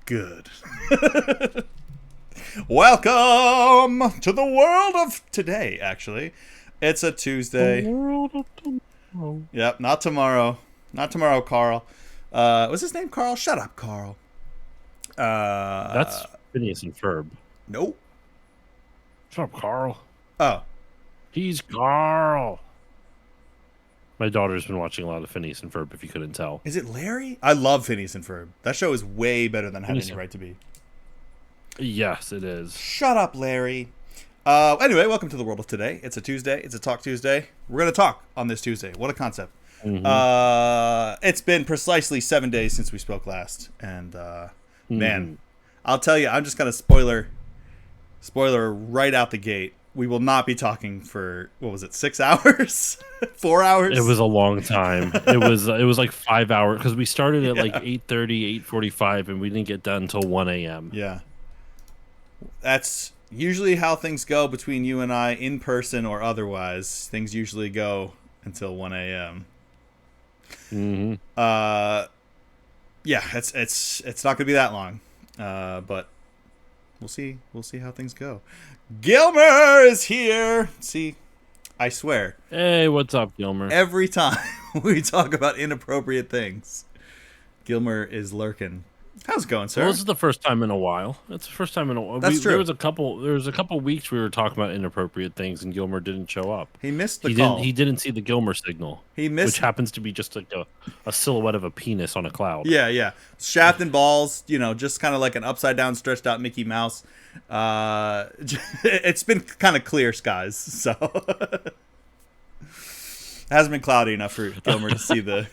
good? Welcome to the world of today, actually. It's a Tuesday. The world of tomorrow. Yep, not tomorrow. Not tomorrow, Carl. Was his name Carl? Shut up, Carl. That's Phineas and Ferb. Nope. Shut up, Carl. Oh. He's Carl. My daughter's been watching a lot of Phineas and Ferb, if you couldn't tell. Is it Larry? I love Phineas and Ferb. That show is way better than it had Phineas any and- right to be. Yes, it is. Shut up, Larry. Anyway, welcome to the world of today. It's a Tuesday. It's a Talk Tuesday. We're going to talk on this Tuesday. What a concept. It's been precisely 7 days since we spoke last. And, man, I'll tell you, I'm just going to spoiler right out the gate. We will not be talking for, 6 hours? 4 hours? It was a long time. It was like 5 hours, because we started at like 8:30, 8:45, and we didn't get done until 1 a.m. Yeah. That's usually how things go between you and I, in person or otherwise. Things usually go until 1 a.m. Yeah, it's not gonna be that long, but we'll see how things go. Gilmer is here. See, I swear, Hey, what's up, Gilmer? every time we talk about inappropriate things, Gilmer is lurking. How's it going, sir? Well, this is the first time in a while. It's the first time in a while. That's true. There was a couple weeks we were talking about inappropriate things, and Gilmer didn't show up. He missed the He call. didn't see the Gilmer signal, He missed. which happens to be just like a silhouette of a penis on a cloud. Yeah. Shaft and balls, just kind of like an upside down, stretched out Mickey Mouse. It's been kind of clear skies, so it hasn't been cloudy enough for Gilmer to see the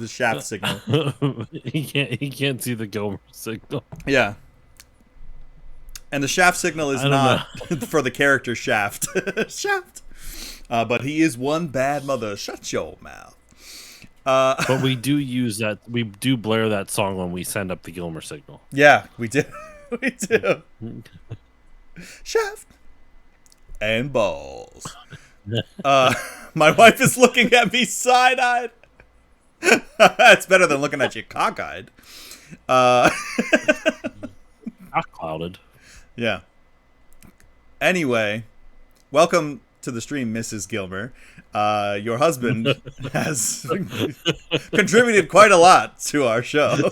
shaft signal. he can't see the Gilmer signal. Yeah. And the shaft signal is I don't not for the character Shaft. Shaft. But he is one bad mother. Shut your mouth. But we do use that. We do blare that song when we send up the Gilmer signal. Yeah, we do. We do. Shaft and balls. My wife is looking at me side-eyed. That's better than looking at you cockeyed. Not clouded. Yeah. Anyway, welcome to the stream, Mrs. Gilmer. Your husband has contributed quite a lot to our show.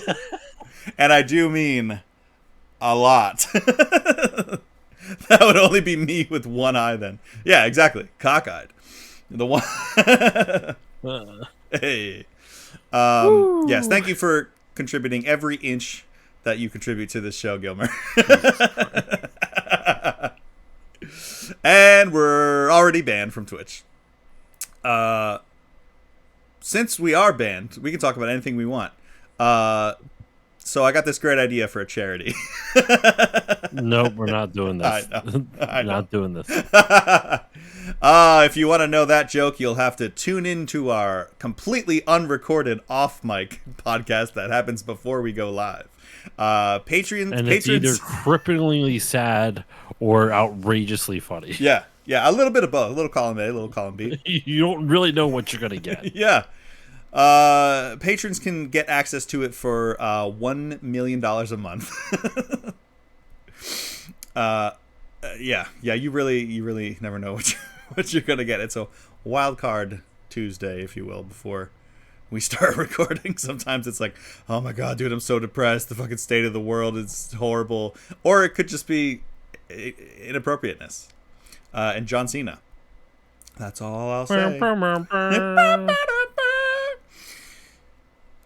And I do mean a lot. That would only be me with one eye then. Yeah, exactly. Cockeyed. The one. Hey. Yes, thank you for contributing every inch that you contribute to this show, Gilmer. And we're already banned from Twitch. Since we are banned, we can talk about anything we want. So I got this great idea for a charity. Nope, we're not doing this. I know. Not doing this. If you want to know that joke, you'll have to tune into our completely unrecorded off-mic podcast that happens before we go live. Patrons, It's either cripplingly sad or outrageously funny. yeah, a little bit of both. A little column A, a little column B. You don't really know what you're gonna get. Yeah. Patrons can get access to it for $1 million a month. Yeah. You really never know what you're gonna get. It's a wild card Tuesday, if you will, before we start recording. Sometimes it's like, oh my god, dude, I'm so depressed. The fucking state of the world is horrible. Or it could just be inappropriateness. And John Cena. That's all I'll say.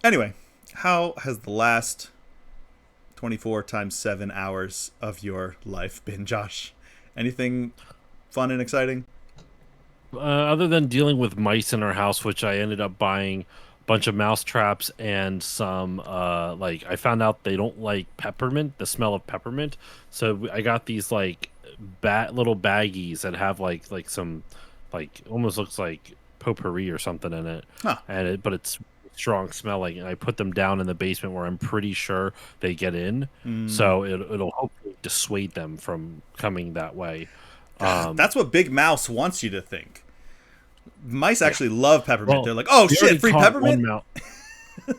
Anyway, how has the last 24 times 7 hours of your life been, Josh? Anything fun and exciting? Other than dealing with mice in our house, which I ended up buying a bunch of mouse traps and some, I found out they don't like peppermint, the smell of peppermint. So I got these, little baggies that have, some, almost looks like potpourri or something in it. Huh. But it's strong smelling, and I put them down in the basement where I'm pretty sure they get in. So it'll hopefully dissuade them from coming that way. That's what Big Mouse wants you to think. Mice actually love peppermint. Well, They're like, oh we shit, already free caught peppermint? one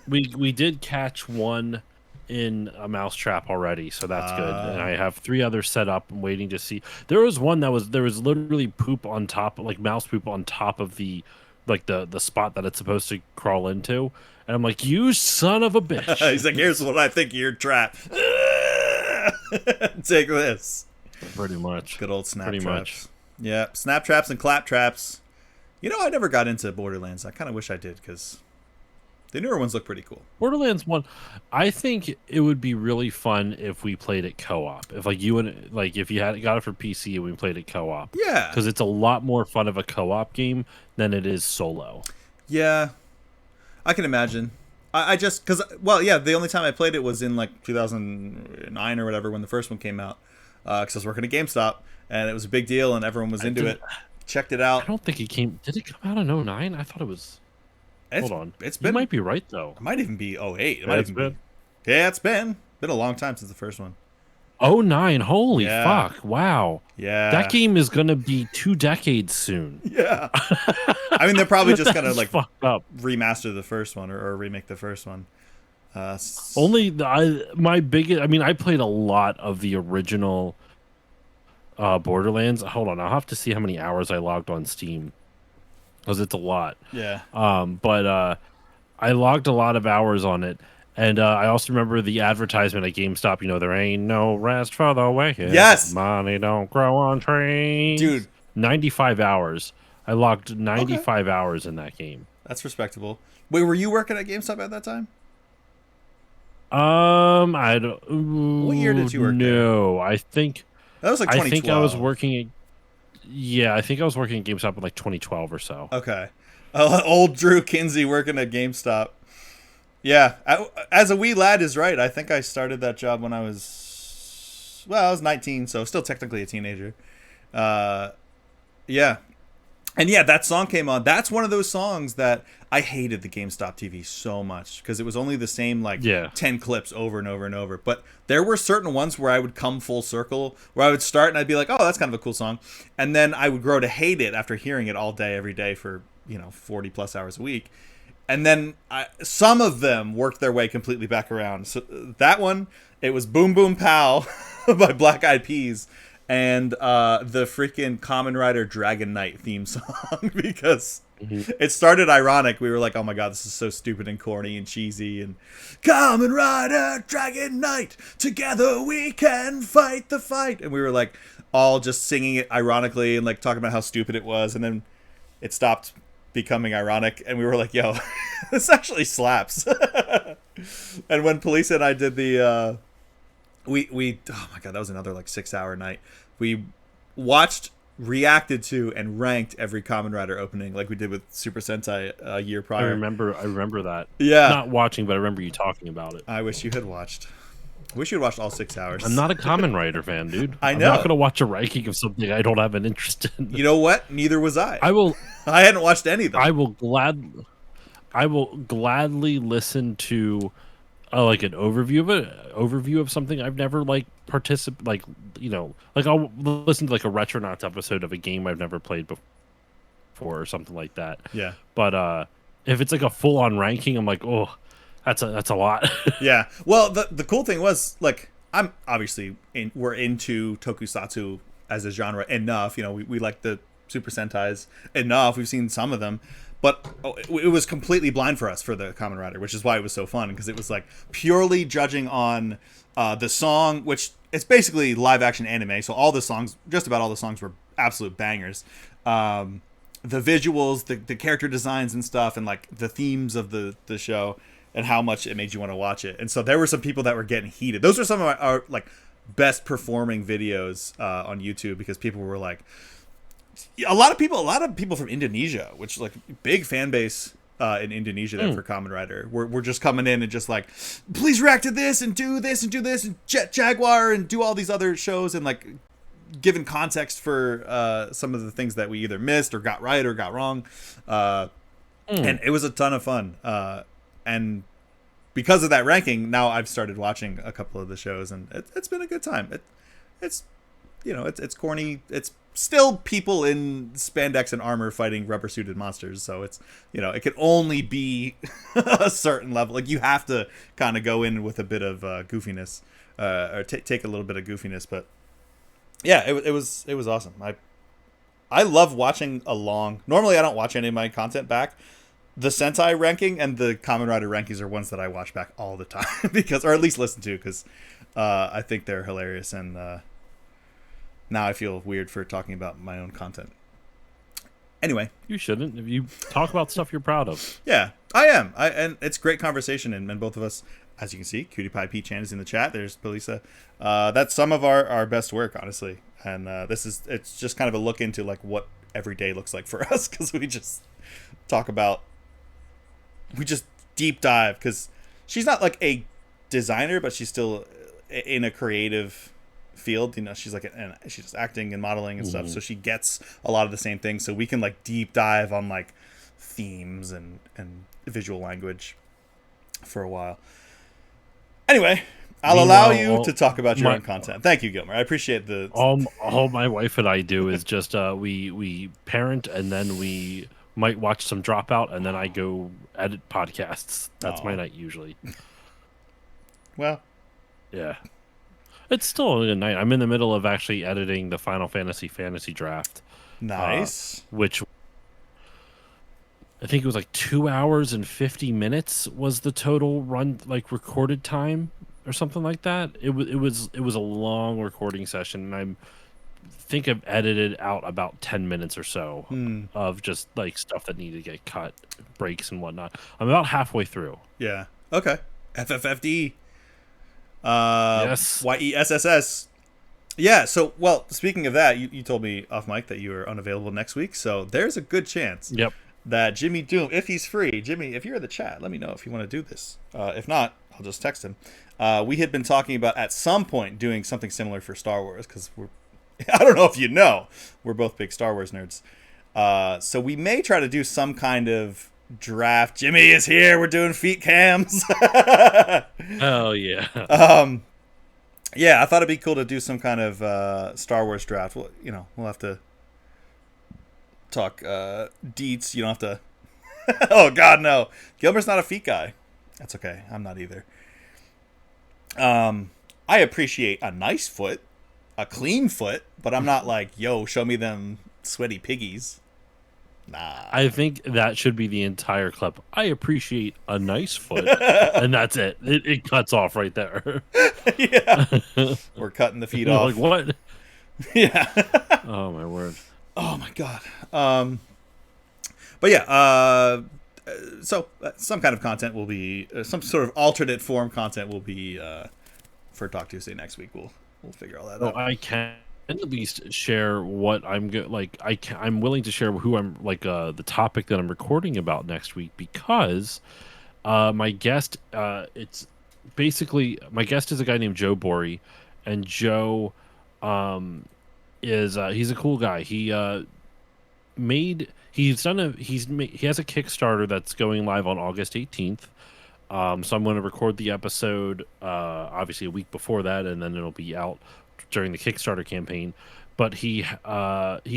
we did catch one in a mousetrap already, so that's good. And I Uh, have 3 others set up. I'm waiting to see. There was one there was literally poop on top, like mouse poop on top of the like the spot that it's supposed to crawl into. And I'm like, you son of a bitch. he's like, here's what I think of your trap. Take this. Pretty much. Good old snap Pretty much. traps. Yeah, snap traps and clap traps. You know, I never got into Borderlands. I kind of wish I did because the newer ones look pretty cool. Borderlands 1, I think it would be really fun if we played it co-op. If like you and like if you had got it for PC and we played it co-op. Yeah. Cuz it's a lot more fun of a co-op game than it is solo. Yeah, I can imagine. I just because well, yeah, the only time I played it was in like 2009 or whatever when the first one came out. Because I was working at GameStop and it was a big deal and everyone was into it. Checked it out. I don't think it came. Did it come out in '09? I thought it was. It's, Hold on. It's You been. might be right though. It might even be '08. It Yeah, might it's even been. be. Yeah, it's been a long time since the first one. '09. Holy Yeah. fuck! Wow. Yeah. That game is gonna be 2 decades soon. Yeah. I mean, they're probably just gonna That's like fucked up. remaster the first one or remake the first one. My biggest. I mean, I played a lot of the original Borderlands. Hold on, I'll have to see how many hours I logged on Steam because it's a lot. Yeah. But I logged a lot of hours on it, and I also remember the advertisement at GameStop. You know, there ain't no rest for the wicked. Yes! Money don't grow on trees. Dude. 95 hours. I logged 95 hours in that game. That's respectable. Wait, were you working at GameStop at that time? I don't. What year did you work there? No, I think. That was like I 2012. think I was working at. Yeah, I think I was working at GameStop in like 2012 or so. Okay. Old Drew Kinsey working at GameStop. Yeah. As a wee lad is right. I think I started that job when I was 19, so still technically a teenager. Yeah. And yeah, that song came on. That's one of those songs that I hated the GameStop TV so much because it was only the same like 10 clips over and over and over. But there were certain ones where I would come full circle, where I would start and I'd be like, oh, that's kind of a cool song. And then I would grow to hate it after hearing it all day, every day for, 40 plus hours a week. And then some of them worked their way completely back around. So that one, it was Boom Boom Pow by Black Eyed Peas. And the freaking Kamen Rider Dragon Knight theme song because it started ironic. We were like, oh my god, this is so stupid and corny and cheesy. And Kamen Rider Dragon Knight, together we can fight the fight. And we were like all just singing it ironically and like talking about how stupid it was. And then it stopped becoming ironic. And we were like, yo, this actually slaps. And when Police and I did the... We oh my god, that was another like 6-hour night. We watched, reacted to, and ranked every Kamen Rider opening like we did with Super Sentai a year prior. I remember that. Yeah. Not watching, but I remember you talking about it. I wish you had watched. I wish you had watched all 6 hours. I'm not a Kamen Rider fan, dude. I I'm know. not gonna watch a ranking of something I don't have an interest in. You know what? Neither was I. I will. I hadn't watched any of them. I will gladly listen to like an overview of something I've never like like I'll listen to like a Retronauts episode of a game I've never played before or something like that. Yeah. But if it's like a full on ranking, I'm like, oh, that's a lot. Yeah. Well, the cool thing was like I'm obviously we're into tokusatsu as a genre enough. We like the Super Sentais enough. We've seen some of them. But it was completely blind for us for the Kamen Rider, which is why it was so fun, because it was like purely judging on the song, which it's basically live action anime. So all the songs, just about all the songs, were absolute bangers. The visuals, the character designs and stuff, and like the themes of the show, and how much it made you want to watch it. And so there were some people that were getting heated. Those are some of our like best performing videos on YouTube, because people were like, a lot of people from Indonesia, which like big fan base in Indonesia there for Kamen Rider, we're just coming in and just like, please react to this and do this and do this and Jet Jaguar and do all these other shows, and like giving context for some of the things that we either missed or got right or got wrong. And it was a ton of fun. And because of that ranking, now I've started watching a couple of the shows, and it's been a good time. it's corny. It's still people in spandex and armor fighting rubber suited monsters, so it's it can only be a certain level. Like you have to kind of go in with a bit of goofiness, or take a little bit of goofiness. But yeah, it was awesome. I love watching along. Normally, I don't watch any of my content back. The Sentai ranking and the Kamen Rider rankings are ones that I watch back all the time or at least listen to, because I think they're hilarious, and now I feel weird for talking about my own content. Anyway, you shouldn't. If you talk about stuff you're proud of. Yeah, I am. And it's great conversation, and both of us, as you can see, Cutie Pie P-chan is in the chat. There's Belisa. That's some of our best work, honestly. And it's just kind of a look into like what every day looks like for us, because we just talk about. We just deep dive, because she's not like a designer, but she's still in a creative field. She's like she's just acting and modeling and stuff, so she gets a lot of the same things. So we can like deep dive on like themes and visual language for a while. Anyway, I'll allow you to talk about your own content. Thank you, Gilmer. I appreciate the. All my wife and I do is just we parent, and then we might watch some Dropout, and then I go edit podcasts. That's my night usually. Well, yeah, it's still a good night. I'm in the middle of actually editing the Final Fantasy draft. Nice. Which I think it was like 2 hours and 50 minutes was the total run, like recorded time or something like that. It was a long recording session, and think I've edited out about 10 minutes or so of just like stuff that needed to get cut, breaks and whatnot. I'm about halfway through. Yeah. Okay. FFFD. Yes. YESSS. Yeah. So, well, speaking of that, you told me off mic that you were unavailable next week. So there's a good chance that Jimmy Doom, if he's free, Jimmy, if you're in the chat, let me know if you want to do this. If not, I'll just text him. We had been talking about at some point doing something similar for Star Wars, because I don't know if you know, we're both big Star Wars nerds. So we may try to do some kind of draft. Jimmy is here. We're doing feet cams. Oh, yeah. Yeah, I thought it'd be cool to do some kind of Star Wars draft. Well, we'll have to talk deets. You don't have to. Oh, God, no. Gilmer's not a feet guy. That's okay. I'm not either. I appreciate a nice foot. A clean foot, but I'm not like, yo, show me them sweaty piggies. Nah. I think that should be the entire clip. I appreciate a nice foot, and that's it. It cuts off right there. Yeah. We're cutting the feet off. Like, what? Yeah. Oh, my word. Oh, my God. But yeah, so some kind of content will be, some sort of alternate form content will be for Talk Tuesday next week. We'll figure all that out. I can at least share what I'm like. I'm willing to share who I'm like. The topic that I'm recording about next week, because my guest. It's basically my guest is a guy named Joe Borey, and Joe is he's a cool guy. He has a Kickstarter that's going live on August 18th. So I'm going to record the episode, obviously a week before that, and then it'll be out during the Kickstarter campaign. But he's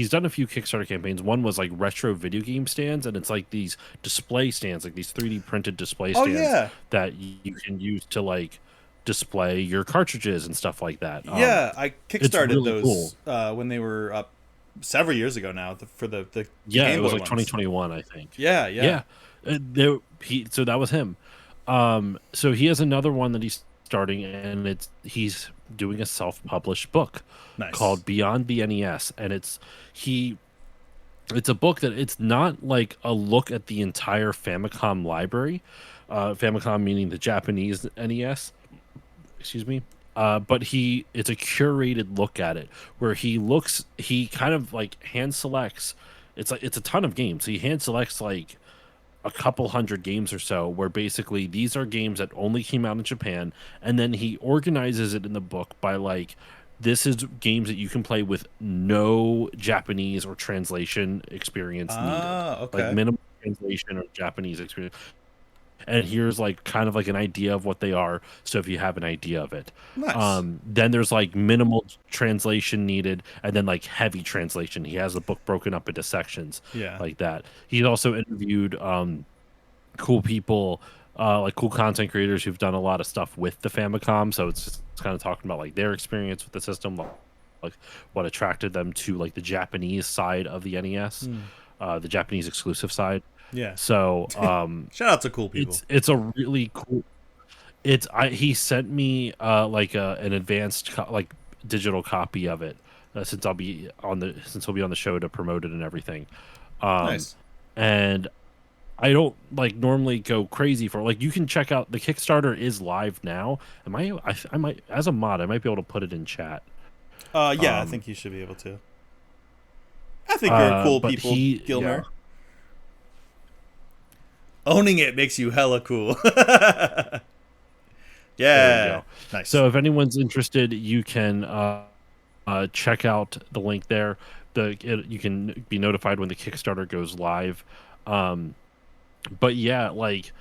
done a few Kickstarter campaigns. One was like retro video game stands, and it's like these display stands, like these 3D printed display stands that you can use to like display your cartridges and stuff like that. Yeah, I kickstarted really those when they were up several years ago now for the yeah, Game it was Boy like ones. 2021, I think. Yeah. So that was him. So he has another one that he's starting, and he's doing a self-published book called Beyond the NES, and it's a book that it's not like a look at the entire Famicom library, Famicom meaning the Japanese NES, excuse me. But it's a curated look at it, where he kind of like hand selects. It's a ton of games. He hand selects like a couple hundred games or so, where basically these are games that only came out in Japan, and then he organizes it in the book by like, this is games that you can play with no Japanese or translation experience needed. Okay. Like minimal translation or Japanese experience. and here's like kind of like an idea of what they are. So if you have an idea of it, Nice. then there's like minimal translation needed, and then like heavy translation. He has the book broken up into sections Yeah. like that. He's also interviewed cool people, like cool content creators who've done a lot of stuff with the Famicom. So it's kind of talking about like their experience with the system, like what attracted them to like the Japanese side of the NES, the Japanese exclusive side. Yeah. So Shout out to cool people. it's a really cool. He sent me like an advanced like digital copy of it, since he'll be on the show to promote it and everything. Um, Nice. and I don't like normally go crazy for like you can check out the Kickstarter is live now. I might as a mod I might be able to put it in chat. Yeah, I Um, think you should be able to. I think you're a cool but people, he Gilmer. yeah. Owning it makes you hella cool. There you Yeah. go. Nice. So if anyone's interested, you can check out the link there. You can be notified when the Kickstarter goes live. Um, but yeah, like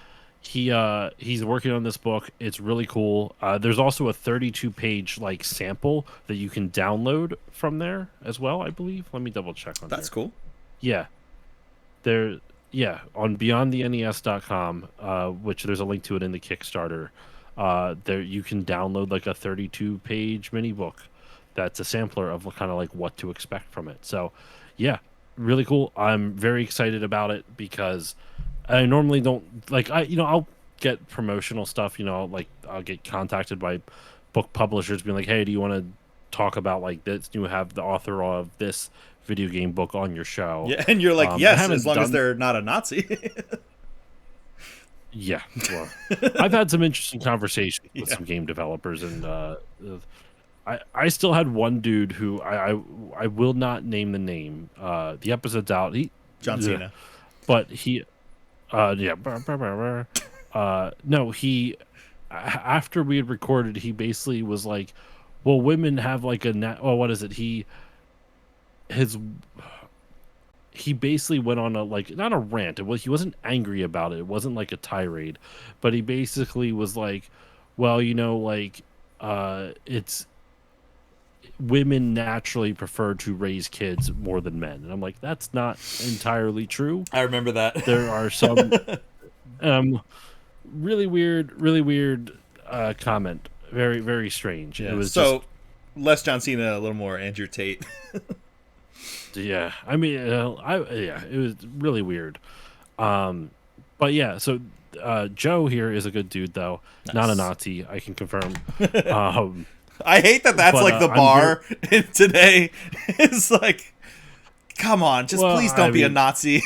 he's working on this book. It's really cool. There's also a 32 page like sample that you can download from there as well, I believe. Let me double check on That's here. cool. Yeah, there. Yeah, on beyondthenes.com, which there's a link to it in the Kickstarter. There you can download like a 32 page mini book that's a sampler of kind of like what to expect from it. So, yeah, really cool. I'm very excited about it because I normally don't like I'll get promotional stuff, like I'll get contacted by book publishers being like, "Hey, do you want to talk about like this? You have the author of this video game book on your show." Yeah, and you're like, I yes, as haven't long as done they're not a Nazi. Yeah, well, I've had some interesting conversations with Yeah. some game developers, and I still had one dude who I will not name the name. The episode's out. John Cena. But he, yeah, no, after we had recorded, he basically was like, "Well, women have like what is it? His he basically went on a like not a rant. He wasn't angry about it. It wasn't like a tirade, but he basically was like, well, like it's women naturally prefer to raise kids more than men. And I'm like, that's not entirely true. I remember that. There are some really weird comment. Very, very strange. Yeah. It was So less John Cena, a little more Andrew Tate. yeah, I mean, it was really weird. But yeah, so Joe here is a good dude, though, not a Nice. Nazi. I can confirm. Um, I hate that that's But, like the I'm bar today. It's like, come on, just Well, please don't I be a mean- Nazi.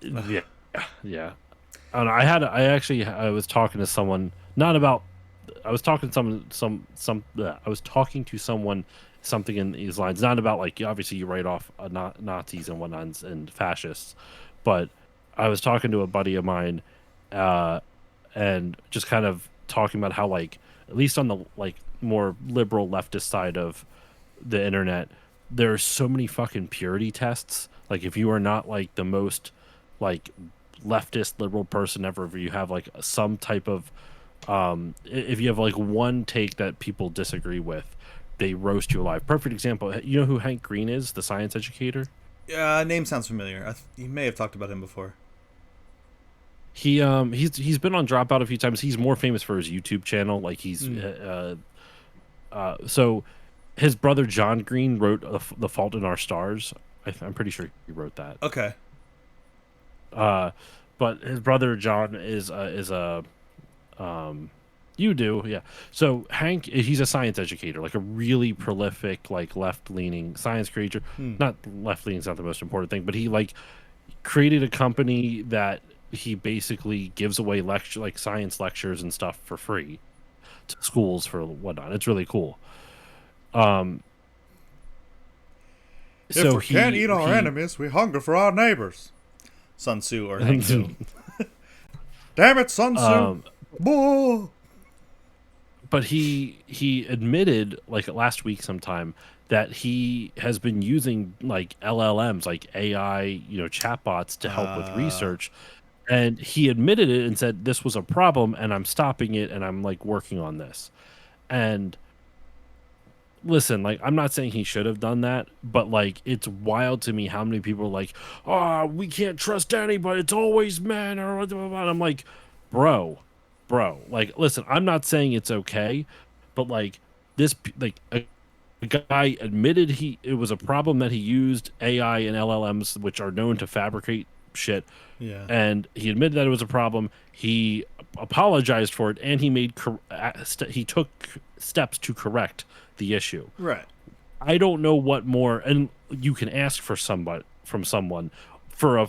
yeah, yeah. I don't know, I was talking to someone not about. I was talking to I was talking to someone something in these lines, not about like obviously you write off Nazis and whatnots and fascists, but I was talking to a buddy of mine, and just kind of talking about how like at least on the like more liberal leftist side of the internet, there are so many fucking purity tests. Like if you are not like the most like leftist liberal person ever, if you have like some type of if you have like one take that people disagree with, they roast you alive. Perfect example. You know who Hank Green is, the science educator? Name sounds familiar. You may have talked about him before. He's been on Dropout a few times. He's more famous for his YouTube channel. Like so his brother John Green wrote The Fault in Our Stars. I'm pretty sure he wrote that. Okay. But his brother John is a you do, yeah. So Hank, he's a science educator, like a really prolific, like left-leaning science creator. Not left-leaning is not the most important thing, but he like created a company that he basically gives away like science lectures and stuff for free to schools for whatnot. It's really cool. So he enemies, we hunger for our neighbors. Sun Tzu or Hank Tzu. Damn it, Sun Tzu. Boo. but he admitted like last week sometime that he has been using like LLMs, like AI, chatbots to help with Uh, research. And he admitted it and said, this was a problem and I'm stopping it and I'm like working on this. And listen, like I'm not saying he should have done that, but like it's wild to me how many people are like, "Oh, we can't trust anybody. It's always men." Or and I'm like, bro, Like, listen, I'm not saying it's okay, but like like a guy admitted it was a problem that he used AI and LLMs, which are known to fabricate shit, yeah. and he admitted that it was a problem. He apologized for it, and he took steps to correct the issue. Right. I don't know what more, and you can ask for somebody from someone for a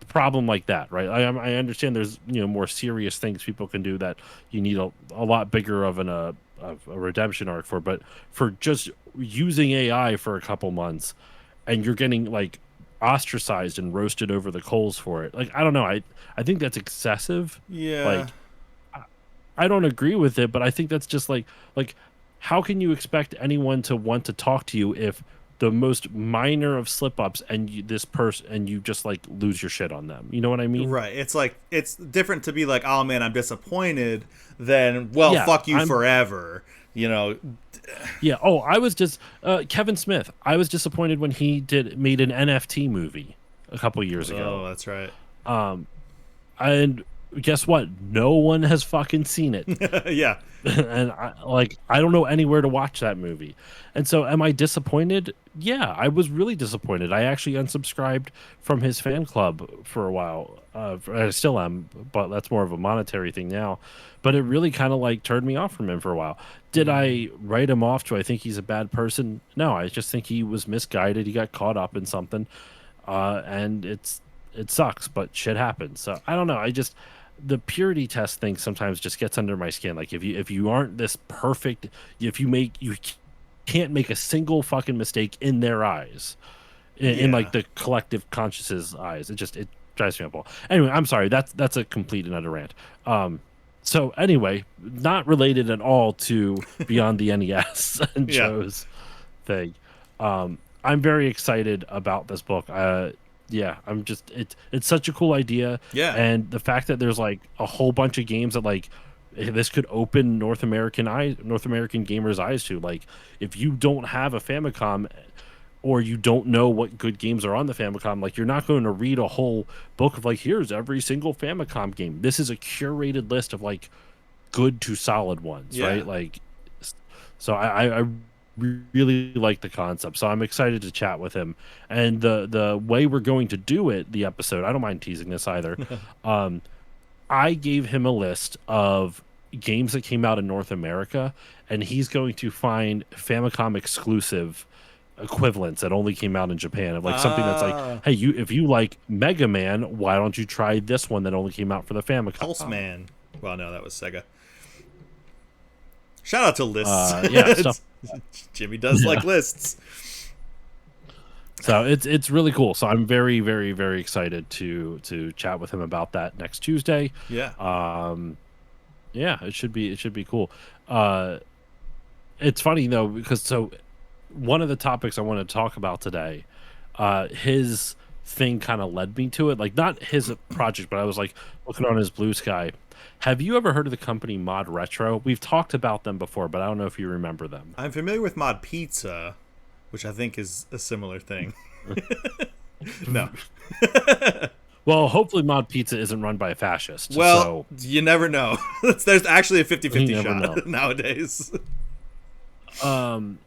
problem like that, right? I understand there's more serious things people can do that you need a lot bigger of a redemption arc for, but for just using AI for a couple months and you're getting like ostracized and roasted over the coals for it, like I don't know, I think that's excessive. Yeah. Like I don't agree with it, but I think that's just like how can you expect anyone to want to talk to you if the most minor of slip ups and this person and you just like lose your shit on them? You know what I mean? Right. It's like it's different to be like, "Oh man, I'm disappointed," than, "Well, Yeah, fuck you I'm forever." You know. yeah. Oh, I was just Kevin Smith. I was disappointed when he made an NFT movie a couple years Oh, ago. that's right. Um, and guess what? No one has fucking seen it. Yeah. And I don't know anywhere to watch that movie. And so am I disappointed? Yeah, I was really disappointed. I actually unsubscribed from his fan club for a while. I still am, but that's more of a monetary thing now. But it really kind of like turned me off from him for a while. Did Mhm. I write him off? Do I think he's a bad person? No, I just think he was misguided. He got caught up in something, and it sucks, but shit happens. So I don't know. The purity test thing sometimes just gets under my skin. Like if you aren't this perfect, if you can't make a single fucking mistake in their eyes, in like Yeah. the collective conscious's eyes, it drives me up. Anyway, I'm sorry. That's a complete and utter rant. So anyway, not related at all to Beyond the NES and Yeah. Joe's thing. I'm very excited about this book. Yeah, it's such a cool idea, Yeah. and the fact that there's like a whole bunch of games that like this could open North American gamers' eyes to. Like, if you don't have a Famicom or you don't know what good games are on the Famicom, like you're not going to read a whole book of like here's every single Famicom game. This is a curated list of like good to solid ones, Yeah. right? Like, so I really like the concept. So I'm excited to chat with him. And the way we're going to do it, the episode, I don't mind teasing this either. Um, I gave him a list of games that came out in North America, and he's going to find Famicom exclusive equivalents that only came out in Japan of like something that's like, Ah, hey, if you like Mega Man, why don't you try this one that only came out for the Pulse Famicom? Man. Well, no, that was Sega. Shout out to lists. Yeah, stuff. Jimmy does like Yeah. lists. So it's really cool. So I'm very very very excited to chat with him about that next Tuesday. Yeah. Um, yeah, it should be cool. Uh, it's funny though because so one of the topics I want to talk about today, his thing kind of led me to it. Like not his project, but I was like looking on his Blue Sky. Have you ever heard of the company Mod Retro? We've talked about them before, but I don't know if you remember them. I'm familiar with Mod Pizza, which I think is a similar thing. No. Well, hopefully Mod Pizza isn't run by a fascist. Well, So you never know. There's actually a you 50-50 never know. shot nowadays. Um,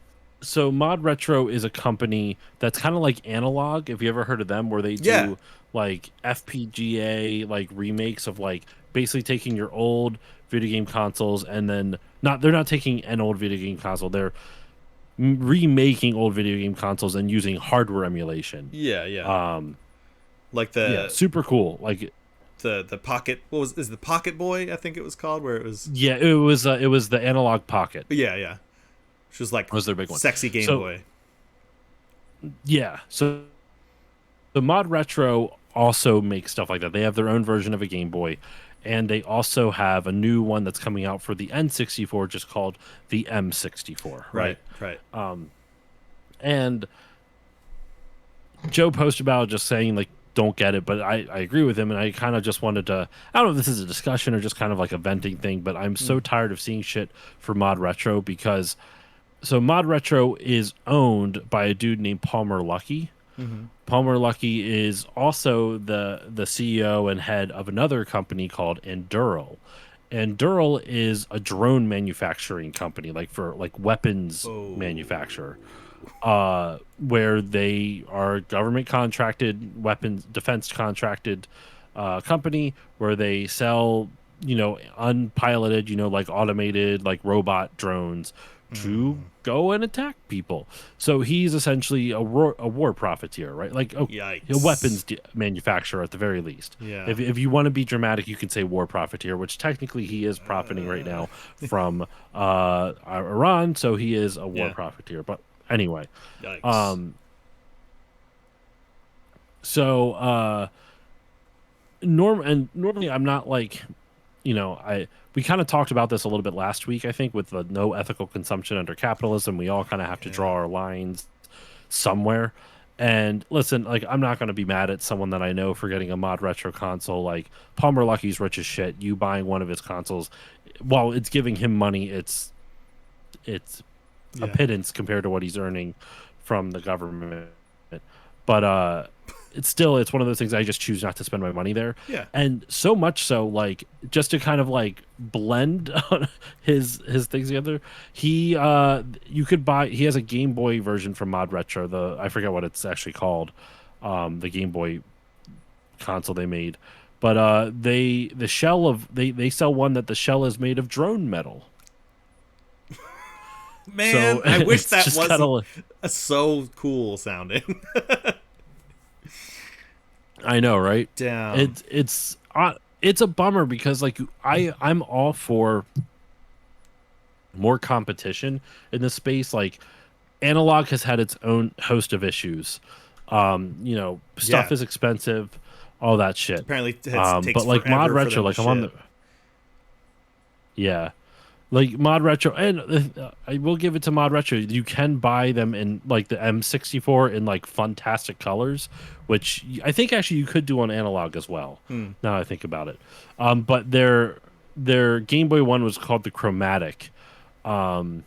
so Mod Retro is a company that's kind of like Analog. Have you ever heard of them? Where they Yeah. do like FPGA like remakes of like basically taking your old video game consoles and then they're not taking an old video game console. They're remaking old video game consoles and using hardware emulation. Yeah, yeah. Um, Like yeah, super cool. Like the Pocket, is the Pocket Boy, I think it was called, where it was. yeah, it was the Analog Pocket Yeah, yeah. Which was like was their big one. sexy Game So Boy. yeah, so the Mod Retro also makes stuff like that. They have their own version of a Game Boy, and they also have a new one that's coming out for the N64, just called the M64. Right. Right. Um, And Joe posted about it just saying like don't get it, but I agree with him, and I kind of just wanted to, I don't know if this is a discussion or just kind of like a venting thing, but I'm so tired of seeing shit for Mod Retro because so Mod Retro is owned by a dude named Palmer Luckey. Palmer Luckey is also the CEO and head of another company called Endural. Endural is a drone manufacturing company, like for like weapons manufacturer, where they are government contracted weapons defense contracted company where they sell unpiloted like automated like robot drones to go and attack people. So he's essentially a war profiteer, right? Like a weapons manufacturer at the very least. Yeah. If you want to be dramatic, you can say war profiteer, which technically he is profiting right now from Iran. So he is a war profiteer. But anyway, normally I'm not like, we kind of talked about this a little bit last week, I think, with the no ethical consumption under capitalism. We all kind of have to draw our lines somewhere. And listen, like, I'm not going to be mad at someone that I know for getting a Mod Retro console. Like, Palmer Luckey's rich as shit. You buying one of his consoles, while it's giving him money, it's a pittance compared to what he's earning from the government. But it's one of those things I just choose not to spend my money there. Yeah. And so much so, like, just to kind of like blend his things together, you could buy, he has a Game Boy version from Mod Retro, I forget what it's actually called, the Game Boy console they made. But they sell one that the shell is made of drone metal. Man, so, I wish that wasn't so cool sounding. I know, right? Damn. It's a bummer because like I'm all for more competition in this space. Like Analog has had its own host of issues. Stuff is expensive, all that shit. Apparently, takes but like Mod Retro, like I'm on the like Mod Retro, and I will give it to Mod Retro. You can buy them in like the M64 in like fantastic colors, which I think actually you could do on Analog as well. Now I think about it. But their Game Boy one was called the Chromatic, and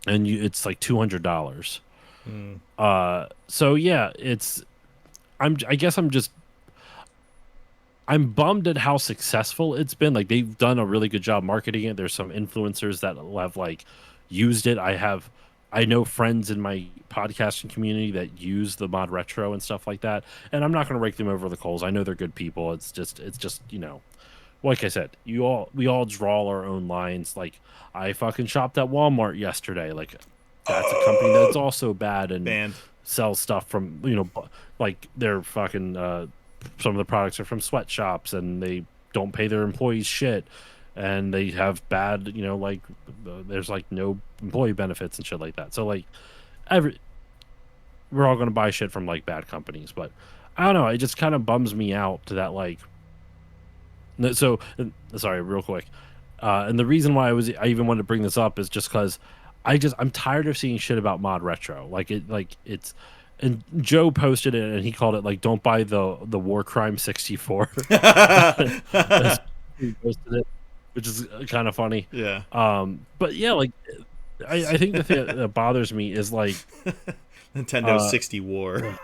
it's like $200. So yeah, I guess I'm bummed at how successful it's been. Like they've done a really good job marketing it. There's some influencers that have like used it. I know friends in my podcasting community that use the Mod Retro and stuff like that. And I'm not going to rake them over the coals. I know they're good people. It's just like I said, we all draw our own lines. Like I fucking shopped at Walmart yesterday. Like that's a company that's also bad and sells stuff from, like they're fucking, some of the products are from sweatshops and they don't pay their employees shit and they have bad, like there's like no employee benefits and shit like that. So like we're all going to buy shit from like bad companies, but I don't know. It just kind of bums me out to that. Like, so sorry, real quick. And the reason why I even wanted to bring this up is just cause I'm tired of seeing shit about Mod Retro. It's, and Joe posted it, and he called it like, "Don't buy the War Crime 64." He posted it, which is kind of funny. Yeah. But yeah, like, I think the thing that bothers me is like Nintendo 60 War.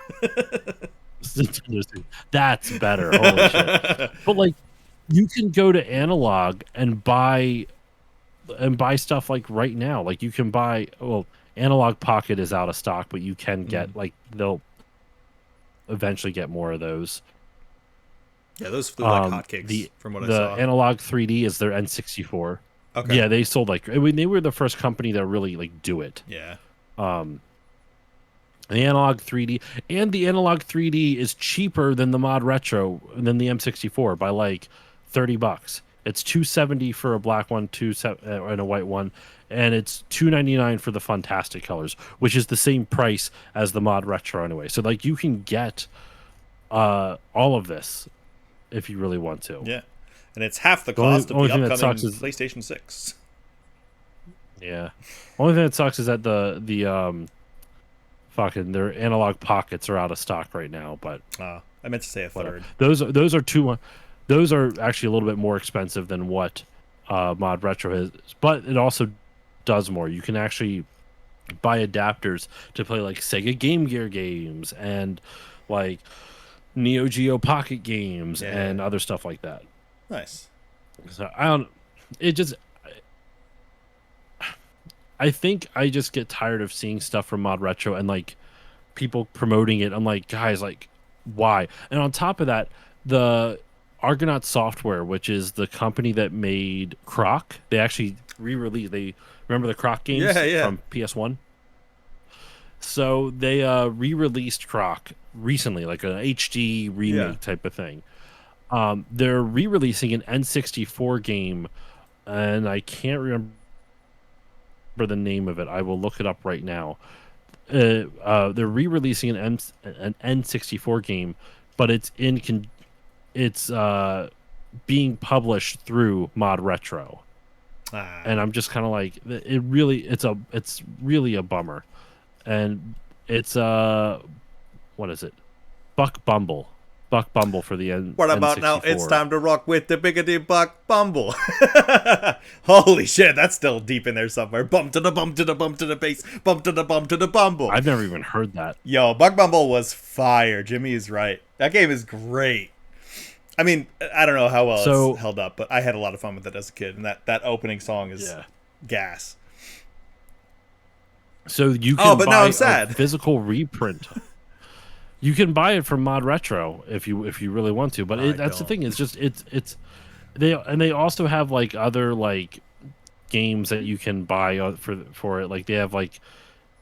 That's better. Holy shit! But like, you can go to Analog and buy stuff like right now. Like you can buy Analog Pocket is out of stock, but you can get like they'll eventually get more of those. Yeah, those flew like hotcakes from what I saw. The Analog 3D is their N64. Okay. Yeah, they sold like they were the first company that really like do it. Yeah. The Analog 3D is cheaper than the Mod Retro than the M64 by like $30. It's $270 for a black one, and a white one, and it's $299 for the fantastic colors, which is the same price as the Mod Retro anyway. So like you can get all of this if you really want to. Yeah, and it's half the cost of the upcoming PlayStation 6. Yeah, only thing that sucks is that the fucking their analog pockets are out of stock right now. But I meant to say a whatever. third. Those are two. Those are actually a little bit more expensive than what Mod Retro is, but it also does more. You can actually buy adapters to play like Sega Game Gear games and like Neo Geo Pocket games and other stuff like that. Nice. So I don't. It just. I think I just get tired of seeing stuff from Mod Retro and like people promoting it. I'm like, guys, like, why? And on top of that, the Argonaut Software, which is the company that made Croc, they actually re-released. They remember the Croc games from PS1. So they re-released Croc recently, like an HD remake type of thing. They're re-releasing an N64 game, and I can't remember the name of it. I will look it up right now. They're re-releasing an N64 game, but it's being published through Mod Retro, and I'm just kind of like, it's really a bummer, and it's what is it? Buck Bumble for the N. What about N64. Now? It's time to rock with the biggity Buck Bumble. Holy shit, that's still deep in there somewhere. Bump to the bump to the bump to the bass, bump to the bump to the bumble. I've never even heard that. Yo, Buck Bumble was fire. Jimmy is right. That game is great. I mean, I don't know how well it's held up, but I had a lot of fun with it as a kid, and that opening song is gas. So you can buy a physical reprint. You can buy it from Mod Retro if you really want to, but that's the thing. It's just they also have like other like games that you can buy for it. Like they have like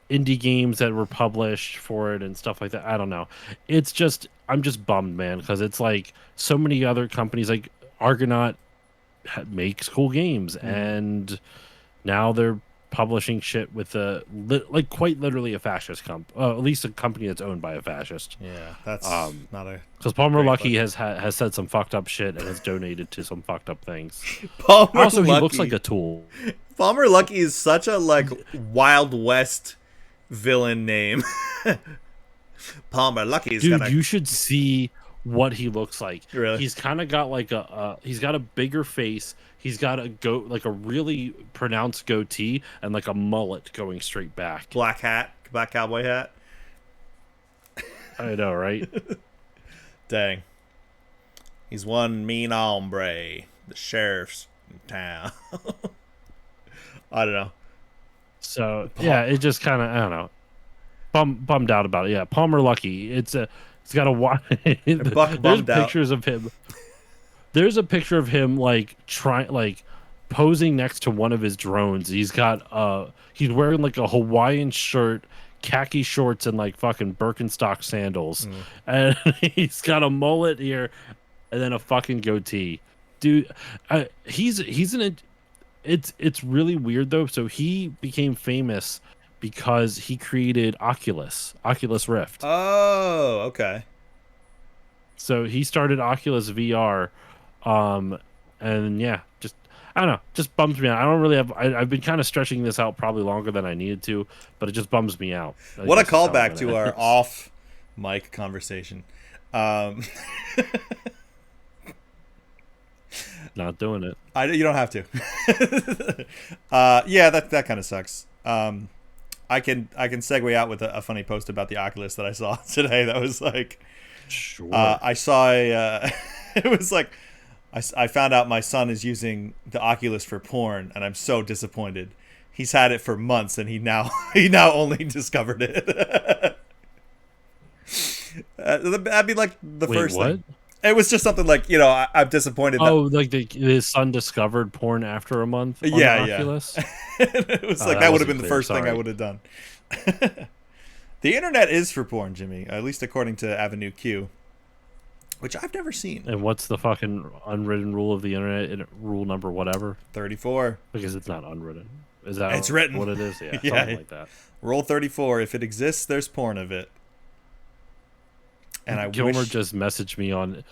indie games that were published for it and stuff like that. I don't know. It's just I'm just bummed, man, because it's like so many other companies like Argonaut makes cool games, and now they're publishing shit with like quite literally a fascist at least a company that's owned by a fascist. Yeah, that's not a, because Palmer Luckey has said some fucked up shit and has donated to some fucked up things. Palmer also, Luckey. He looks like a tool. Palmer Luckey is such a like Wild West villain name. Palmer Luckey is dude. You should see what he looks like. Really? He's kind of got like he's got a bigger face. He's got like a really pronounced goatee and like a mullet going straight back. Black cowboy hat. I know, right? Dang. He's one mean hombre. The sheriff's in town. I don't know. So yeah, it just kind of I don't know. Bummed out about it. Yeah, Palmer Luckey. It's got a there's pictures of him. There's a picture of him like posing next to one of his drones. He's got he's wearing like a Hawaiian shirt, khaki shorts, and like fucking Birkenstock sandals, and he's got a mullet here, and then a fucking goatee, dude. It's really weird though. So he became famous because he created Oculus Rift. Oh, okay. So he started Oculus VR. And yeah, just I don't know, just bums me out. I don't really have. I've been kind of stretching this out probably longer than I needed to, but it just bums me out. What a callback to our off mic conversation. Not doing it. You don't have to. Yeah, that kind of sucks. I can segue out with a funny post about the Oculus that I saw today. That was like, sure. I saw it was like. I found out my son is using the Oculus for porn, and I'm so disappointed. He's had it for months, and he now only discovered it. That'd be like the first thing. It was just something like, I'm disappointed. Like his son discovered porn after a month on Oculus? It was like that would have been the first thing I would have done. The internet is for porn, Jimmy, at least according to Avenue Q. Which I've never seen. And what's the fucking unwritten rule of the internet? Rule number whatever? 34. Because it's not unwritten. Is that it's written. What it is? Yeah, something like that. Rule 34. If it exists, there's porn of it. And Gilmer just messaged me on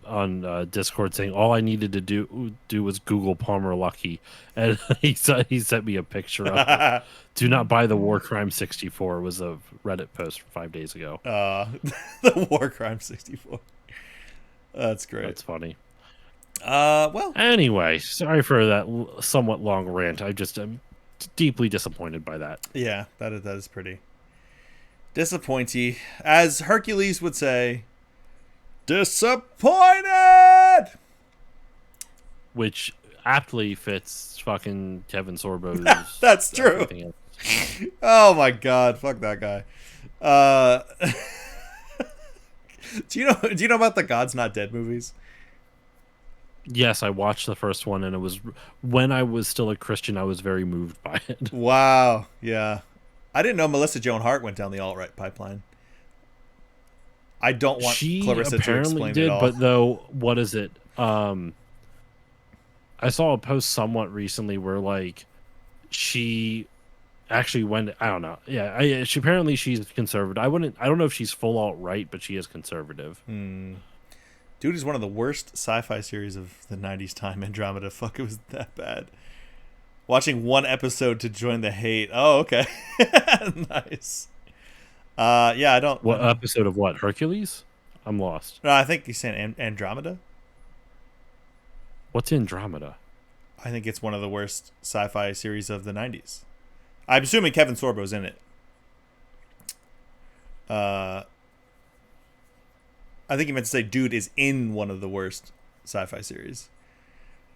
on Discord saying all I needed to do was Google Palmer Lucky, and he sent me a picture of it. Do not buy the War Crime 64 was a Reddit post from 5 days ago. The War Crime 64. That's great. That's funny. Well, anyway, sorry for that somewhat long rant. I'm deeply disappointed by that. Yeah, that is pretty disappointing. As Hercules would say, disappointed. Which aptly fits fucking Kevin Sorbo's. That's true. Oh my god, fuck that guy. Do you know about the God's Not Dead movies? Yes, I watched the first one, and it was when I was still a Christian. I was very moved by it. Wow, yeah. I didn't know Melissa Joan Hart went down the alt-right pipeline. I don't want Clarissa to explain it all. But though, what is it? I saw a post somewhat recently where like she actually went. I don't know. Yeah, she's conservative. I don't know if she's full alt-right, but she is conservative. Dude is one of the worst sci-fi series of the 90s time, Andromeda. Fuck, it was that bad. Watching one episode to join the hate. Oh, okay. Nice. Yeah, I don't... What episode of what? Hercules? I'm lost. No, I think he's saying Andromeda. What's Andromeda? I think it's one of the worst sci-fi series of the 90s. I'm assuming Kevin Sorbo's in it. I think he meant to say dude is in one of the worst sci-fi series.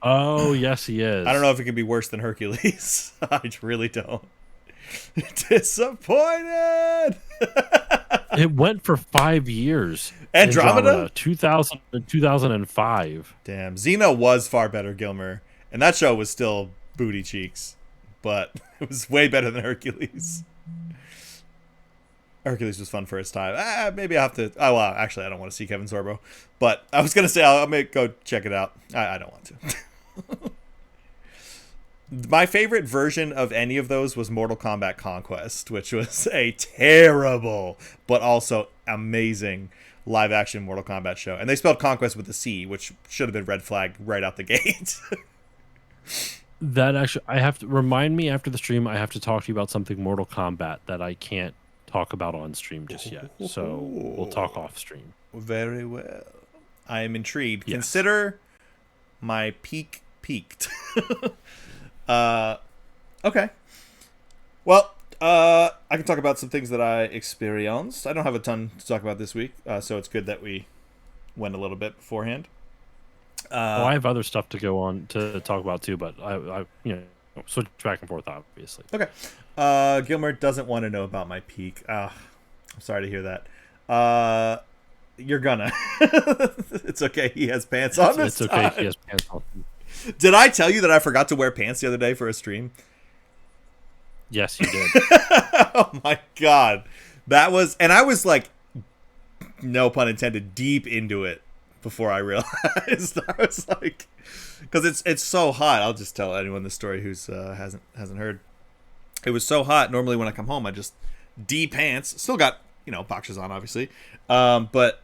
Oh, yes, he is. I don't know if it could be worse than Hercules. I really don't. Disappointed! It went for 5 years. Andromeda? 2000 to 2005. Damn. Xena was far better, Gilmer. And that show was still booty cheeks. But it was way better than Hercules. Hercules was fun for its time. Maybe I'll have to... Oh, well, actually, I don't want to see Kevin Sorbo. But I was going to say I may go check it out. I don't want to. My favorite version of any of those was Mortal Kombat Conquest, which was a terrible but also amazing live-action Mortal Kombat show. And they spelled Conquest with a C, which should have been red flagged right out the gate. That actually... I have to... Remind me after the stream, I have to talk to you about something Mortal Kombat that I can't talk about on stream just yet. So we'll talk off stream. Very well. I am intrigued. Yes. Consider my peaked. Okay. Well, I can talk about some things that I experienced. I don't have a ton to talk about this week, so it's good that we went a little bit beforehand. Well, I have other stuff to go on to talk about too, but I switch back and forth, obviously. Okay. Gilmer doesn't want to know about my peak. I'm sorry to hear that. You're gonna. It's okay. He has pants on this It's okay. time. He has pants on. Did I tell you that I forgot to wear pants the other day for a stream? Yes, you did. Oh my god. That was... And I was like, no pun intended, deep into it before I realized. I was like... Because it's so hot. I'll just tell anyone this story who's hasn't heard. It was so hot. Normally when I come home, I just de-pants. Still got, boxers on, obviously. But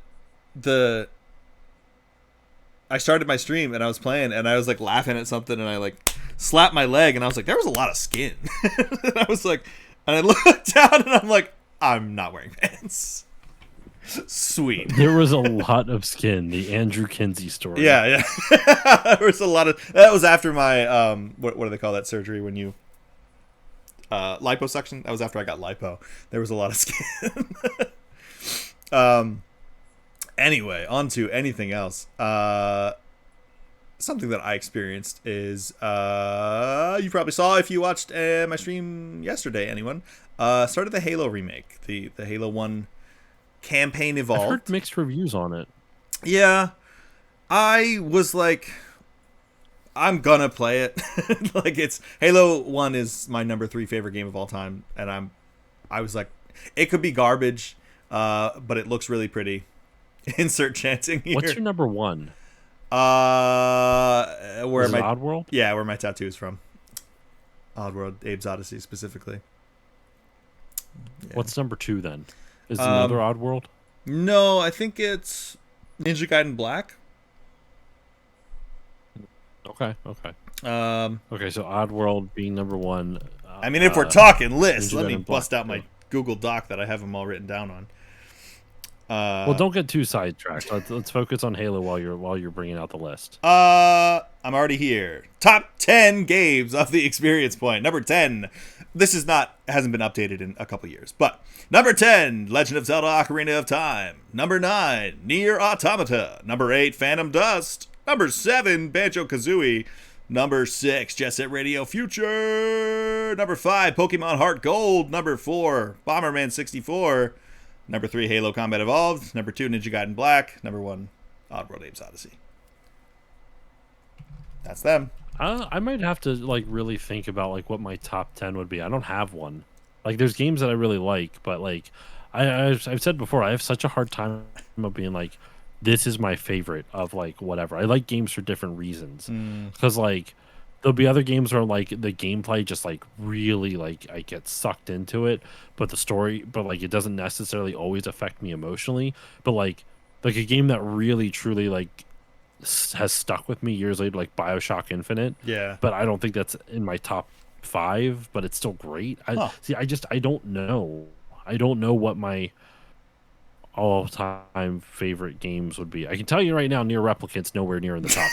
I started my stream and I was playing and I was like laughing at something and I like slapped my leg and I was like, there was a lot of skin. And I was like, and I looked down and I'm like, I'm not wearing pants. Sweet. There was a lot of skin. The Andrew Kinsey story. Yeah. There was a lot of... That was after my... what do they call that surgery when you... liposuction? That was after I got lipo. There was a lot of skin. Anyway, on to anything else. Something that I experienced is... you probably saw if you watched my stream yesterday, anyone. Started the Halo remake. The Halo 1 campaign evolved. I've heard mixed reviews on it. Yeah. I was like... I'm gonna play it. Like, it's... Halo 1 is my number 3 favorite game of all time. And I was like... It could be garbage, but it looks really pretty. Insert chanting here. What's your number 1? Where is my it Oddworld? Yeah, where my tattoo's from. Oddworld, Abe's Odyssey specifically. Yeah. What's number 2 then? Is it another Oddworld? No, I think it's Ninja Gaiden Black. Okay. Okay. Um, Okay. So Oddworld being number one. I mean, if we're talking lists, Ninja let Man me and Black bust out my Widow. Google Doc that I have them all written down on. Well, don't get too sidetracked. Let's focus on Halo while you're bringing out the list. I'm already here. Top 10 games of the experience point. Number 10. This is not hasn't been updated in a couple years, but number 10, Legend of Zelda: Ocarina of Time. Number 9, Nier Automata. Number 8, Phantom Dust. Number 7, Banjo-Kazooie. Number 6, Jet Set Radio Future. Number 5, Pokemon Heart Gold. Number 4, Bomberman 64. Number 3, Halo Combat Evolved. Number 2, Ninja Gaiden Black. Number 1, Oddworld Apes Odyssey. That's them. I might have to like really think about like what my top 10 would be. I don't have one. Like, there's games that I really like, but like I've said before, I have such a hard time of being like, this is my favorite of like whatever. I like games for different reasons because like there'll be other games where like the gameplay just like really like I get sucked into it, but the story, but like it doesn't necessarily always affect me emotionally. But like a game that really truly like has stuck with me years later, like BioShock Infinite. Yeah. But I don't think that's in my top 5, but it's still great. Huh. I don't know. I don't know what my all-time favorite games would be. I can tell you right now, Near Replicant's nowhere near in the top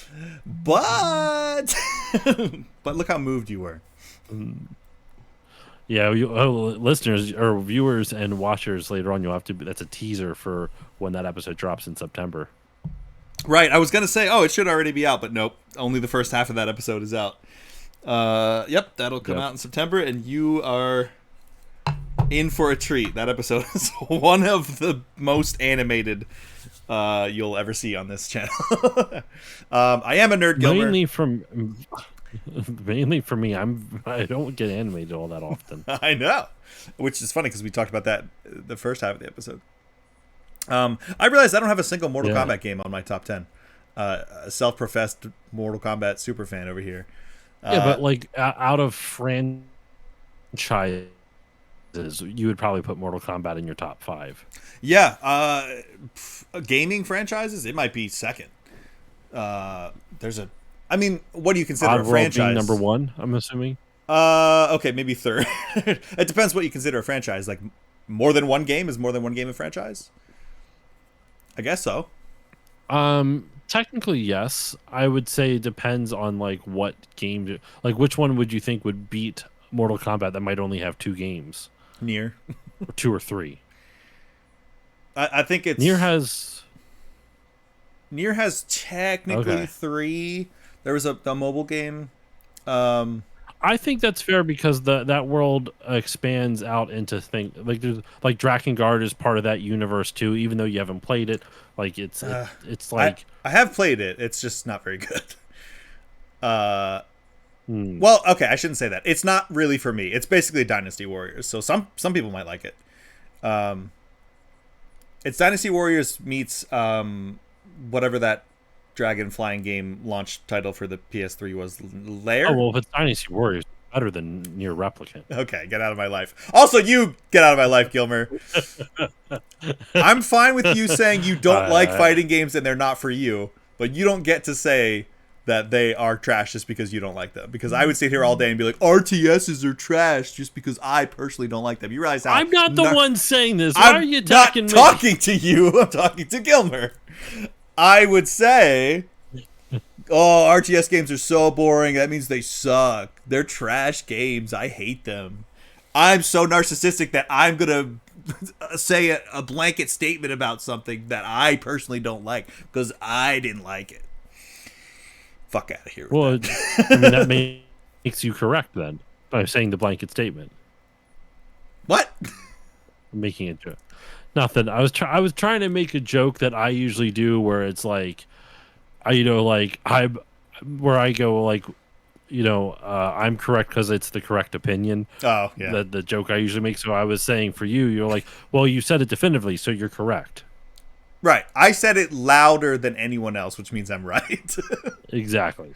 50. But but look how moved you were. Yeah, listeners or viewers and watchers later on, you'll have to. That's a teaser for when that episode drops in September. Right. I was gonna say, oh, it should already be out, but nope. Only the first half of that episode is out. Yep, that'll come out in September, and you are in for a treat. That episode is one of the most animated you'll ever see on this channel. I am a nerd, Gilmer. Mainly for me, I don't get animated all that often. I know, which is funny because we talked about that the first half of the episode. I realized I don't have a single Mortal Kombat game on my top 10. A self-professed Mortal Kombat superfan over here. Yeah, but like out of franchises, you would probably put Mortal Kombat in your top 5. Yeah, gaming franchises, it might be second. There's a, I mean, what do you consider a franchise? Being number 1, I'm assuming. Okay, maybe third. It depends what you consider a franchise. Like, more than one game is more than one game a franchise. I guess so. Technically, yes. I would say it depends on like what game, like which one would you think would beat Mortal Kombat that might only have 2 games, Nier, or 2 or 3. I think it's Nier has technically 3. There was a mobile game. I think that's fair because that world expands out into things like there's like Drakengard is part of that universe too. Even though you haven't played it, like it's like I have played it. It's just not very good. Well, okay, I shouldn't say that. It's not really for me. It's basically Dynasty Warriors. So some people might like it. It's Dynasty Warriors meets whatever that dragon flying game launch title for the PS3 was, Lair. Oh well, if it's Dynasty Warriors, it's better than Near Replicant. Okay, get out of my life. Also, you get out of my life, Gilmer. I'm fine with you saying you don't like fighting games and they're not for you, but you don't get to say that they are trash just because you don't like them. Because I would sit here all day and be like, RTSs are trash just because I personally don't like them. You realize how I'm not the one saying this. Why are you attacking me? I'm not talking to you. I'm talking to Gilmer. I would say, oh, RTS games are so boring. That means they suck. They're trash games. I hate them. I'm so narcissistic that I'm going to say a blanket statement about something that I personally don't like because I didn't like it. Fuck out of here. Well, I mean, that makes you correct then by saying the blanket statement. What? I'm making a joke. Nothing. I was trying to make a joke that I usually do, where it's like, where I go like, I'm correct because it's the correct opinion. Oh yeah. The joke I usually make. So I was saying for you, you're like, well, you said it definitively, so you're correct. Right. I said it louder than anyone else, which means I'm right. Exactly.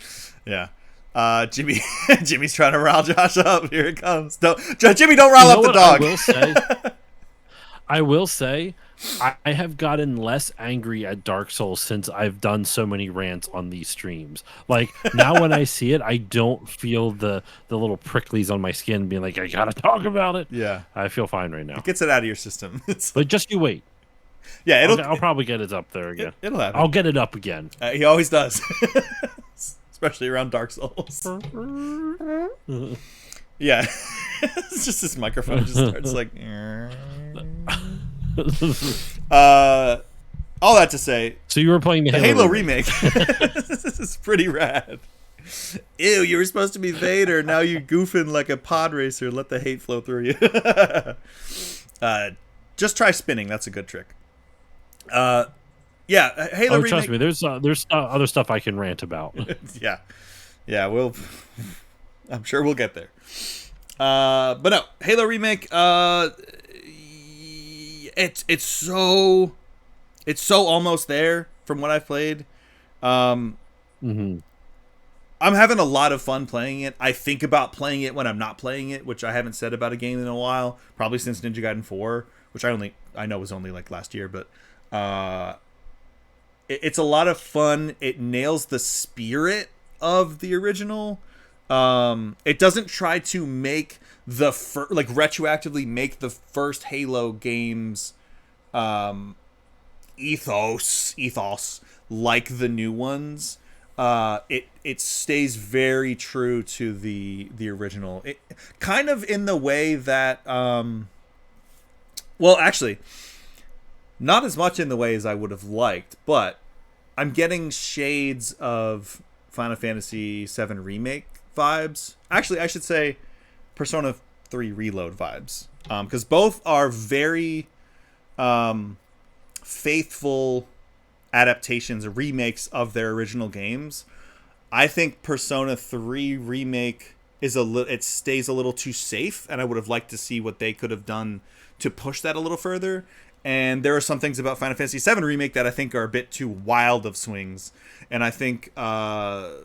Yeah. Jimmy's trying to rile Josh up. Here it comes. Jimmy, don't rile up the dog. I will say I have gotten less angry at Dark Souls since I've done so many rants on these streams. Like now when I see it, I don't feel the little pricklies on my skin being like, I gotta talk about it. Yeah, I feel fine right now. it gets it out of your system. But just you wait. Yeah, I'll probably get it up there again. It'll happen. I'll get it up again. He always does, especially around Dark Souls. Yeah, it's just this microphone just starts like. All that to say, So you were playing the Halo remake. This is pretty rad. Ew, you were supposed to be Vader. Now you goofing like a pod racer. Let the hate flow through you. Just try spinning. That's a good trick. Yeah, Halo remake. Trust me, there's other stuff I can rant about. Yeah, I'm sure we'll get there. But no, Halo remake. It's so almost there from what I've played. Mm-hmm. I'm having a lot of fun playing it. I think about playing it when I'm not playing it, which I haven't said about a game in a while, probably since Ninja Gaiden 4, which I know was only like last year, but it's a lot of fun. It nails the spirit of the original. It doesn't try to make retroactively make the first Halo games ethos like the new ones. It stays very true to the original. It kind of in the way that well, actually, not as much in the way as I would have liked, but I'm getting shades of Final Fantasy VII Remake vibes. Actually, I should say Persona 3 Reload vibes, because both are very faithful adaptations or remakes of their original games. I think Persona 3 Remake it stays a little too safe, and I would have liked to see what they could have done to push that a little further. And there are some things about Final Fantasy VII Remake that I think are a bit too wild of swings, and I think Halo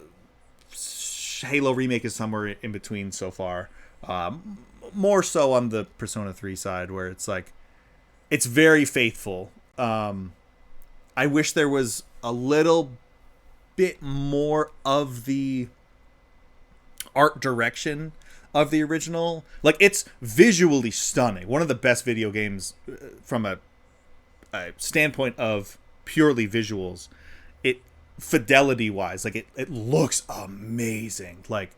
Remake is somewhere in between so far. More so on the Persona 3 side, where it's like it's very faithful. I wish there was a little bit more of the art direction of the original. Like, it's visually stunning. One of the best video games from a standpoint of purely visuals. It fidelity wise, like it looks amazing. Like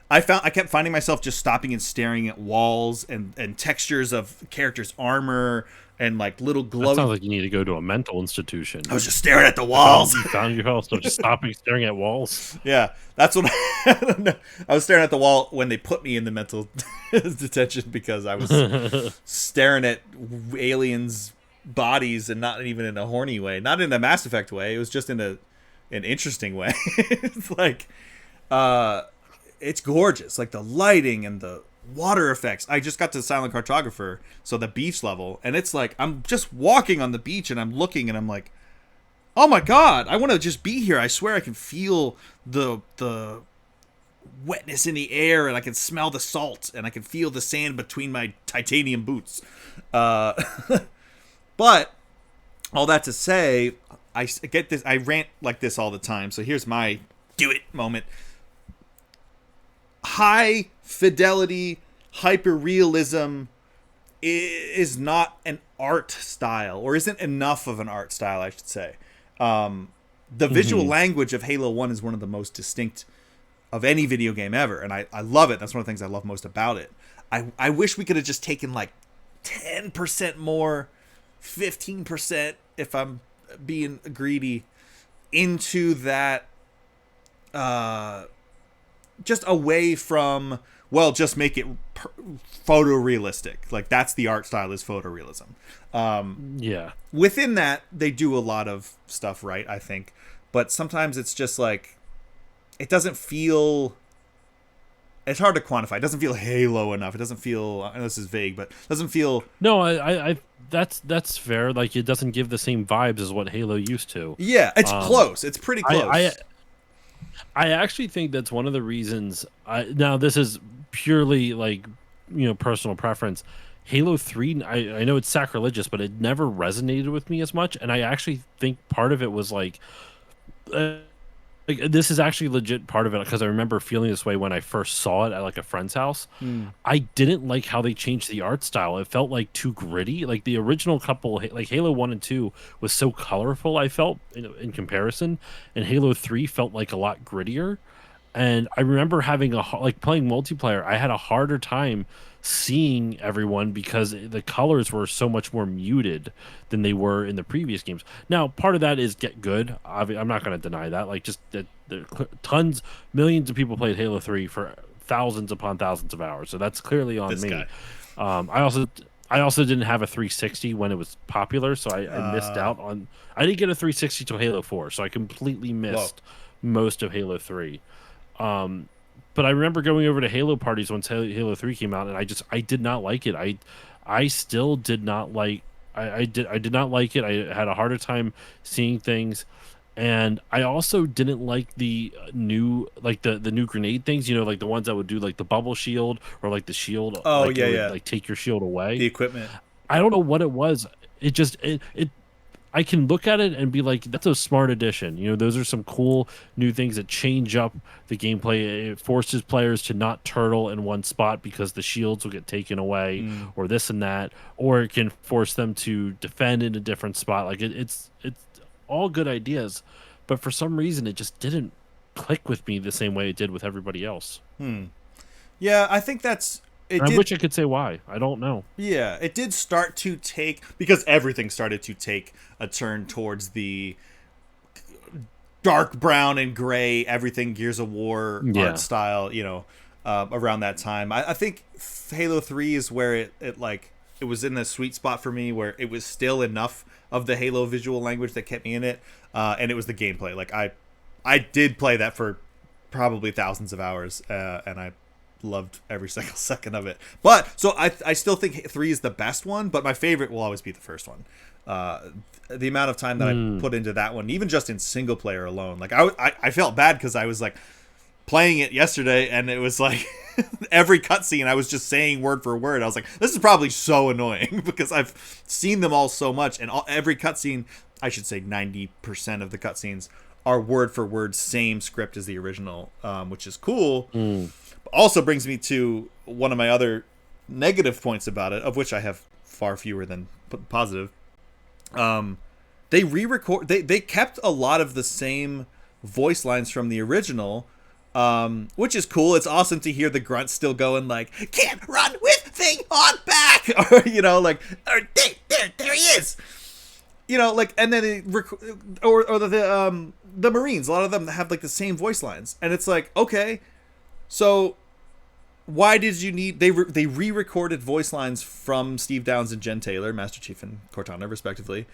I kept finding myself just stopping and staring at walls and textures of characters' armor and like little glowing. That sounds like you need to go to a mental institution. I was just staring at the walls. You found your house, so just stopping staring at walls. Yeah, that's what I was staring at the wall when they put me in the mental detention, because I was staring at aliens' bodies, and not even in a horny way, not in a Mass Effect way. It was just in an interesting way. It's like, it's gorgeous, like the lighting and the water effects. I just got to Silent Cartographer, so the beach level, and it's like I'm just walking on the beach and I'm looking and I'm like, oh my god, I want to just be here. I swear I can feel the wetness in the air, and I can smell the salt, and I can feel the sand between my titanium boots. But all that to say, I get this. I rant like this all the time, so here's my do it moment. High fidelity, hyper realism is not an art style, or isn't enough of an art style, I should say. The visual language of Halo 1 is one of the most distinct of any video game ever, and I love it. That's one of the things I love most about it. I wish we could have just taken like 10% more, 15%, if I'm being greedy, into that, just away from, well, just make it photorealistic. Like, that's the art style, is photorealism. Yeah. Within that, they do a lot of stuff right, I think. But sometimes it's just like, it doesn't feel... It's hard to quantify. It doesn't feel Halo enough. It doesn't feel... I know this is vague, but it doesn't feel... No, I that's fair. Like, it doesn't give the same vibes as what Halo used to. Yeah, it's close. It's pretty close. I actually think that's one of the reasons. Now, this is purely like, personal preference. Halo 3, I know it's sacrilegious, but it never resonated with me as much. And I actually think part of it was uh, like this is actually legit part of it because I remember feeling this way when I first saw it at like a friend's house. Hmm. I didn't like how they changed the art style. It felt like too gritty. Like the original couple, like Halo 1 and 2 was so colorful, I felt in comparison, and Halo 3 felt like a lot grittier. And I remember having like playing multiplayer, I had a harder time seeing everyone because the colors were so much more muted than they were in the previous games. Now, part of that is get good. I'm not going to deny that. Like, just that tons, millions of people played Halo 3 for thousands upon thousands of hours. So that's clearly on This me. guy. I also didn't have a 360 when it was popular, so I missed out on. I didn't get a 360 till Halo 4, so I completely missed most of Halo 3. Um, but I remember going over to Halo parties once Halo 3 came out, and I did not like it. I still did not like. I did not like it. I had a harder time seeing things, and I also didn't like the new the new grenade things. You know, like the ones that would do like the bubble shield or like the shield. Oh Like yeah, it would yeah. like take your shield away. The equipment. I don't know what it was. It just it I can look at it and be like, that's a smart addition. You know, those are some cool new things that change up the gameplay. It forces players to not turtle in one spot because the shields will get taken away, or this and that, or it can force them to defend in a different spot. Like it's all good ideas, but for some reason it just didn't click with me the same way it did with everybody else. Yeah, I think that's it. And I Did wish I could say why. I don't know. Yeah, it did start to take because everything started to take a turn towards the dark brown and gray, everything Gears of War Yeah. art style. Around that time, I think Halo 3 is where it like it was in the sweet spot for me, where it was still enough of the Halo visual language that kept me in it, and it was the gameplay. Like I did play that for probably thousands of hours, and I loved every single second of it. But so I still think 3 is the best one, but my favorite will always be the first one. The amount of time that I put into that one, even just in single player alone, like I felt bad because I was like playing it yesterday, and it was like every cutscene I was just saying word for word. I was like, this is probably so annoying because I've seen them all so much, and every cutscene, I should say 90% of the cutscenes are word for word same script as the original, which is cool. Also brings me to one of my other negative points about it, of which I have far fewer than positive. They re-record. They kept a lot of the same voice lines from the original, which is cool. It's awesome to hear the grunts still going like "Can't run with thing on back," or or there he is. And then or the Marines. A lot of them have like the same voice lines, and it's like, okay, so why did you need they re-recorded voice lines from Steve Downes and Jen Taylor, Master Chief and Cortana respectively,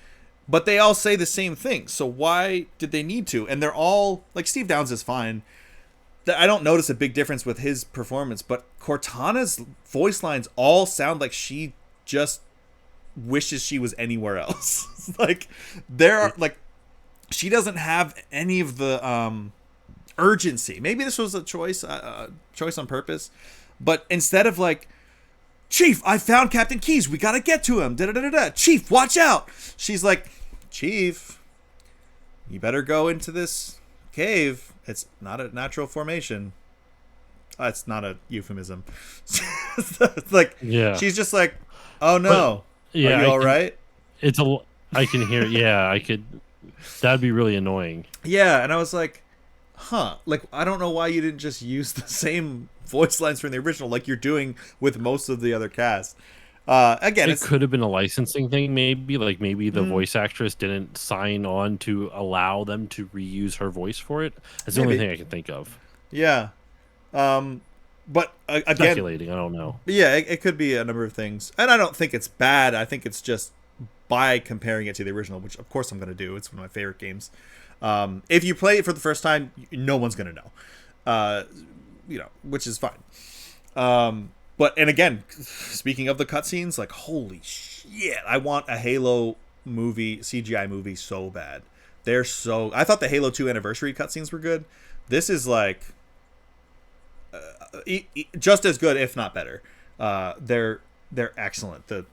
but they all say the same thing, so why did they need to? And they're all like, Steve Downes is fine, I don't notice a big difference with his performance, but Cortana's voice lines all sound like she just wishes she was anywhere else. Like there are like she doesn't have any of the urgency. Maybe this was a choice on purpose, but instead of like, Chief, I found Captain Keyes, we gotta get to him, Chief, watch out, she's like, Chief, you better go into this cave, it's not a natural formation. It's not a euphemism. Like, Yeah. she's just like, oh no, Yeah, are you all right? I can hear. Yeah, I could. That'd be really annoying. Yeah, and I was like, like, I don't know why you didn't just use the same voice lines from the original like you're doing with most of the other cast. Again, It could have been a licensing thing, maybe. Like maybe the voice actress didn't sign on to allow them to reuse her voice for it. That's the only Maybe. thing I can think of. yeah. But again, Speculating, I don't know. yeah, it could be a number of things, and I don't think it's bad. I think it's just by comparing it to the original, which of course I'm going to do. It's one of my favorite games. If you play it for the first time, no one's going to know, which is fine. And again, speaking of the cutscenes, like, holy shit, I want a Halo movie, CGI movie so bad. I thought the Halo 2 anniversary cutscenes were good. This is like just as good, if not better. They're they're excellent. The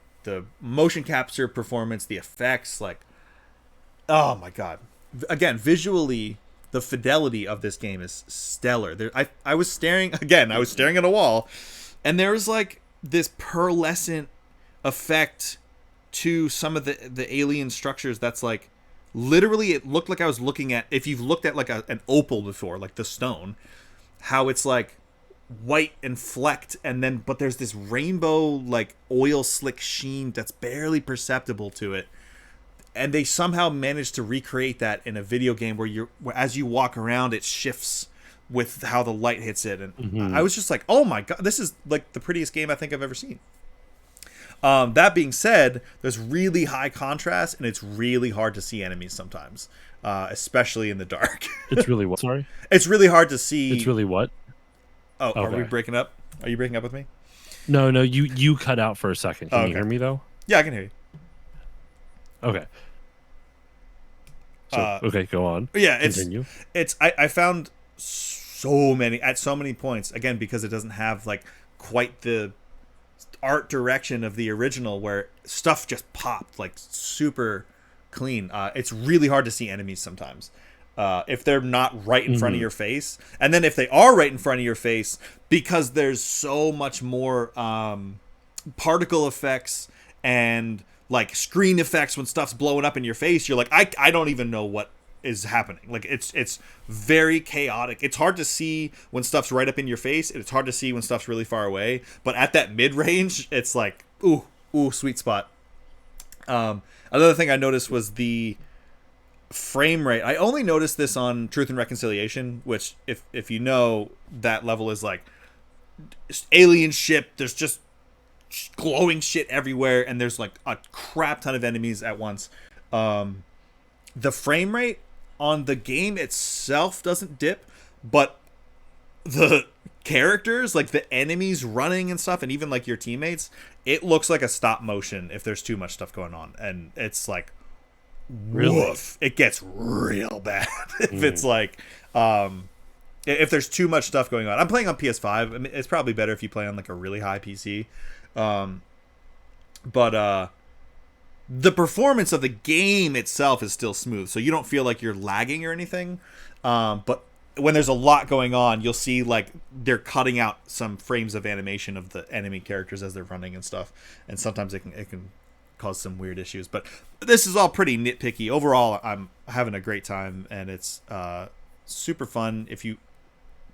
motion capture performance, the effects, like, oh my god. Again, visually, the fidelity of this game is stellar. I was staring again. I was staring at a wall, and there was like this pearlescent effect to some of the alien structures. That's like literally, it looked like I was looking at, if you've looked at like an opal before, like the stone, how it's like white and flecked, and then but there's this rainbow like oil slick sheen that's barely perceptible to it. And they somehow managed to recreate that in a video game where as you walk around, it shifts with how the light hits it. And I was just like, oh my god, this is like the prettiest game I think I've ever seen. That being said, there's really high contrast, and it's really hard to see enemies sometimes, especially in the dark. It's really what? Sorry? It's really hard to see. It's really what? Oh, okay. Are we breaking up? Are you breaking up with me? No, you cut out for a second. Can you hear me, though? Yeah, I can hear you. Okay. So, okay, go on. Yeah, Continue. I found so many points, again, because it doesn't have like quite the art direction of the original where stuff just popped like super clean. It's really hard to see enemies sometimes if they're not right in front of your face, and then if they are right in front of your face, because there's so much more particle effects and like screen effects when stuff's blowing up in your face, you're like, I don't even know what is happening. Like it's very chaotic. It's hard to see when stuff's right up in your face, and it's hard to see when stuff's really far away. But at that mid range, it's like ooh, sweet spot. Another thing I noticed was the frame rate. I only noticed this on Truth and Reconciliation, which if you know, that level is like alien ship. There's just glowing shit everywhere, and there's like a crap ton of enemies at once. The frame rate on the game itself doesn't dip, but the characters, like the enemies running and stuff, and even like your teammates, it looks like a stop motion if there's too much stuff going on, and it's like woof, it gets real bad if it's like if there's too much stuff going on. I'm playing on PS5. I mean, it's probably better if you play on like a really high PC. But the performance of the game itself is still smooth, so you don't feel like you're lagging or anything. But when there's a lot going on, you'll see like they're cutting out some frames of animation of the enemy characters as they're running and stuff, and sometimes it can cause some weird issues. But this is all pretty nitpicky. Overall, I'm having a great time, and it's super fun. If you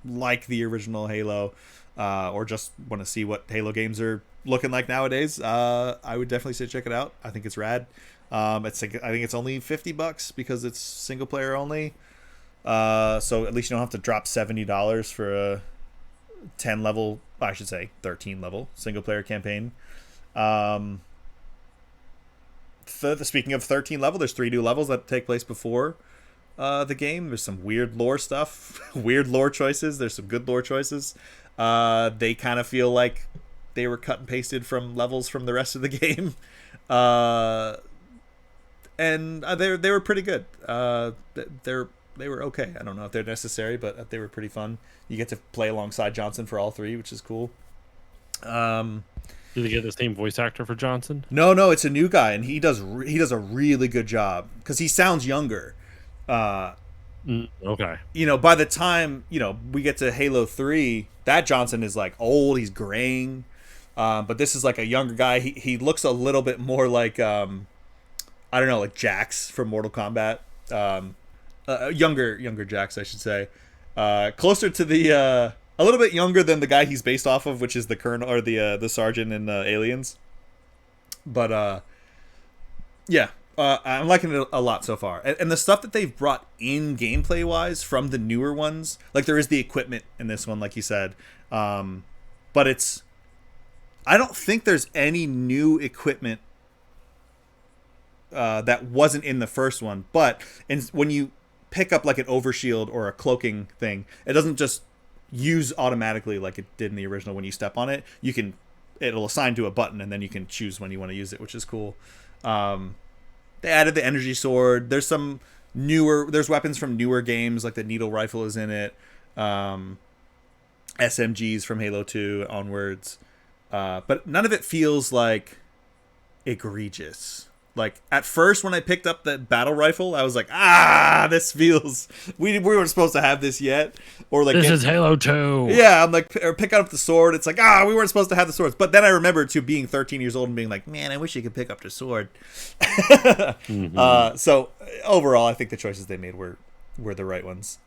like the original Halo, or just want to see what Halo games are looking like nowadays, I would definitely say check it out. I think it's rad. I think it's only $50 because it's single player only. So at least you don't have to drop $70 for a 13 level single player campaign. Speaking of 13 level, there's 3 new levels that take place before the game. There's some weird lore stuff, weird lore choices. There's some good lore choices. They kind of feel like they were cut and pasted from levels from the rest of the game. And they were pretty good. They were okay. I don't know if they're necessary, but they were pretty fun. You get to play alongside Johnson for all 3, which is cool. Did they get the same voice actor for Johnson? No, it's a new guy, and he does a really good job because he sounds younger. Okay. You know, by the time we get to Halo 3, that Johnson is like old. He's graying. But this is like a younger guy. He looks a little bit more like I don't know, like Jax from Mortal Kombat. Younger Jax, I should say. Closer to the a little bit younger than the guy he's based off of, which is the colonel or the sergeant in Aliens. But yeah, I'm liking it a lot so far. And the stuff that they've brought in gameplay wise from the newer ones, like there is the equipment in this one, like you said, but I don't think there's any new equipment that wasn't in the first one. But when you pick up like an overshield or a cloaking thing, it doesn't just use automatically like it did in the original. When you step on it, it'll assign to a button, and then you can choose when you want to use it, which is cool. They added the energy sword. There's weapons from newer games, like the needle rifle is in it. SMGs from Halo 2 onwards. but none of it feels like egregious. Like at first when I picked up the battle rifle, I was like, this feels we weren't supposed to have this yet. Or like this is Halo 2. Yeah, I'm like, or pick up the sword. It's like, we weren't supposed to have the swords. But then I remember to being 13 years old and being like, man, I wish you could pick up the sword. So overall, I think the choices they made were the right ones.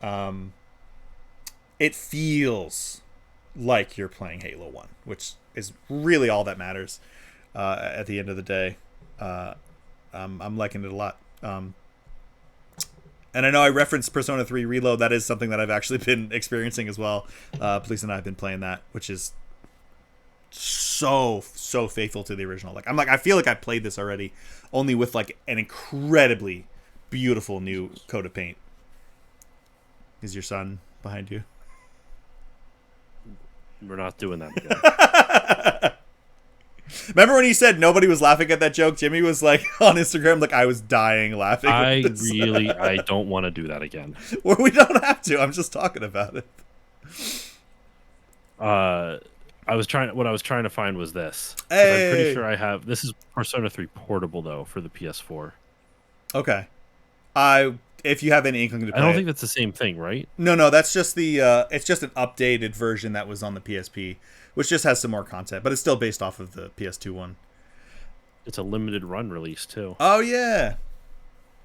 It feels like you're playing Halo 1, which is really all that matters at the end of the day. I'm liking it a lot. And I know I referenced Persona 3 Reload. That is something that I've actually been experiencing as well. Police and I have been playing that, which is so faithful to the original. Like I feel like I played this already, only with like an incredibly beautiful new coat of paint. Is your son behind you? We're not doing that again. Remember when he said nobody was laughing at that joke? Jimmy was like on Instagram, like I was dying laughing. I don't want to do that again. Well, we don't have to. I'm just talking about it. What I was trying to find was this. Hey. I'm pretty sure I have. This is Persona 3 Portable though for the PS4. Okay. If you have any inkling to play, I don't think that's the same thing, right? No, that's just the. It's just an updated version that was on the PSP, which just has some more content, but it's still based off of the PS2 one. It's a limited run release too. Oh yeah,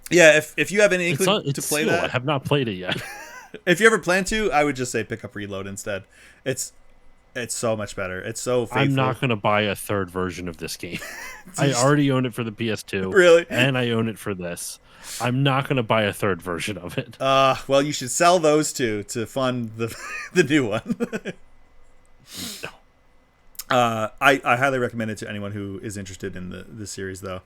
yeah. If you have any inkling to play that, I have not played it yet. If you ever plan to, I would just say pick up Reload instead. It's so much better. It's so faithful. I'm not going to buy a third version of this game. I already own it for the PS2. Really? And I own it for this. I'm not going to buy a third version of it. Well, you should sell those two to fund the new one. No. I highly recommend it to anyone who is interested in the series, though.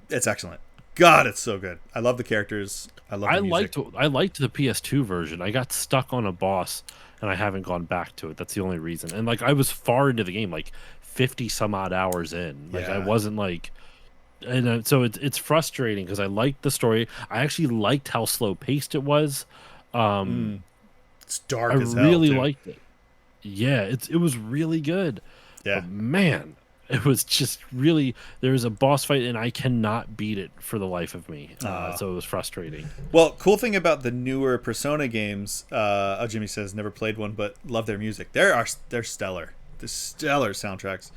It's excellent. God, it's so good. I love the characters. I love the music. I liked the PS2 version. I got stuck on a boss, and I haven't gone back to it. That's the only reason. And like I was far into the game, like 50 some odd hours in. Like I wasn't like, and so it's frustrating because I liked the story. I actually liked how slow paced it was. It's dark as hell. I really too. liked it. Yeah, it was really good. Yeah, but man, it was just really, there was a boss fight and I cannot beat it for the life of me. So it was frustrating. Well, cool thing about the newer Persona games, Jimmy says never played one, but love their music. They're stellar. The stellar soundtracks.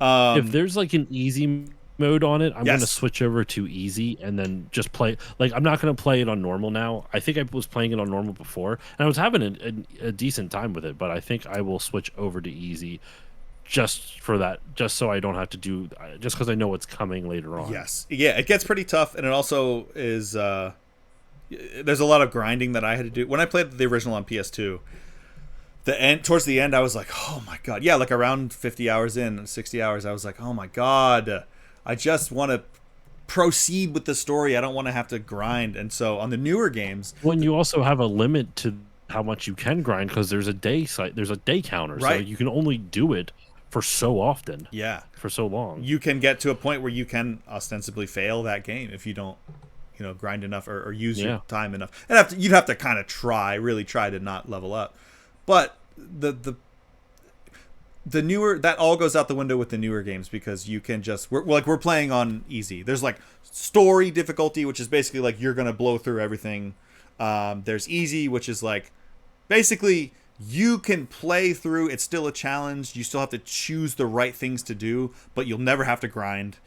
If there's like an easy mode on it, I'm Yes. going to switch over to easy and then just play. Like I'm not going to play it on normal now. I think I was playing it on normal before and I was having a decent time with it, but I think I will switch over to easy just for that, just so I don't have to do, just because I know what's coming later on. Yes. Yeah, it gets pretty tough, and it also is, there's a lot of grinding that I had to do. When I played the original on PS2, towards the end, I was like, oh my God. Yeah, like around 50 hours in, 60 hours, I was like, oh my God, I just want to proceed with the story. I don't want to have to grind. And so on the newer games, when you also have a limit to how much you can grind, because there's a day counter, right. So you can only do it for so often. Yeah. For so long. You can get to a point where you can ostensibly fail that game if you don't, grind enough or use your time enough. And you'd have to kind of really try to not level up. But the newer, that all goes out the window with the newer games, because you can just, we're playing on easy. There's like story difficulty, which is basically like you're going to blow through everything. There's easy, which is like basically you can play through. It's still a challenge. You still have to choose the right things to do, but you'll never have to grind.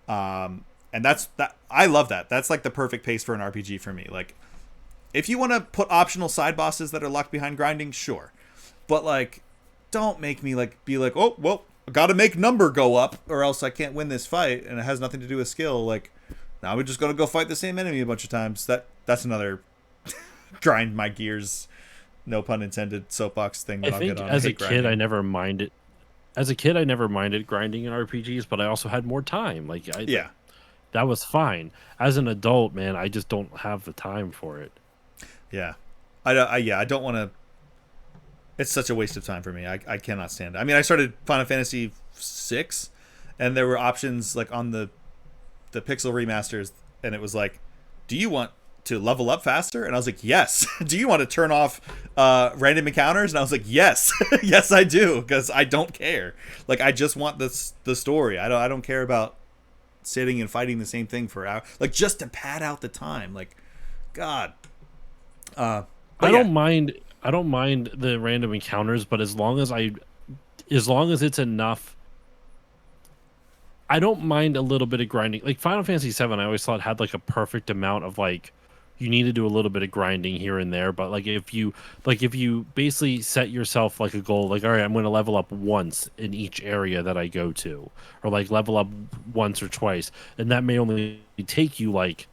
And that I love that. That's like the perfect pace for an RPG for me. Like, if you want to put optional side bosses that are locked behind grinding, sure, but like, don't make me like be like, oh well, I got to make number go up, or else I can't win this fight, and it has nothing to do with skill. Like, now we're just gonna go fight the same enemy a bunch of times. That's another grind my gears, no pun intended, soapbox thing that I'll get on. As a kid, I never minded. As a kid, I never minded grinding in RPGs, but I also had more time. Like, that was fine. As an adult, man, I just don't have the time for it. Yeah, I don't want to. It's such a waste of time for me. I cannot stand it. I mean, I started Final Fantasy VI, and there were options like on the Pixel remasters, and it was like, do you want to level up faster? And I was like, yes. Do you want to turn off random encounters? And I was like, yes. Yes, I do, because I don't care. Like, I just want the story. I don't care about sitting and fighting the same thing for hours. Like, just to pad out the time. Like, God. I don't mind the random encounters, but as long as it's enough. I don't mind a little bit of grinding. Like Final Fantasy VII, I always thought had like a perfect amount of like you need to do a little bit of grinding here and there. But like if you basically set yourself like a goal, like all right, I'm going to level up once in each area that I go to, or like level up once or twice, and that may only take you like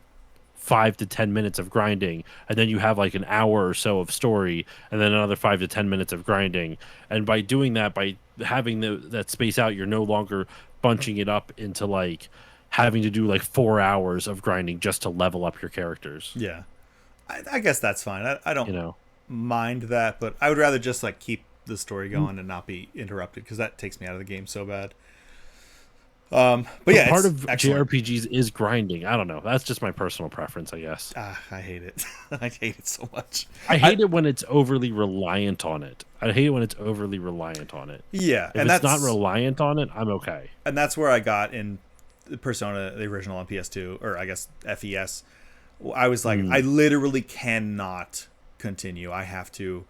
5 to 10 minutes of grinding, and then you have like an hour or so of story, and then another 5 to 10 minutes of grinding. And by doing that, by having that space out, you're no longer bunching it up into like having to do like 4 hours of grinding just to level up your characters. Yeah, I guess that's fine. I don't mind that, but I would rather just like keep the story going and not be interrupted, because that takes me out of the game so bad. But yeah, part of JRPGs is grinding. I don't know. That's just my personal preference, I guess. I hate it. I hate it so much. I hate it when it's overly reliant on it. Yeah, if it's not reliant on it, I'm okay. And that's where I got in Persona, the original on PS2, or I guess FES. I was like, I literally cannot continue. I have to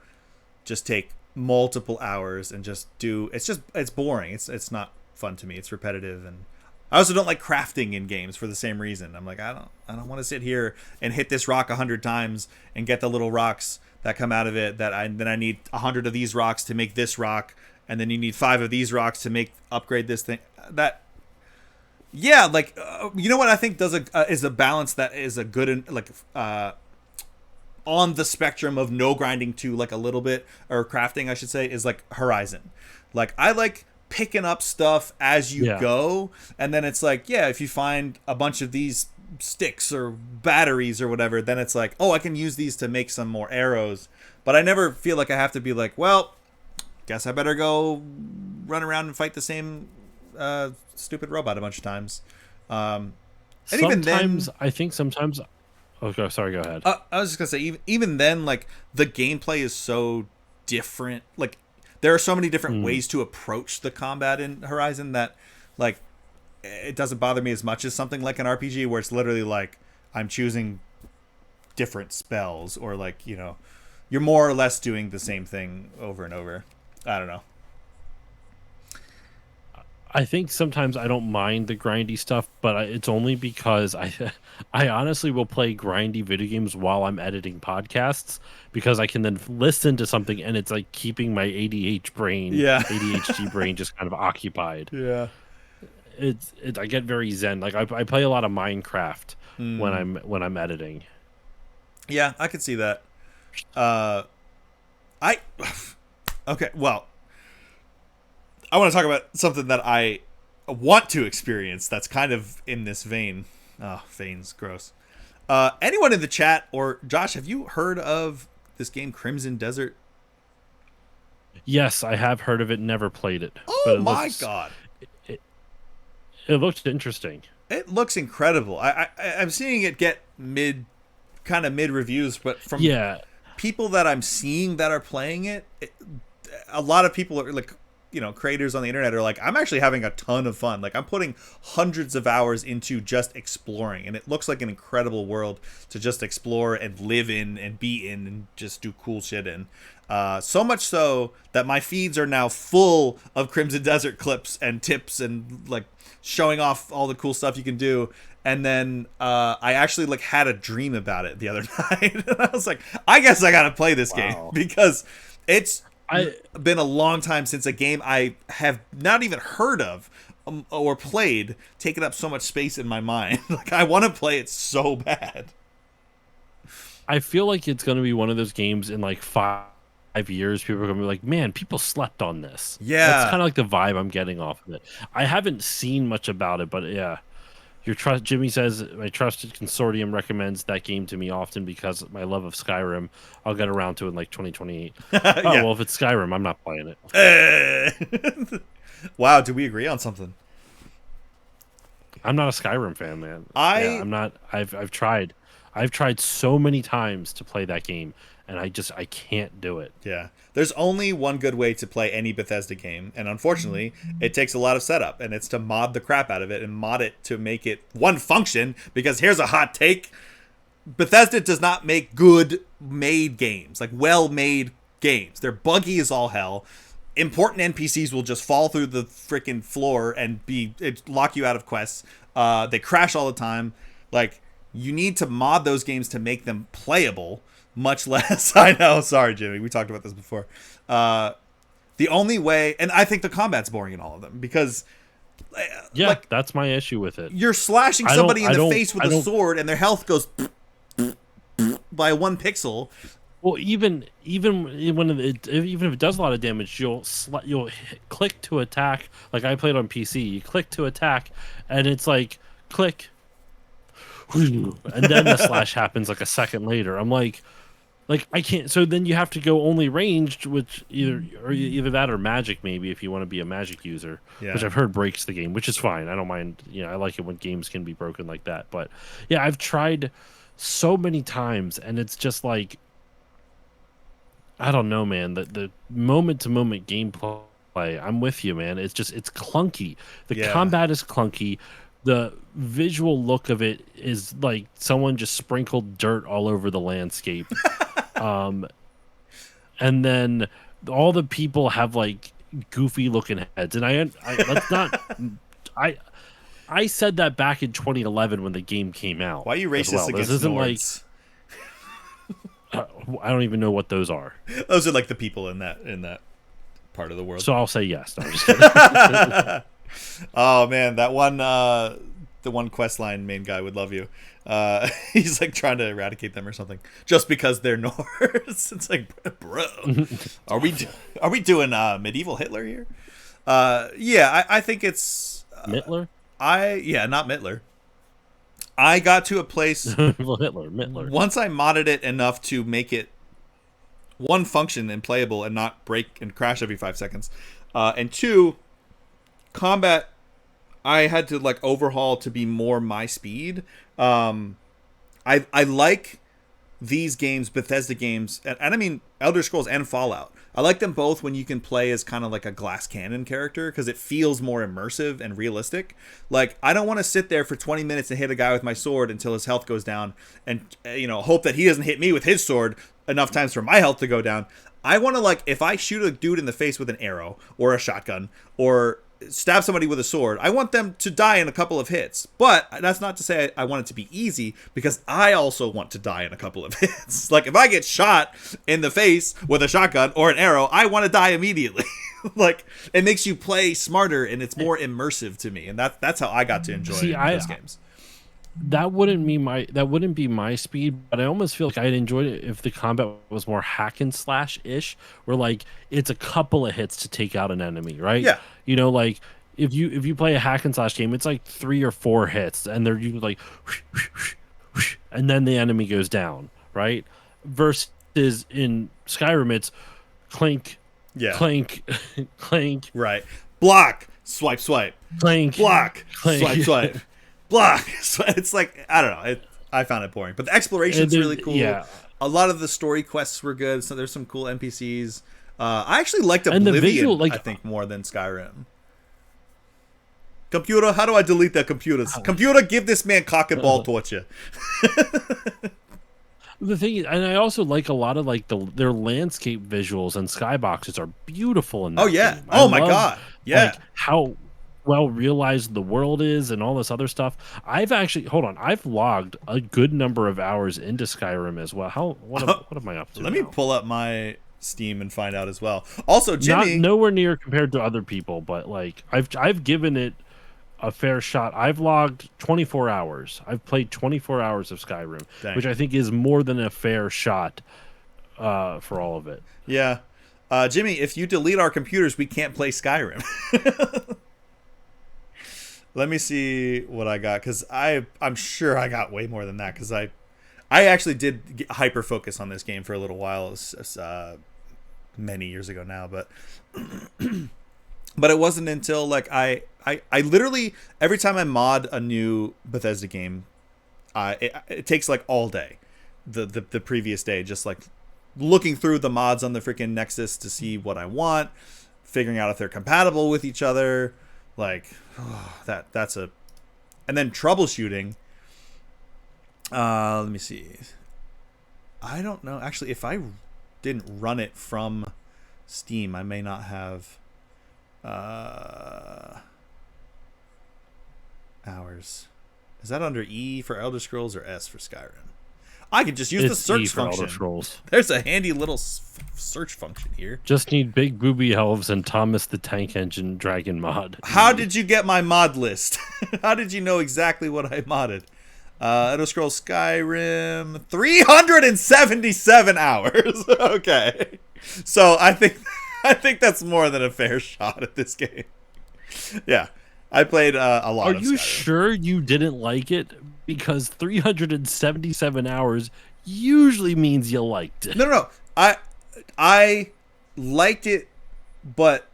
just take multiple hours and just do. It's boring. It's not fun to me. It's repetitive, and I also don't like crafting in games for the same reason. I'm like, I don't want to sit here and hit this rock 100 times and get the little rocks that come out of it. Then I need 100 of these rocks to make this rock, and then you need 5 of these rocks to upgrade this thing. You know what I think is a balance that is a good on the spectrum of no grinding to like a little bit, or crafting I should say, is like Horizon. Like, I like picking up stuff as you go, and then it's like, if you find a bunch of these sticks or batteries or whatever, then it's like, oh, I can use these to make some more arrows. But I never feel like I have to be like, well, guess I better go run around and fight the same stupid robot a bunch of times. And sometimes okay, sorry, go ahead. I was just gonna say, even then, like, the gameplay is so different. Like, there are so many different ways to approach the combat in Horizon that, like, it doesn't bother me as much as something like an RPG where it's literally like I'm choosing different spells, or like, you're more or less doing the same thing over and over. I don't know. I think sometimes I don't mind the grindy stuff, but it's only because I honestly will play grindy video games while I'm editing podcasts, because I can then listen to something and it's like keeping my ADHD brain just kind of occupied. Yeah. I get very zen. Like I play a lot of Minecraft when I'm editing. Yeah, I could see that. Okay, well, I want to talk about something that I want to experience that's kind of in this vein. Oh, veins, gross. Anyone in the chat, or Josh, have you heard of this game Crimson Desert? Yes, I have heard of it, never played it. Oh my God. It looks interesting. It looks incredible. I'm seeing it get mid reviews, but from people that I'm seeing that are playing it, a lot of people are like, creators on the internet are like, I'm actually having a ton of fun. Like, I'm putting hundreds of hours into just exploring, and it looks like an incredible world to just explore and live in and be in and just do cool shit in. So much so that my feeds are now full of Crimson Desert clips and tips and like showing off all the cool stuff you can do. And then I actually like had a dream about it the other night. And I was like, I guess I gotta play this game, because it's been a long time since a game I have not even heard of or played taken up so much space in my mind. Like, I want to play it so bad. I feel like it's going to be one of those games in like 5 years. People are going to be like, man, people slept on this. Yeah. That's kind of like the vibe I'm getting off of it. I haven't seen much about it, but yeah. Jimmy says, my trusted consortium recommends that game to me often because of my love of Skyrim. I'll get around to it in like 2028. Well, if it's Skyrim, I'm not playing it. Wow, do we agree on something? I'm not a Skyrim fan, man. I'm not. I've tried. I've tried so many times to play that game, and I can't do it. Yeah. There's only one good way to play any Bethesda game, and unfortunately, it takes a lot of setup, and it's to mod the crap out of it and mod it to make it one function, because here's a hot take. Bethesda does not make good made games, like well-made games. They're buggy as all hell. Important NPCs will just fall through the freaking floor and lock you out of quests. They crash all the time. Like, you need to mod those games to make them playable, much less. I know, sorry, Jimmy, we talked about this before. The only way, and I think the combat's boring in all of them, because Yeah, like, that's my issue with it. you're slashing somebody in the face with a sword, and their health goes by 1 pixel. Well, even when even if it does a lot of damage, you'll click to attack. Like I played on PC, you click to attack, and it's like click, and then the slash happens like a second later. I'm like I can't. So then you have to go only ranged, which either that or magic, maybe if you want to be a magic user, Yeah. which I've heard breaks the game, which is fine. I don't mind. I like it when games can be broken like that. But yeah, I've tried so many times, and it's just like, I don't know, man. The moment to moment gameplay, I'm with you, man. It's clunky. The combat is clunky. The visual look of it is like someone just sprinkled dirt all over the landscape. And then all the people have like goofy looking heads, and let's not. I said that back in 2011 when the game came out. Why are you racist well. against This isn't Nords? I don't even know what those are. Those are like the people in that part of the world. So I'll say yes. No, I'm just kidding. Oh man, that one the one quest line main guy would love you. He's like trying to eradicate them or something just because they're Norse. It's like, bro, are we doing medieval Hitler here? Yeah, I think it's Mittler. Not Mittler. I got to a place Mittler. once I modded it enough to make it one function and playable and not break and crash every 5 seconds. And 2, combat I had to like overhaul to be more my speed. I like these games, Bethesda games, and I mean Elder Scrolls and Fallout. I like them both when you can play as kind of like a glass cannon character, because it feels more immersive and realistic. Like, I don't want to sit there for 20 minutes and hit a guy with my sword until his health goes down and, hope that he doesn't hit me with his sword enough times for my health to go down. I want to, like, if I shoot a dude in the face with an arrow or a shotgun or stab somebody with a sword, I want them to die in a couple of hits. But that's not to say I want it to be easy, because I also want to die in a couple of hits. Like, if I get shot in the face with a shotgun or an arrow, I want to die immediately. Like, it makes you play smarter, and it's more immersive to me, and that's how I got to enjoy those games. That wouldn't be my speed, but I almost feel like I'd enjoy it if the combat was more hack and slash ish, where like it's a couple of hits to take out an enemy, right? Yeah. Like if you play a hack and slash game, it's like 3 or 4 hits, and they're usually like, and then the enemy goes down, right? Versus in Skyrim, it's clink, clank, clank, right? Block, swipe, clank, block, clank. swipe. Block. So it's like, I don't know. I found it boring, but the exploration's really cool. Yeah. A lot of the story quests were good. So there's some cool NPCs. I actually liked Oblivion, the visual, I think, more than Skyrim. Computer, how do I delete the computers? Computer, give this man cock and ball torture. The thing is, and I also like a lot of like their landscape visuals and skyboxes are beautiful in that game. Oh my god. Yeah. Like how well realized the world is and all this other stuff. I've logged a good number of hours into Skyrim as well. What am I up to? Let me pull up my Steam and find out as well. Also, Jimmy, not nowhere near compared to other people, but like I've given it a fair shot. I've logged 24 hours. I've played 24 hours of Skyrim, which I think is more than a fair shot for all of it. Yeah. Jimmy, if you delete our computers, we can't play Skyrim. Let me see what I got, because I'm sure I got way more than that, because I actually did hyper focus on this game for a little while, many years ago now, but but it wasn't until like I literally every time I mod a new Bethesda game, it takes like all day, the previous day, just like looking through the mods on the freaking Nexus to see what I want, figuring out if they're compatible with each other, like that's a, and then troubleshooting. Let me see. I don't know actually if I didn't run it from Steam, I may not have hours. Is that under E for Elder Scrolls or S for Skyrim? I could just use the search function. Elder Scrolls. There's a handy little search function here. Just need big booby elves and Thomas the Tank Engine Dragon mod. How did you get my mod list? How did you know exactly what I modded? Elder Scrolls Skyrim, 377 hours. Okay, so I think that's more than a fair shot at this game. Yeah, I played a lot. Are you sure you didn't like it? Because 377 hours usually means you liked it. No. I liked it, but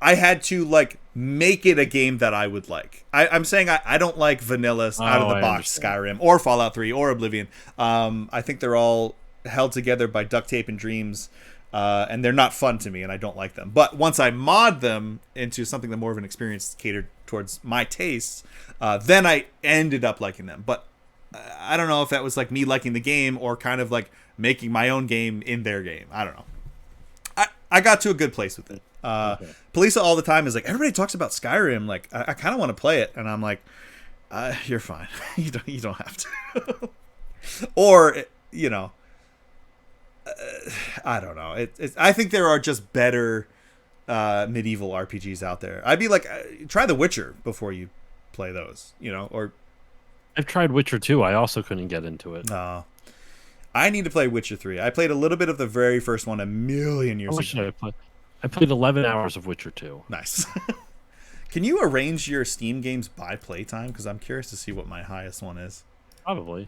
I had to like make it a game that I would like. I'm saying I don't like vanilla out of the box Skyrim or Fallout 3 or Oblivion. I think they're all held together by duct tape and dreams, and they're not fun to me, and I don't like them. But once I mod them into something that more of an experience catered towards my tastes, then I ended up liking them. But I don't know if that was like me liking the game or kind of like making my own game in their game. I don't know. I got to a good place with it. Okay. Palisa all the time is like, everybody talks about Skyrim. Like, I kind of want to play it, and I'm like, you're fine. you don't have to. Or you know, I don't know. I think there are just better medieval RPGs out there. I'd be like, try The Witcher before you play those. You know, or I've tried Witcher 2. I also couldn't get into it. No. I need to play Witcher 3. I played a little bit of the very first one a million years ago. I played 11 hours of Witcher 2. Nice. Can you arrange your Steam games by playtime? Because I'm curious to see what my highest one is. Probably.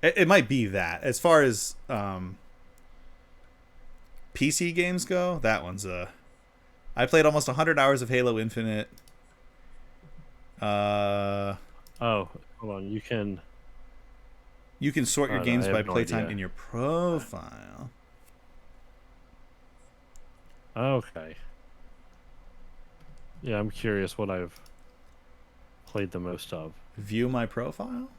It might be that. As far as PC games go, that one's I played almost 100 hours of Halo Infinite. Oh, hold on. You can sort your games by playtime in your profile. Okay. Yeah, I'm curious what I've played the most of. View my profile?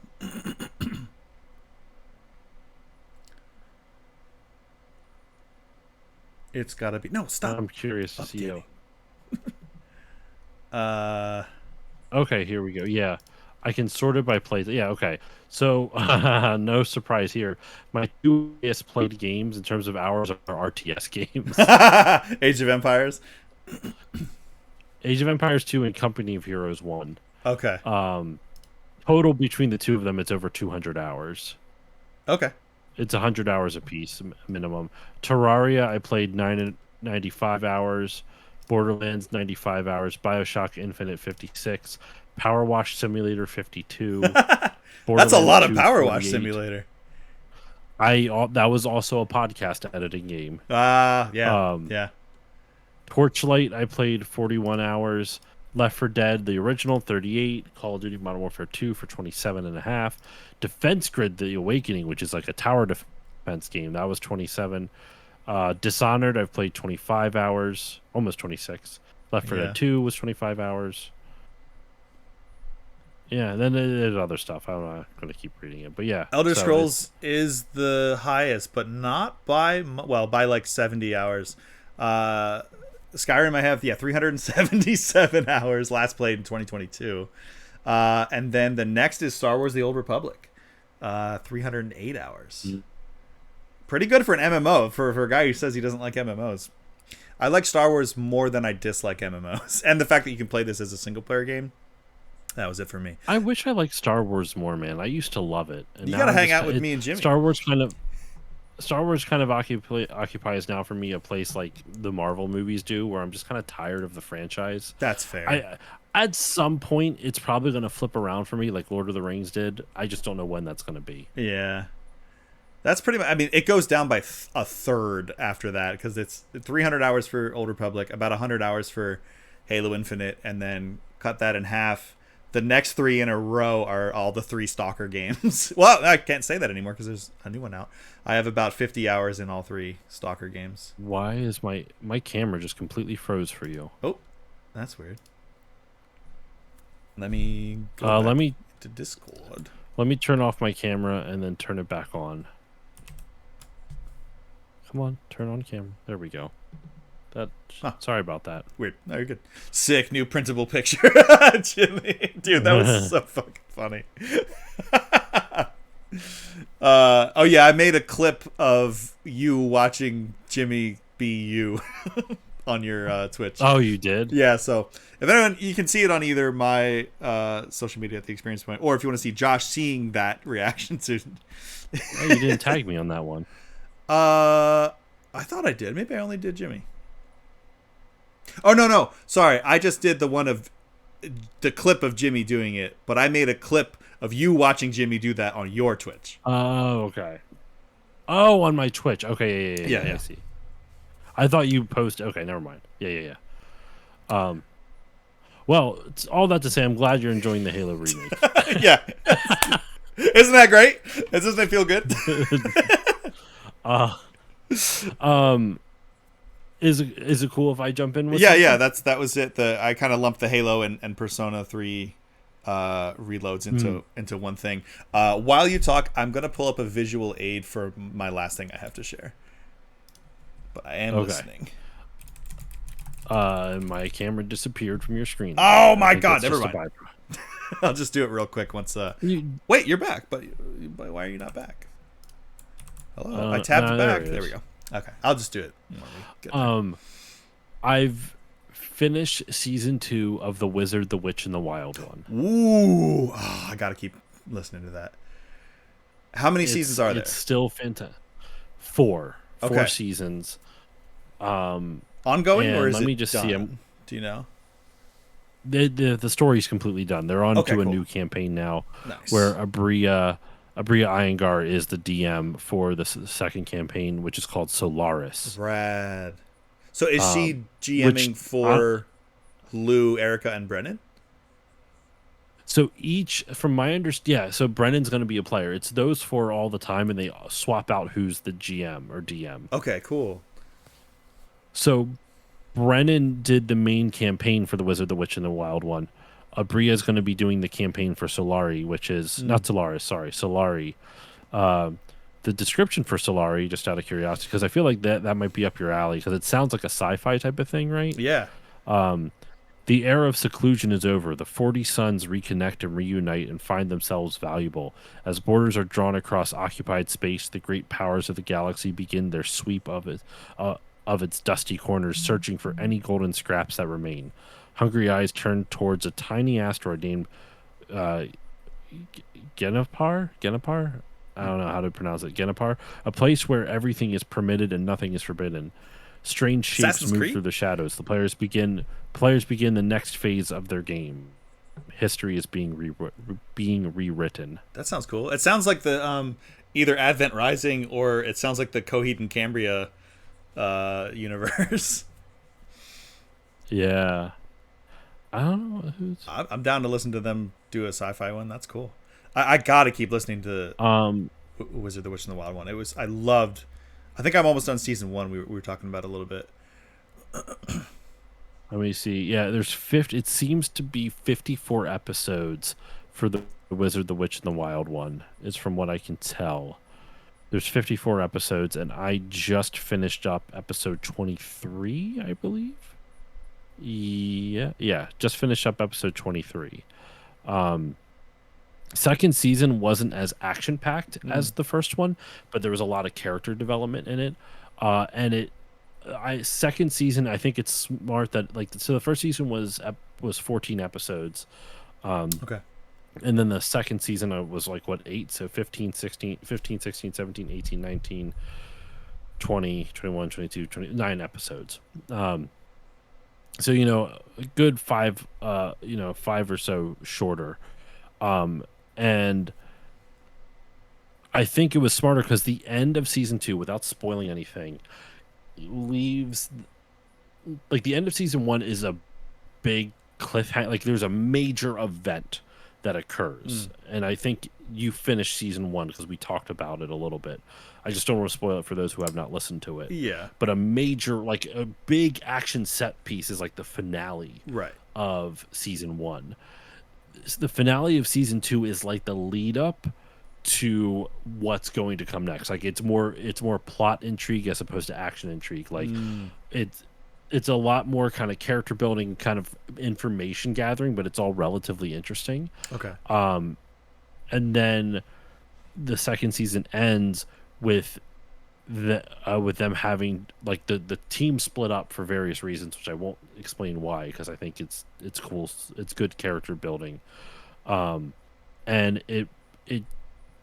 It's gotta be. No, stop. I'm curious to see you. Okay, here we go. Yeah, I can sort it by play. Yeah, okay. So, no surprise here. My two highest played games in terms of hours are RTS games. Age of Empires. Age of Empires 2 and Company of Heroes 1. Okay. Total between the two of them, it's over 200 hours. Okay. It's 100 hours a piece minimum. Terraria, I played 95 hours. Borderlands, 95 hours. BioShock Infinite, 56. Power Wash Simulator, 52. That's a lot of Power Wash Simulator. That was also a podcast editing game. Yeah. Yeah. Torchlight, I played 41 hours. Left 4 Dead, the original, 38. Call of Duty Modern Warfare 2 for 27.5. Defense Grid, The Awakening, which is like a tower defense game, that was 27. Dishonored, I've played 25 hours, almost 26. Left 4 Dead 2 was 25 hours. Yeah, and then there's other stuff. I'm not going to keep reading it, but yeah. Elder Scrolls is the highest, but not by like 70 hours. Skyrim, I have 377 hours. Last played in 2022, and then the next is Star Wars: The Old Republic, 308 hours. Pretty good for an MMO for a guy who says he doesn't like MMOs. I like Star Wars more than I dislike MMOs, and the fact that you can play this as a single player game. That was it for me. I wish I liked Star Wars more, man. I used to love it. And you gotta hang out with me and Jimmy. Star Wars kind of occupies now for me a place like the Marvel movies do, where I'm just kind of tired of the franchise. That's fair. At some point, it's probably going to flip around for me like Lord of the Rings did. I just don't know when that's going to be. Yeah. That's pretty much. I mean, it goes down by a third after that because it's 300 hours for Old Republic, about 100 hours for Halo Infinite, and then cut that in half. The next 3 in a row are all the 3 Stalker games. Well, I can't say that anymore because there's a new one out. I have about 50 hours in all 3 Stalker games. Why is my camera just completely froze for you? Oh, that's weird. Let me go let me to Discord. Let me turn off my camera and then turn it back on. Come on, turn on camera. There we go. Sorry about that. Weird. No, you're good. Sick new printable picture, Jimmy. Dude, that was so fucking funny. Oh yeah, I made a clip of you watching Jimmy be you on your Twitch. Oh, you did? Yeah. So if anyone, you can see it on either my social media at the Experience Point, or if you want to see Josh seeing that reaction to. Oh, you didn't tag me on that one. I thought I did. Maybe I only did Jimmy. Oh no. Sorry, I just did the one of the clip of Jimmy doing it, but I made a clip of you watching Jimmy do that on your Twitch. Oh, okay. Oh, on my Twitch. Okay, yeah. I see. I thought you posted. Okay, never mind. Yeah. Well, it's all that to say, I'm glad you're enjoying the Halo remake. Yeah. Isn't that great? Doesn't it feel good? Is it cool if I jump in with Yeah, that was it. I kind of lumped the Halo and Persona 3 reloads into one thing. While you talk, I'm gonna pull up a visual aid for my last thing I have to share. But I am listening. My camera disappeared from your screen. Oh my god, never mind. I'll just do it real quick once wait, you're back, but why are you not back? Hello. I tapped back. There we go. Okay, I'll just do it. I've finished season 2 of The Wizard, the Witch, and the Wild One. Ooh, I gotta keep listening to that. How many seasons are there? It's still fantastic. 4 seasons. Ongoing, or is let it me just done? Do you know? The story's completely done. They're on to a new campaign now, where Abria Iyengar is the DM for the second campaign, which is called Solaris. Rad. So is she GMing for Lou, Erica, and Brennan? So from my understanding, so Brennan's going to be a player. It's those 4 all the time, and they swap out who's the GM or DM. Okay, cool. So Brennan did the main campaign for The Wizard, the Witch, and the Wild One. Abria is going to be doing the campaign for Solari, which is not Solaris, sorry, Solari. The description for Solari, just out of curiosity, because I feel like that might be up your alley, because it sounds like a sci-fi type of thing, right? Yeah. The era of seclusion is over. The 40 sons reconnect and reunite and find themselves valuable. As borders are drawn across occupied space, the great powers of the galaxy begin their sweep of its dusty corners, searching for any golden scraps that remain. Hungry eyes turn towards a tiny asteroid named Genapar? I don't know how to pronounce it. Genapar? A place where everything is permitted and nothing is forbidden. Strange shapes move through the shadows. The players begin the next phase of their game. History is being rewritten. That sounds cool. It sounds like the either Advent Rising or it sounds like the Coheed and Cambria universe. Yeah. I don't know who's. I'm down to listen to them do a sci-fi one. That's cool. I gotta keep listening to Wizard, the Witch, and the Wild One. I loved. I think I'm almost done season 1. We were talking about it a little bit. Let me see. Yeah, there's 50. It seems to be 54 episodes for the Wizard, the Witch, and the Wild One. Is from what I can tell. There's 54 episodes, and I just finished up episode 23, I believe. Yeah, just finished up episode 23. Second season wasn't as action-packed as the first one, but there was a lot of character development in it. And second season, I think it's smart that so the first season was 14 episodes. Okay. And then the second season was 8, so 15, 16, 17, 18, 19, 20, 21, 22, 29 episodes. So, a good 5 or so shorter. And I think it was smarter because the end of season 2, without spoiling anything, leaves like the end of season 1 is a big cliffhanger. Like there's a major event that occurs, and I think you finished season 1 because we talked about it a little bit. I just don't want to spoil it for those who have not listened to it. Yeah. But a major, like a big action set piece is like the finale Right. of season 1. The finale of season 2 is like the lead up to what's going to come next. Like it's more plot intrigue as opposed to action intrigue. Like it's a lot more kind of character building, kind of information gathering, but it's all relatively interesting. Okay. And then the second season ends with with them having like the team split up for various reasons, which I won't explain why, because I think it's cool. It's good character building, and it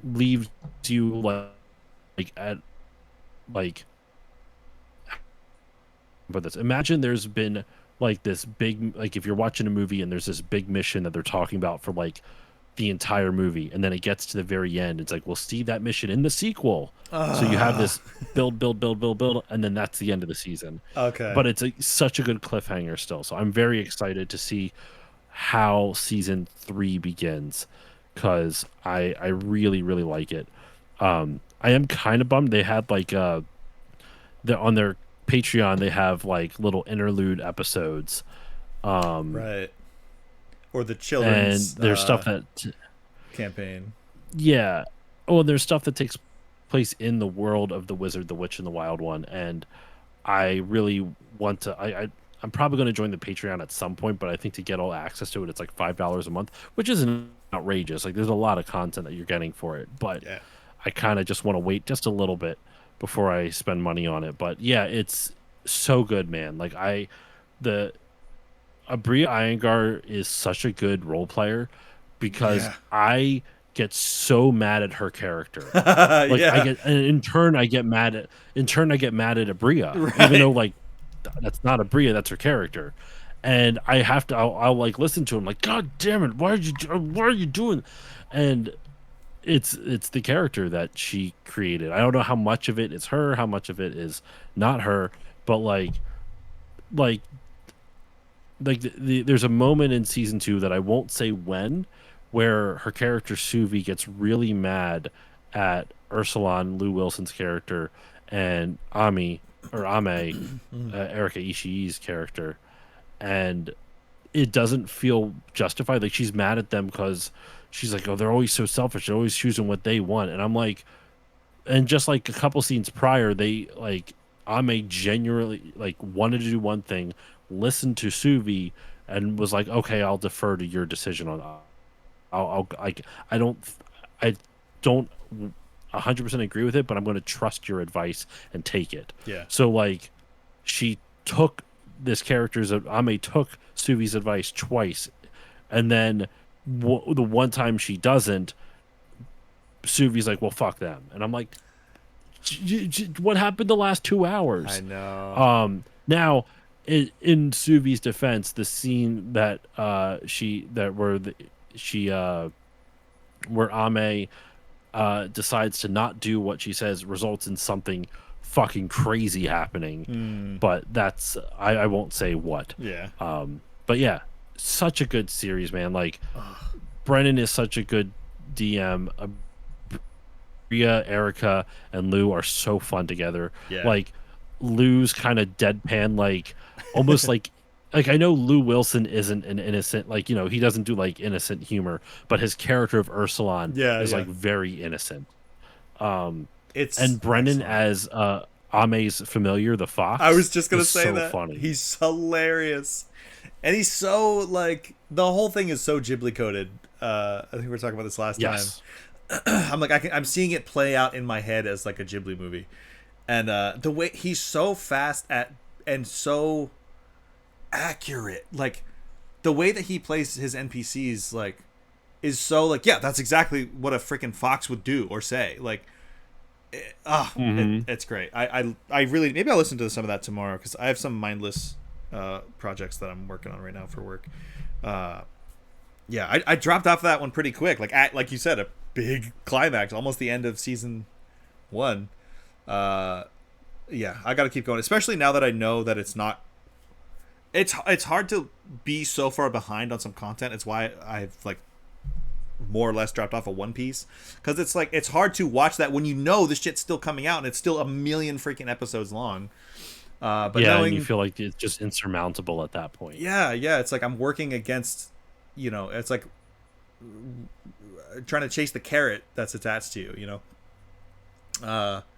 leaves you like at like. But this, imagine there's been like this big, like if you're watching a movie and there's this big mission that they're talking about for like the entire movie, and then it gets to the very end, it's like, we'll see that mission in the sequel. So you have this build, and then that's the end of the season. Okay. But it's such a good cliffhanger still. So I'm very excited to see how season 3 begins, because I really, really like it. I am kind of bummed they had like on their Patreon they have like little interlude episodes. Right. Or the children's and there's stuff that campaign. Yeah. Oh, there's stuff that takes place in the world of the Wizard, the Witch, and the Wild One, and I really want to. I'm probably going to join the Patreon at some point, but I think to get all access to it, it's like $5 a month, which isn't outrageous. Like there's a lot of content that you're getting for it, but Yeah. I kind of just want to wait just a little bit before I spend money on it. But yeah, it's so good, man. Like Abria Iyengar is such a good role player, because I get so mad at her character. Like Yeah. I get, and in turn I get mad at Abria, Right. even though like that's not Abria, that's her character. And I have to, I'll like listen to him like, God damn it, why are you doing? And it's the character that she created. I don't know how much of it is her, how much of it is not her, but like there's a moment in season 2 that I won't say when, where her character Suvi gets really mad at Ursulon, Lou Wilson's character, and Ame, Erika Ishii's character, and it doesn't feel justified. Like she's mad at them because she's like, oh, they're always so selfish, they're always choosing what they want, and I'm like, and just like a couple scenes prior, they like Ame genuinely like wanted to do one thing, listened to Suvi, and was like, okay, I'll defer to your decision on I don't 100% agree with it, but I'm going to trust your advice and take it. Yeah. So like she took Ame took Suvi's advice twice, and then the one time she doesn't, Suvi's like, well, fuck them. And I'm like, what happened the last 2 hours? I know. Now, in Suvi's defense, the scene that where Ame decides to not do what she says results in something fucking crazy happening. But that's I won't say what. Yeah. But yeah, such a good series, man. Like Brennan is such a good DM. Ria, Erica, and Lou are so fun together. Yeah. Like Lou's kind of deadpan, like almost like I know Lou Wilson isn't an innocent, like, you know, he doesn't do like innocent humor, but his character of Ursulon is like very innocent. It's and Brennan as Ame's familiar, the fox. I was just gonna say so that funny. He's hilarious, and he's so like the whole thing is so Ghibli coded. I think we were talking about this last time. I'm like I'm seeing it play out in my head as like a Ghibli movie, and the way he's so fast at and so accurate, like the way that he plays his NPCs like is so like, yeah, that's exactly what a freaking fox would do or say. Like it's great. I really, maybe I'll listen to some of that tomorrow, because I have some mindless projects that I'm working on right now for work. Yeah, I dropped off that one pretty quick. Like you said, a big climax, almost the end of season one. Uh, yeah, I got to keep going, especially now that I know that it's not. It's hard to be so far behind on some content. It's why I've like more or less dropped off of One Piece, because it's like it's hard to watch that when you know this shit's still coming out and it's still a million freaking episodes long. But Yeah, and you knowing, feel like it's just insurmountable at that point. yeah, it's like I'm working against, it's like trying to chase the carrot that's attached to you.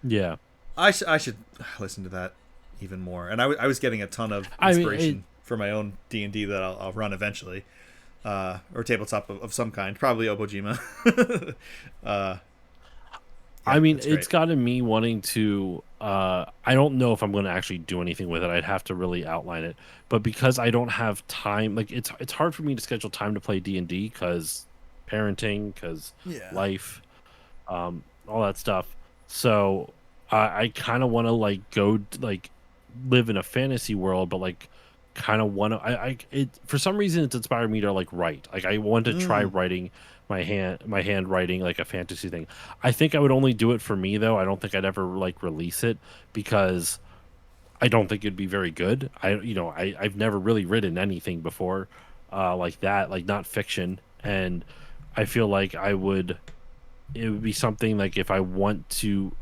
Yeah. I should listen to that even more. And I was getting a ton of I mean, inspiration for my own D&D that I'll run eventually, or tabletop of some kind, probably Obojima. uh, yeah, I mean, it's it's great. gotten me wanting to. I don't know if I'm going to actually do anything with it. I'd have to really outline it. But because I don't have time, like it's hard for me to schedule time to play D&D because parenting, because Yeah, life, all that stuff. So I kind of want to like like live in a fantasy world, but like kind of want to. It for some reason it's inspired me to like write. Like I want to try mm, writing my handwriting like a fantasy thing. I think I would only do it for me though. I don't think I'd ever like release it because I don't think it'd be very good. I've never really written anything before like that, like not fiction, and I feel like it would be something like if I want to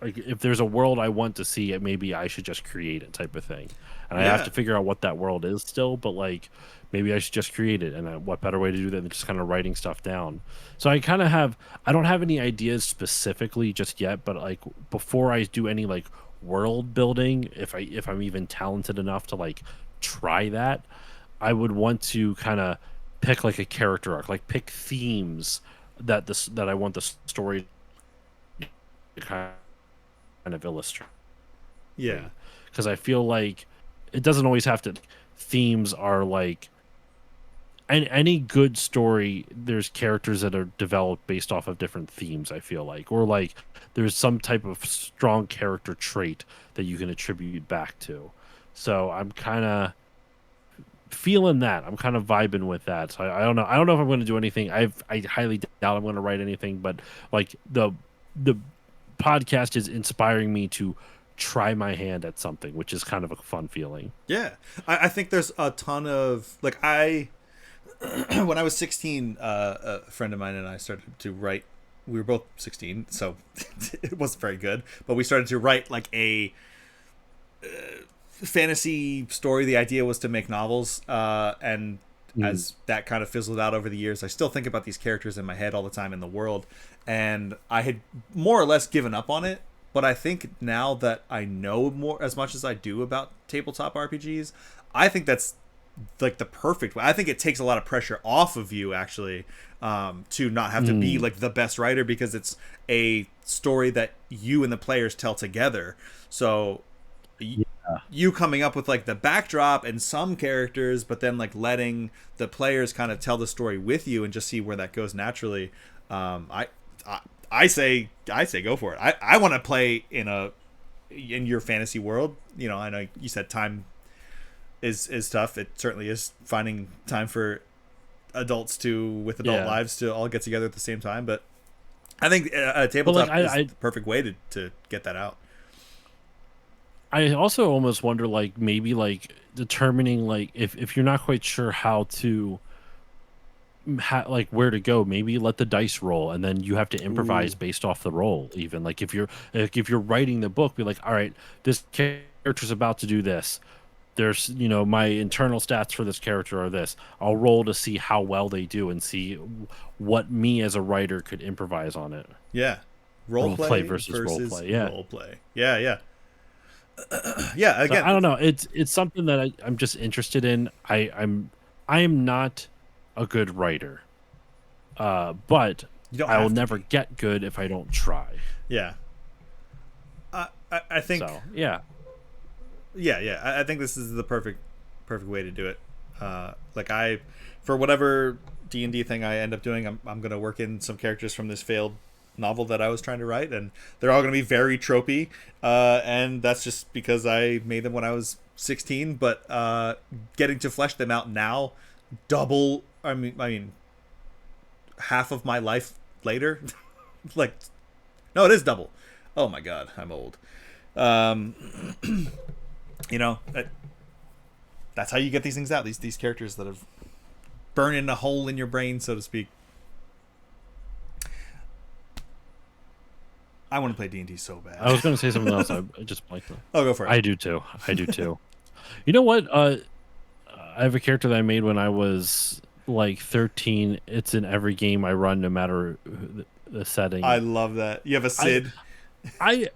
like if there's a world I want to see it, maybe I should just create it type of thing. And I have yeah, to figure out what that world is still, but like maybe I should just create it. And what better way to do that than just kind of writing stuff down? So I don't have any ideas specifically just yet, but like before I do any like world building, if I'm even talented enough to like try that, I would want to kind of pick like a character arc, like pick themes that I want the story to kind of illustrate, yeah, because I feel like it doesn't always have to. Themes are like any good story. There's characters that are developed based off of different themes. I feel like, or like there's some type of strong character trait that you can attribute back to. So I'm kind of feeling that. I'm kind of vibing with that. So I don't know. I don't know if I'm going to do anything. I highly doubt I'm going to write anything. But like the podcast is inspiring me to try my hand at something, which is kind of a fun feeling. yeah. I think there's a ton of like I when I was 16, a friend of mine and I started to write. We were both 16, so it wasn't very good. But we started to write like a fantasy story. The idea was to make novels, and Mm. as that kind of fizzled out over the years, I still think about these characters in my head all the time in the world, and I had more or less given up on it. But I think now that I know more as much as I do about tabletop RPGs, I think that's like the perfect way. I think it takes a lot of pressure off of you actually, to not have to be Mm. like the best writer, because it's a story that you and the players tell together. So Yeah. you coming up with like the backdrop and some characters, but then like letting the players kind of tell the story with you and just see where that goes naturally. I I say go for it. I want to play in your fantasy world. I know you said time is tough. It certainly is, finding time for adults to with adult Yeah. lives to all get together at the same time. But I think a But like tabletop is I the perfect way to get that out. I also almost wonder like maybe like determining like if you're not quite sure how to like where to go, maybe let the dice roll and then you have to improvise Ooh, based off the roll. Even like if you're writing the book, be like, all right, this character's about to do this. There's my internal stats for this character are this. I'll roll to see how well they do and see what me as a writer could improvise on it. yeah. Role Role play play versus role versus play, yeah. role play. Yeah, yeah. Yeah, So I again, don't know. It's something that I'm just interested in. I am not a good writer, but you don't I will have to never be. get good if I don't try. Yeah. I think So yeah, yeah. I think this is the perfect way to do it. Like for whatever D&D thing I end up doing, I'm gonna work in some characters from this failed novel that I was trying to write, and they're all gonna be very tropey. And that's just because I made them when I was 16. But getting to flesh them out now, double I mean, half of my life later, like, no, it is double. Oh my god, I'm old. Um, you know, that's how you get these things out. These characters that have burned a hole in your brain, so to speak. I want to play D&D so bad. I was going to say something else. I just blanked. Oh, go for it. I do too. I do too. You know what? I have a character that I made when I was like 13. It's in every game I run, no matter the setting. I love that. You have a Sid. I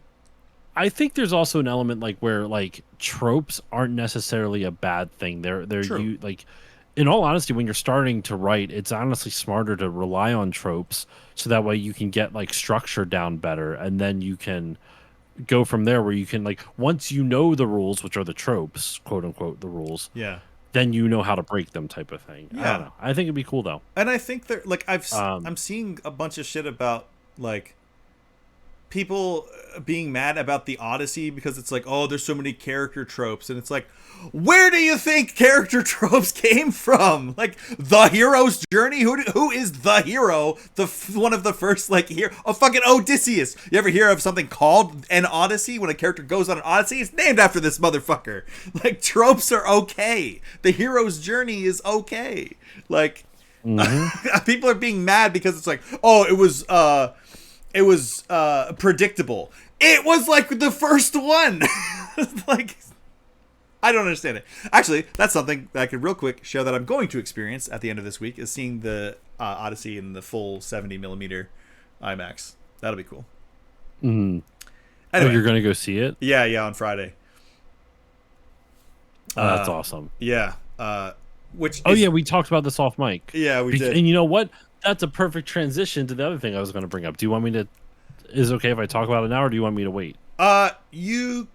I think there's also an element like where like tropes aren't necessarily a bad thing. They're True. you like in all honesty, when you're starting to write, it's honestly smarter to rely on tropes so that way you can get like structure down better, and then you can go from there where you can like once you know the rules, which are the tropes, quote unquote, the rules, Yeah. then you know how to break them type of thing. I Yeah. don't know. I think it'd be cool though. And I think that like Um, I'm seeing a bunch of shit about like people being mad about the Odyssey because it's like, oh, there's so many character tropes, and it's like, where do you think character tropes came from? Like the hero's journey. Who is the hero? One of the first like hero. Oh, fucking Odysseus. You ever hear of something called an Odyssey? When a character goes on an Odyssey, it's named after this motherfucker. Like tropes are okay. The hero's journey is okay. Like people are being mad because it's like, oh, it was predictable. It was like the first one. Like, I don't understand it. Actually, that's something that I could real quick share that I'm going to experience at the end of this week is seeing the Odyssey in the full 70 millimeter IMAX. That'll be cool. oh, Anyway, you're gonna go see it? yeah, on Friday. That's awesome. Yeah. Which? Oh is, yeah, we talked about this off mic. Yeah, we did. And you know what? That's a perfect transition to the other thing I was going to bring up. Do you want me to? Is it okay if I talk about it now, or do you want me to wait? You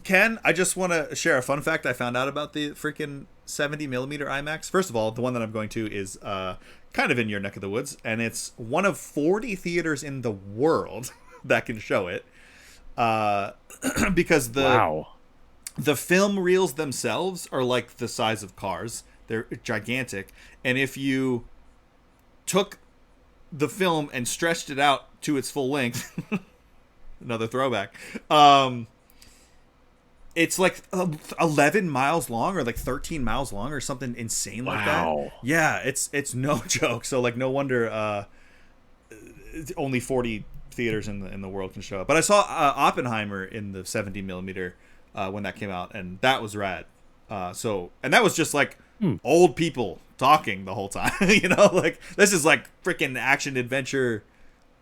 can. I just want to share a fun fact I found out about the freaking 70 millimeter IMAX. First of all, the one that I'm going to is kind of in your neck of the woods, and it's one of 40 theaters in the world that can show it. Because the film reels themselves are like the size of cars. They're gigantic, and if you took the film and stretched it out to its full length, another throwback, it's like 11 miles long or like 13 miles long or something insane like that. Yeah, it's no joke. So like no wonder only 40 theaters in the world can show it. But I saw Oppenheimer in the 70 millimeter when that came out, and that was rad. And that was just like old people talking the whole time. You know, like this is like freaking action adventure.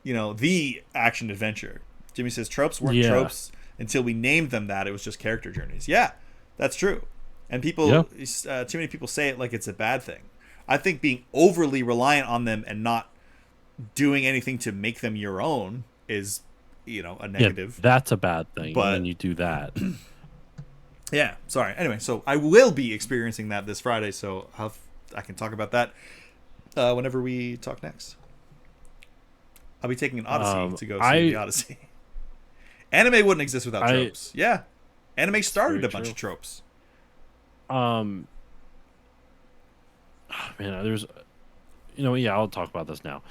You know, the action adventure. Jimmy says tropes weren't tropes until we named them that. It was just character journeys. Yeah, that's true. And people, too many people say it like it's a bad thing. I think being overly reliant on them and not doing anything to make them your own is, you know, a negative. Yeah, that's a bad thing when you do that. Yeah, sorry. Anyway, so I will be experiencing that this Friday, so I can talk about that whenever we talk next. I'll be taking an Odyssey to go see the Odyssey. Anime wouldn't exist without tropes. Yeah. Anime started a bunch of tropes. Man, there's... You know, yeah, I'll talk about this now.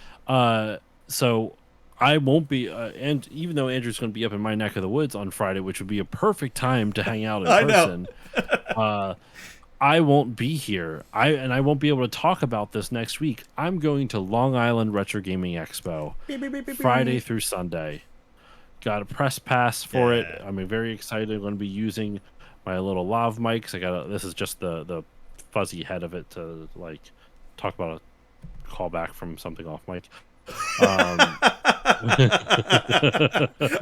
So I won't be... and even though Andrew's going to be up in my neck of the woods on Friday, which would be a perfect time to hang out in person... I won't be here. I won't be able to talk about this next week. I'm going to Long Island Retro Gaming Expo Friday through Sunday. Got a press pass for it. I'm very excited. I'm going to be using my little lav mics. This is just the fuzzy head of it to like talk about a callback from something off mic.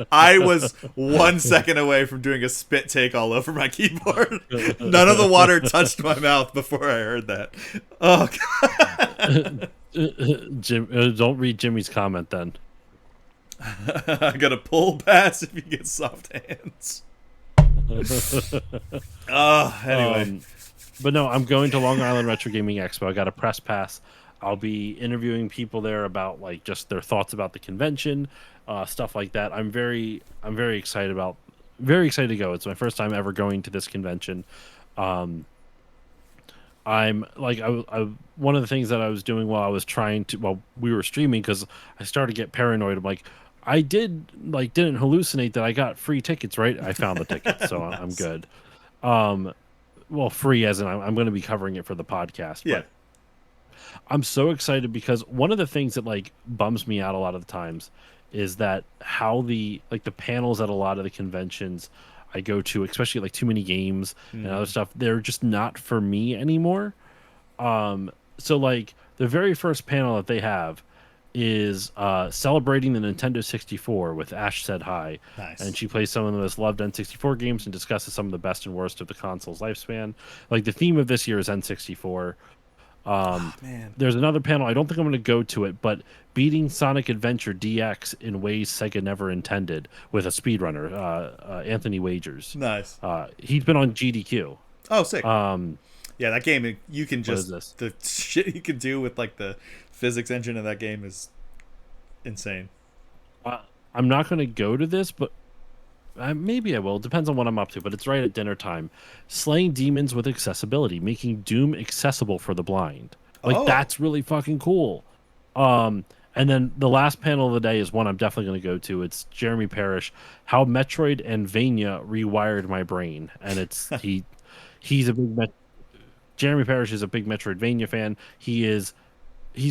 I was 1 second away from doing a spit take all over my keyboard. None of the water touched my mouth before I heard that. Oh, God. Jim, don't read Jimmy's comment then. I got a pull pass if you get soft hands. Anyway. But no, I'm going to Long Island Retro Gaming Expo. I got a press pass. I'll be interviewing people there about like just their thoughts about the convention, stuff like that. I'm very excited to go. It's my first time ever going to this convention. I'm like I one of the things that I was doing while we were streaming, because I started to get paranoid. I'm like, I didn't hallucinate that I got free tickets, right? I found the tickets, so I'm Nice. good. Um, well, free as in I'm going to be covering it for the podcast, Yeah. but I'm so excited because one of the things that like bums me out a lot of the times is that how the panels at a lot of the conventions I go to, especially like too many games and other Mm. stuff, they're just not for me anymore. So like the very first panel that they have is celebrating the Nintendo 64 with Ash Said Hi, and Nice. she plays some of the most loved N64 games and discusses some of the best and worst of the console's lifespan. Like the theme of this year is N64. Oh man. There's another panel. I don't think I'm going to go to it, but beating Sonic Adventure DX in ways Sega never intended with a speedrunner, Anthony Wagers. Nice. He's been on GDQ. Oh, sick. Um, Yeah, that game, you can what is just, this? the shit you can do with like the physics engine of that game is insane. Uh, I'm not going to go to this, but maybe I will. Depends on what I'm up to. But it's right at dinner time. Slaying demons with accessibility, making Doom accessible for the blind. Like Oh, that's really fucking cool. And then the last panel of the day is one I'm definitely going to go to. It's Jeremy Parrish, how Metroid and Vania rewired my brain, and he's a Jeremy Parrish is a big Metroidvania fan. He's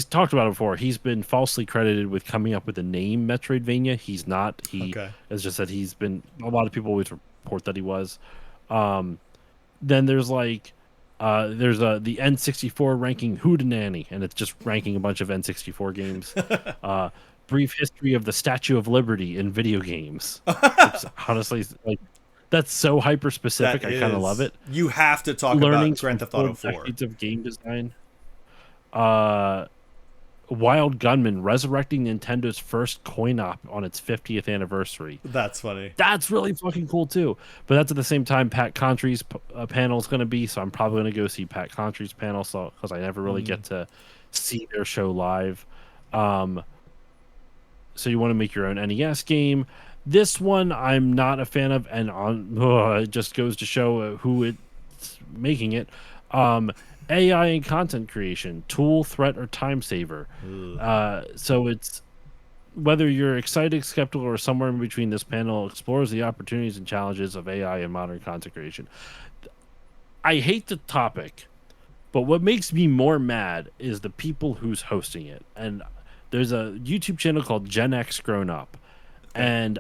talked about it before. He's been falsely credited with coming up with the name Metroidvania. He's not. He okay. has just said he's been. A lot of people always report that he was. Um, then there's the N64 ranking Hootenanny, and it's just ranking a bunch of N64 games. Uh, Brief history of the Statue of Liberty in video games. It's honestly like that's so hyper specific. That I kind of love is. it. You have to talk about Learnings Grand from Theft four Auto 4. decades of game design. Uh, Wild Gunman resurrecting Nintendo's first coin op on its 50th anniversary. That's funny. That's really fucking cool too. But that's at the same time Pat Contry's panel is going to be, so I'm probably going to go see Pat Contry's panel, so because I never really get to see their show live. So you want to make your own NES game. This one I'm not a fan of, and it just goes to show who it's making it. AI and content creation, tool, threat, or time saver. So it's whether you're excited, skeptical, or somewhere in between. This panel explores the opportunities and challenges of AI and modern content creation. I hate the topic, but what makes me more mad is the people who's hosting it. And there's a YouTube channel called Gen X Grown Up, and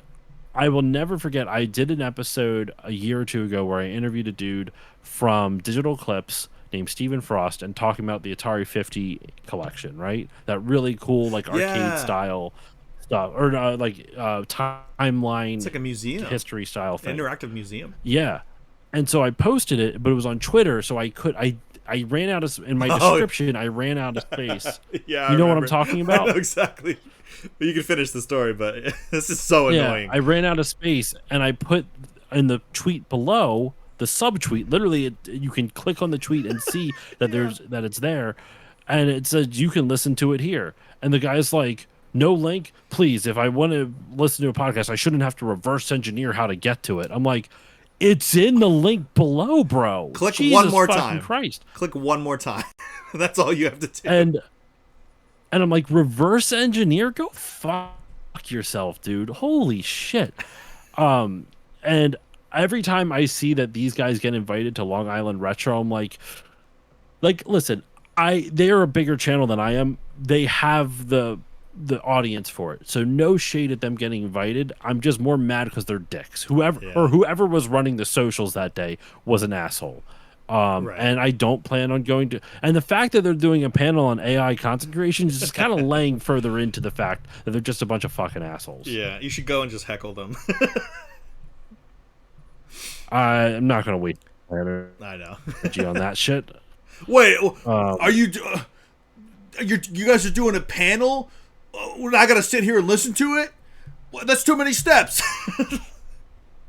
I will never forget. I did an episode a year or two ago where I interviewed a dude from Digital Clips named Stephen Frost and talking about the Atari 50 collection, right? That really cool, like arcade Yeah. style stuff, or timeline It's like a museum. history style thing. Interactive museum. Yeah. And so I posted it, but it was on Twitter, so I ran out of in my description. I ran out of space. Yeah, You know what I'm talking I about? know exactly. But you can finish the story, but this is so annoying. I ran out of space, and I put in the tweet below the subtweet. Literally, you can click on the tweet and see that that it's there, and it says you can listen to it here. And the guy's like, "No link, please. If I want to listen to a podcast, I shouldn't have to reverse engineer how to get to it." I'm like, "It's in the link below, bro." Click Jesus one more fucking time. Christ. Click one more time. That's all you have to do. And I'm like, reverse engineer? Go fuck yourself, dude. Holy shit. And every time I see that these guys get invited to Long Island Retro, I'm like listen, they're a bigger channel than I am. They have the audience for it. So no shade at them getting invited. I'm just more mad because they're dicks. Whoever was running the socials that day was an asshole. Right. And I don't plan on going to. And the fact that they're doing a panel on AI content creation is just kind of laying further into the fact that they're just a bunch of fucking assholes. Yeah, you should go and just heckle them. I'm not going to wait I know. on that shit. Wait, are you? You guys are doing a panel? I gotta sit here and listen to it? Well, that's too many steps.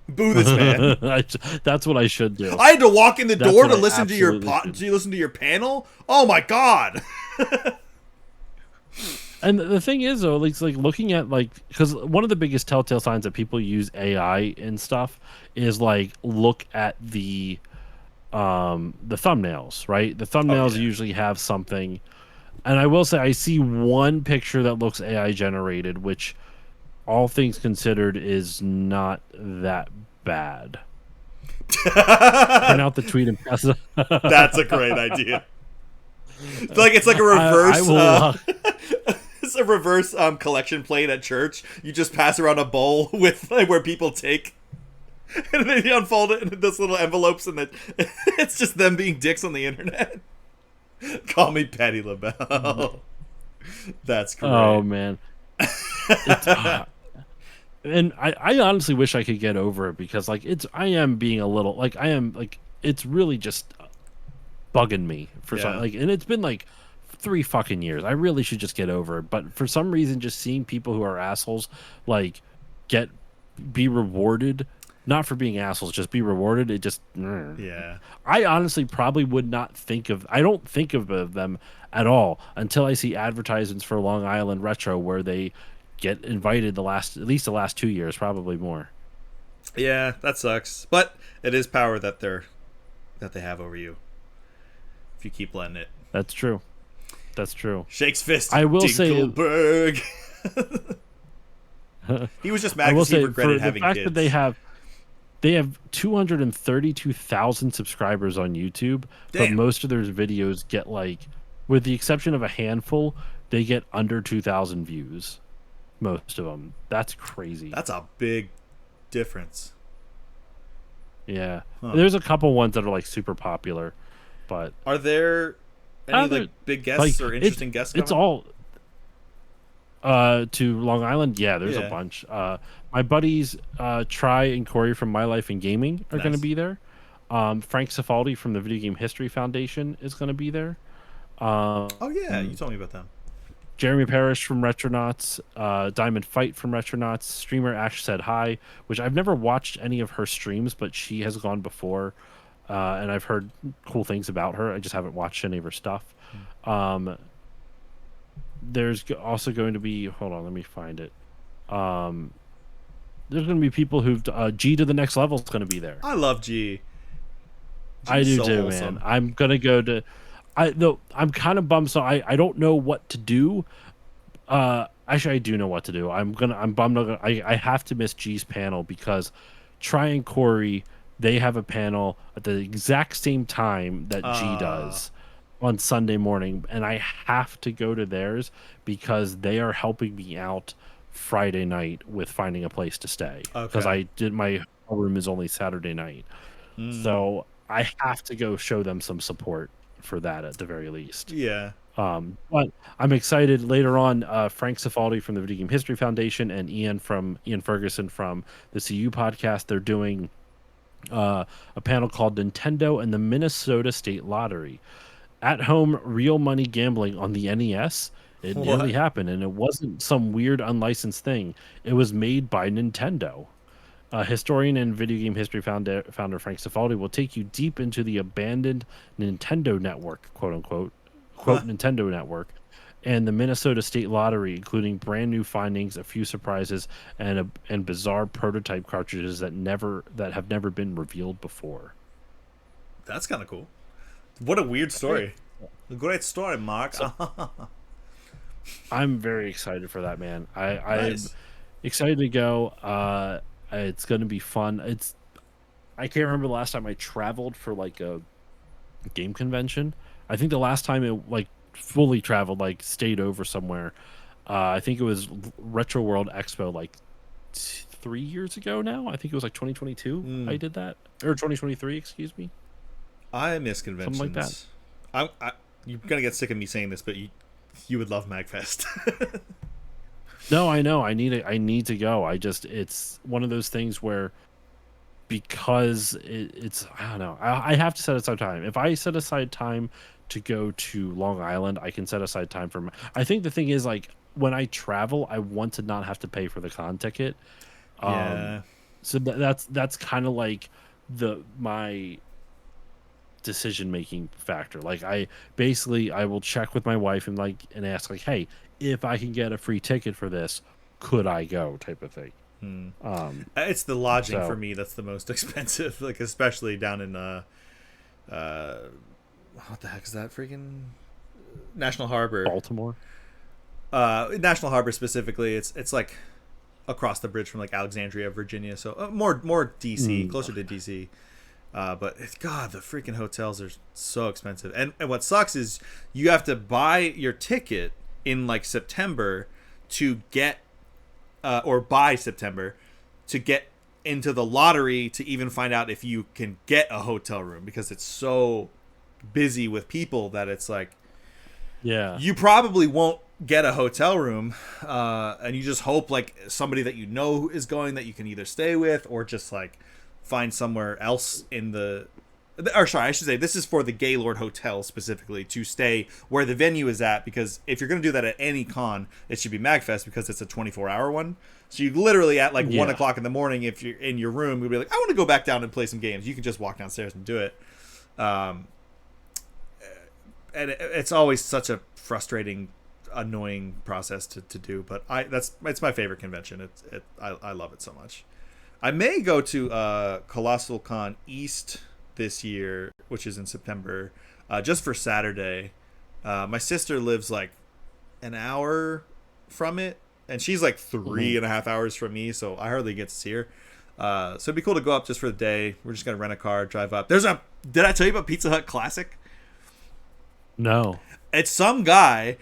Boo this man. That's what I should do. I had to walk in the That's door what to I listen to your absolutely should. to listen to your panel. Oh my god. And the thing is, though, it's like looking at because one of the biggest telltale signs that people use AI and stuff is look at the the thumbnails, right? The Oh thumbnails yeah. usually have something, and I will say I see one picture that looks AI generated, which, all things considered, is not that bad. Print out the tweet and pass it. That's a great idea. It's like a I reverse. will. It's a reverse collection plate at church. You just pass around a bowl with like, where people take, and then you unfold it into those little envelopes, and then it's just them being dicks on the internet. Call me Patty LaBelle. That's great. Oh man. And I honestly wish I could get over it, because like I am being a little like I am like it's really just bugging me for Yeah. some, like, and it's been like 3 fucking years. I really should just get over it, but for some reason, just seeing people who are assholes like get be rewarded, not for being assholes, just be rewarded. It just Yeah. I honestly probably would not think of. I don't think of them at all until I see advertisements for Long Island Retro where they get invited at least the last 2 years, probably more. Yeah, that sucks. But it is power that they have over you. If you keep letting it. That's true. That's true. Shakes fist. I will say- Dinkelberg. He was just mad I will because he say, regretted for the having fact kids. that they have 232,000 subscribers on YouTube, but Damn. most of their videos get like, with the exception of a handful, they get under 2,000 views. Most of them. That's crazy. That's a big difference. Yeah. Huh. There's a couple ones that are like super popular, but Are there any they're- like big guests or interesting guests? it's coming? all to Long Island. Yeah, there's Yeah. a bunch. My buddies Try and Corey from My Life in Gaming are going to Nice. be there. Frank Cifaldi from the Video Game History Foundation is going to be there. Oh yeah, you told me about them. Jeremy Parrish from Retronauts, Diamond Fight from Retronauts, streamer Ash Said Hi, which I've never watched any of her streams, but she has gone before, and I've heard cool things about her. I just haven't watched any of her stuff. There's also going to be, hold on, let me find it. There's going to be people who've G to the Next Level is going to be there. I love G. I G's do so too, wholesome. man. I'm gonna go to. I'm kind of bummed, so I don't know what to do. Actually, I do know what to do. I'm bummed. I have to miss G's panel because Try and Corey, they have a panel at the exact same time that G does on Sunday morning, and I have to go to theirs because they are helping me out Friday night with finding a place to stay, because Okay. my room is only Saturday night. So I have to go show them some support for that at the very least. Yeah. But I'm excited later on. Frank Cifaldi from the Video Game History Foundation and Ian Ferguson from the CU podcast, they're doing a panel called Nintendo and the Minnesota State Lottery. At home real money gambling on the NES. It What? nearly happened, and it wasn't some weird unlicensed thing. It was made by Nintendo. Historian and video game history founder Frank Cifaldi will take you deep into the abandoned Nintendo network, quote unquote, Nintendo network, and the Minnesota State Lottery, including brand new findings, a few surprises, and bizarre prototype cartridges that have never been revealed before. That's kind of cool. What a weird story. A great story, Mark. I'm very excited for that, man. I'm Nice. excited to go. It's going to be fun. I can't remember the last time I traveled for like a game convention. I think the last time it like fully traveled, like stayed over somewhere, I think it was Retro World Expo like 3 years ago now. I think it was like 2022 I did that, or 2023, excuse me. I miss conventions. Something like that. You're gonna get sick of me saying this, but you would love MagFest. No, I know. I need to go. It's one of those things where, because it's I don't know. I have to set aside time. If I set aside time to go to Long Island, I can set aside time for. I think the thing is, like, when I travel, I want to not have to pay for the con ticket. Yeah. So that's kind of like my decision making factor. Like, I will check with my wife and ask, like, hey, if I can get a free ticket for this, could I go, type of thing. It's the lodging So- for me that's the most expensive, like especially down in uh, what the heck is that freaking National Harbor? Baltimore. National Harbor specifically. It's like across the bridge from like Alexandria, Virginia. So more DC, closer to DC. But God, the freaking hotels are so expensive. And what sucks is you have to buy your ticket in like September to get, or by September to get into the lottery to even find out if you can get a hotel room, because it's so busy with people that it's like, Yeah. you probably won't get a hotel room, and you just hope like somebody that you know is going, that you can either stay with or just like find somewhere else in the, or sorry, I should say this is for the Gaylord Hotel specifically, to stay where the venue is at, because if you're going to do that at any con, it should be MagFest, because it's a 24-hour one. So you literally at like 1 o'clock in the morning, if you're in your room, you'll be like, I want to go back down and play some games. You can just walk downstairs and do it. And it's always such a frustrating, annoying process to do, but it's my favorite convention. I love it so much. I may go to Colossal Con East this year, which is in September, just for Saturday. My sister lives like an hour from it, and she's like 3.5 hours from me, so I hardly get to see her. So it'd be cool to go up just for the day. We're just gonna rent a car, drive up. Did I tell you about Pizza Hut Classic? No. It's some guy,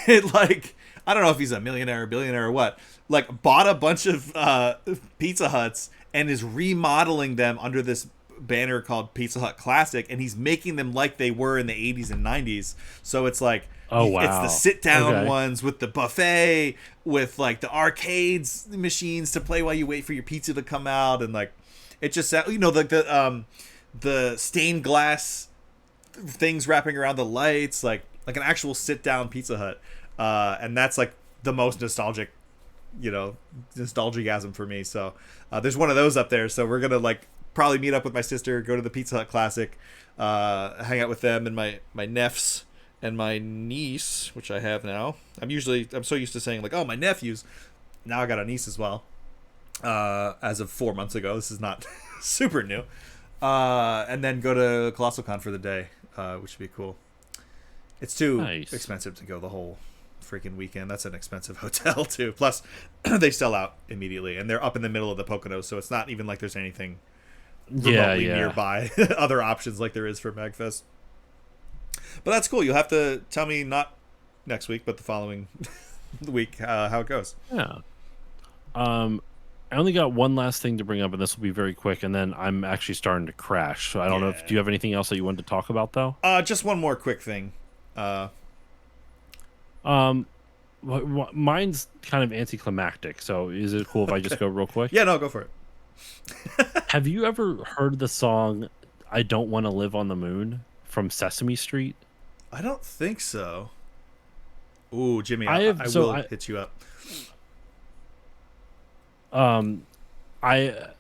like, I don't know if he's a millionaire or billionaire or what, like bought a bunch of Pizza Huts and is remodeling them under this banner called Pizza Hut Classic, and he's making them like they were in the 80s and 90s. So it's like, Oh, wow. it's the sit down ones with the buffet, with like the arcades machines to play while you wait for your pizza to come out, and like it just, you know, like the stained glass things wrapping around the lights, like an actual sit down Pizza Hut, and that's like the most nostalgic, you know, nostalgiasm for me. So there's one of those up there, so we're gonna like probably meet up with my sister, go to the Pizza Hut Classic, hang out with them and my nephews and my niece, which I have now. I'm so used to saying like, oh, my nephews. Now I got a niece as well, as of 4 months ago. This is not super new. And then go to Colossal Con for the day, which would be cool. It's too expensive to go the whole freaking weekend. That's an expensive hotel too. Plus, they sell out immediately, and they're up in the middle of the Poconos, so it's not even like there's anything remotely nearby other options like there is for MagFest. But that's cool. You'll have to tell me, not next week, but the following week, how it goes. Yeah. I only got one last thing to bring up, and this will be very quick, and then I'm actually starting to crash. So I don't know if, do you have anything else that you wanted to talk about, though? Just one more quick thing. Mine's kind of anticlimactic, so is it cool if I just go real quick? Yeah, no, go for it. Have you ever heard the song I Don't Want to Live on the Moon from Sesame Street? I don't think so. Ooh, Jimmy, I will hit you up. I've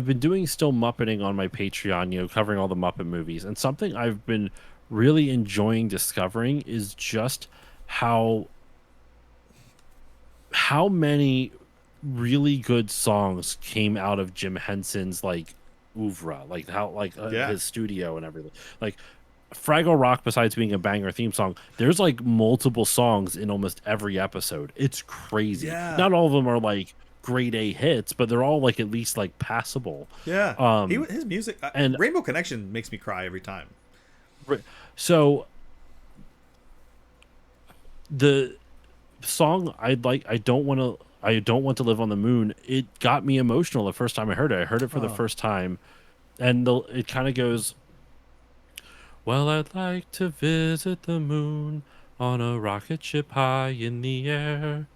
been doing still Muppeting on my Patreon, you know, covering all the Muppet movies, and something I've been really enjoying discovering is just how many really good songs came out of Jim Henson's like oeuvre, like how his studio and everything. Like Fraggle Rock, besides being a banger theme song, there's like multiple songs in almost every episode. It's crazy. Yeah. Not all of them are like grade A hits, but they're all like at least like passable. Yeah. His music and Rainbow Connection makes me cry every time. So the song I don't want to live on the moon, it got me emotional the first time I heard it. I heard it for the first time, and it kind of goes, well, I'd like to visit the moon on a rocket ship high in the air.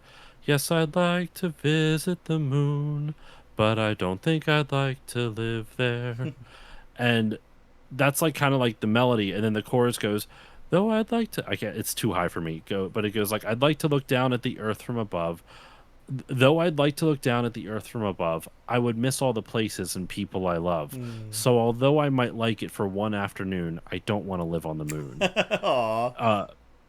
Yes, I'd like to visit the moon, but I don't think I'd like to live there. And that's like kind of like the melody, and then the chorus goes, though I'd like to, I can't, it's too high for me, but it goes like, I'd like to look down at the earth from above. Though I'd like to look down at the earth from above, I would miss all the places and people I love. So although I might like it for one afternoon, I don't want to live on the moon.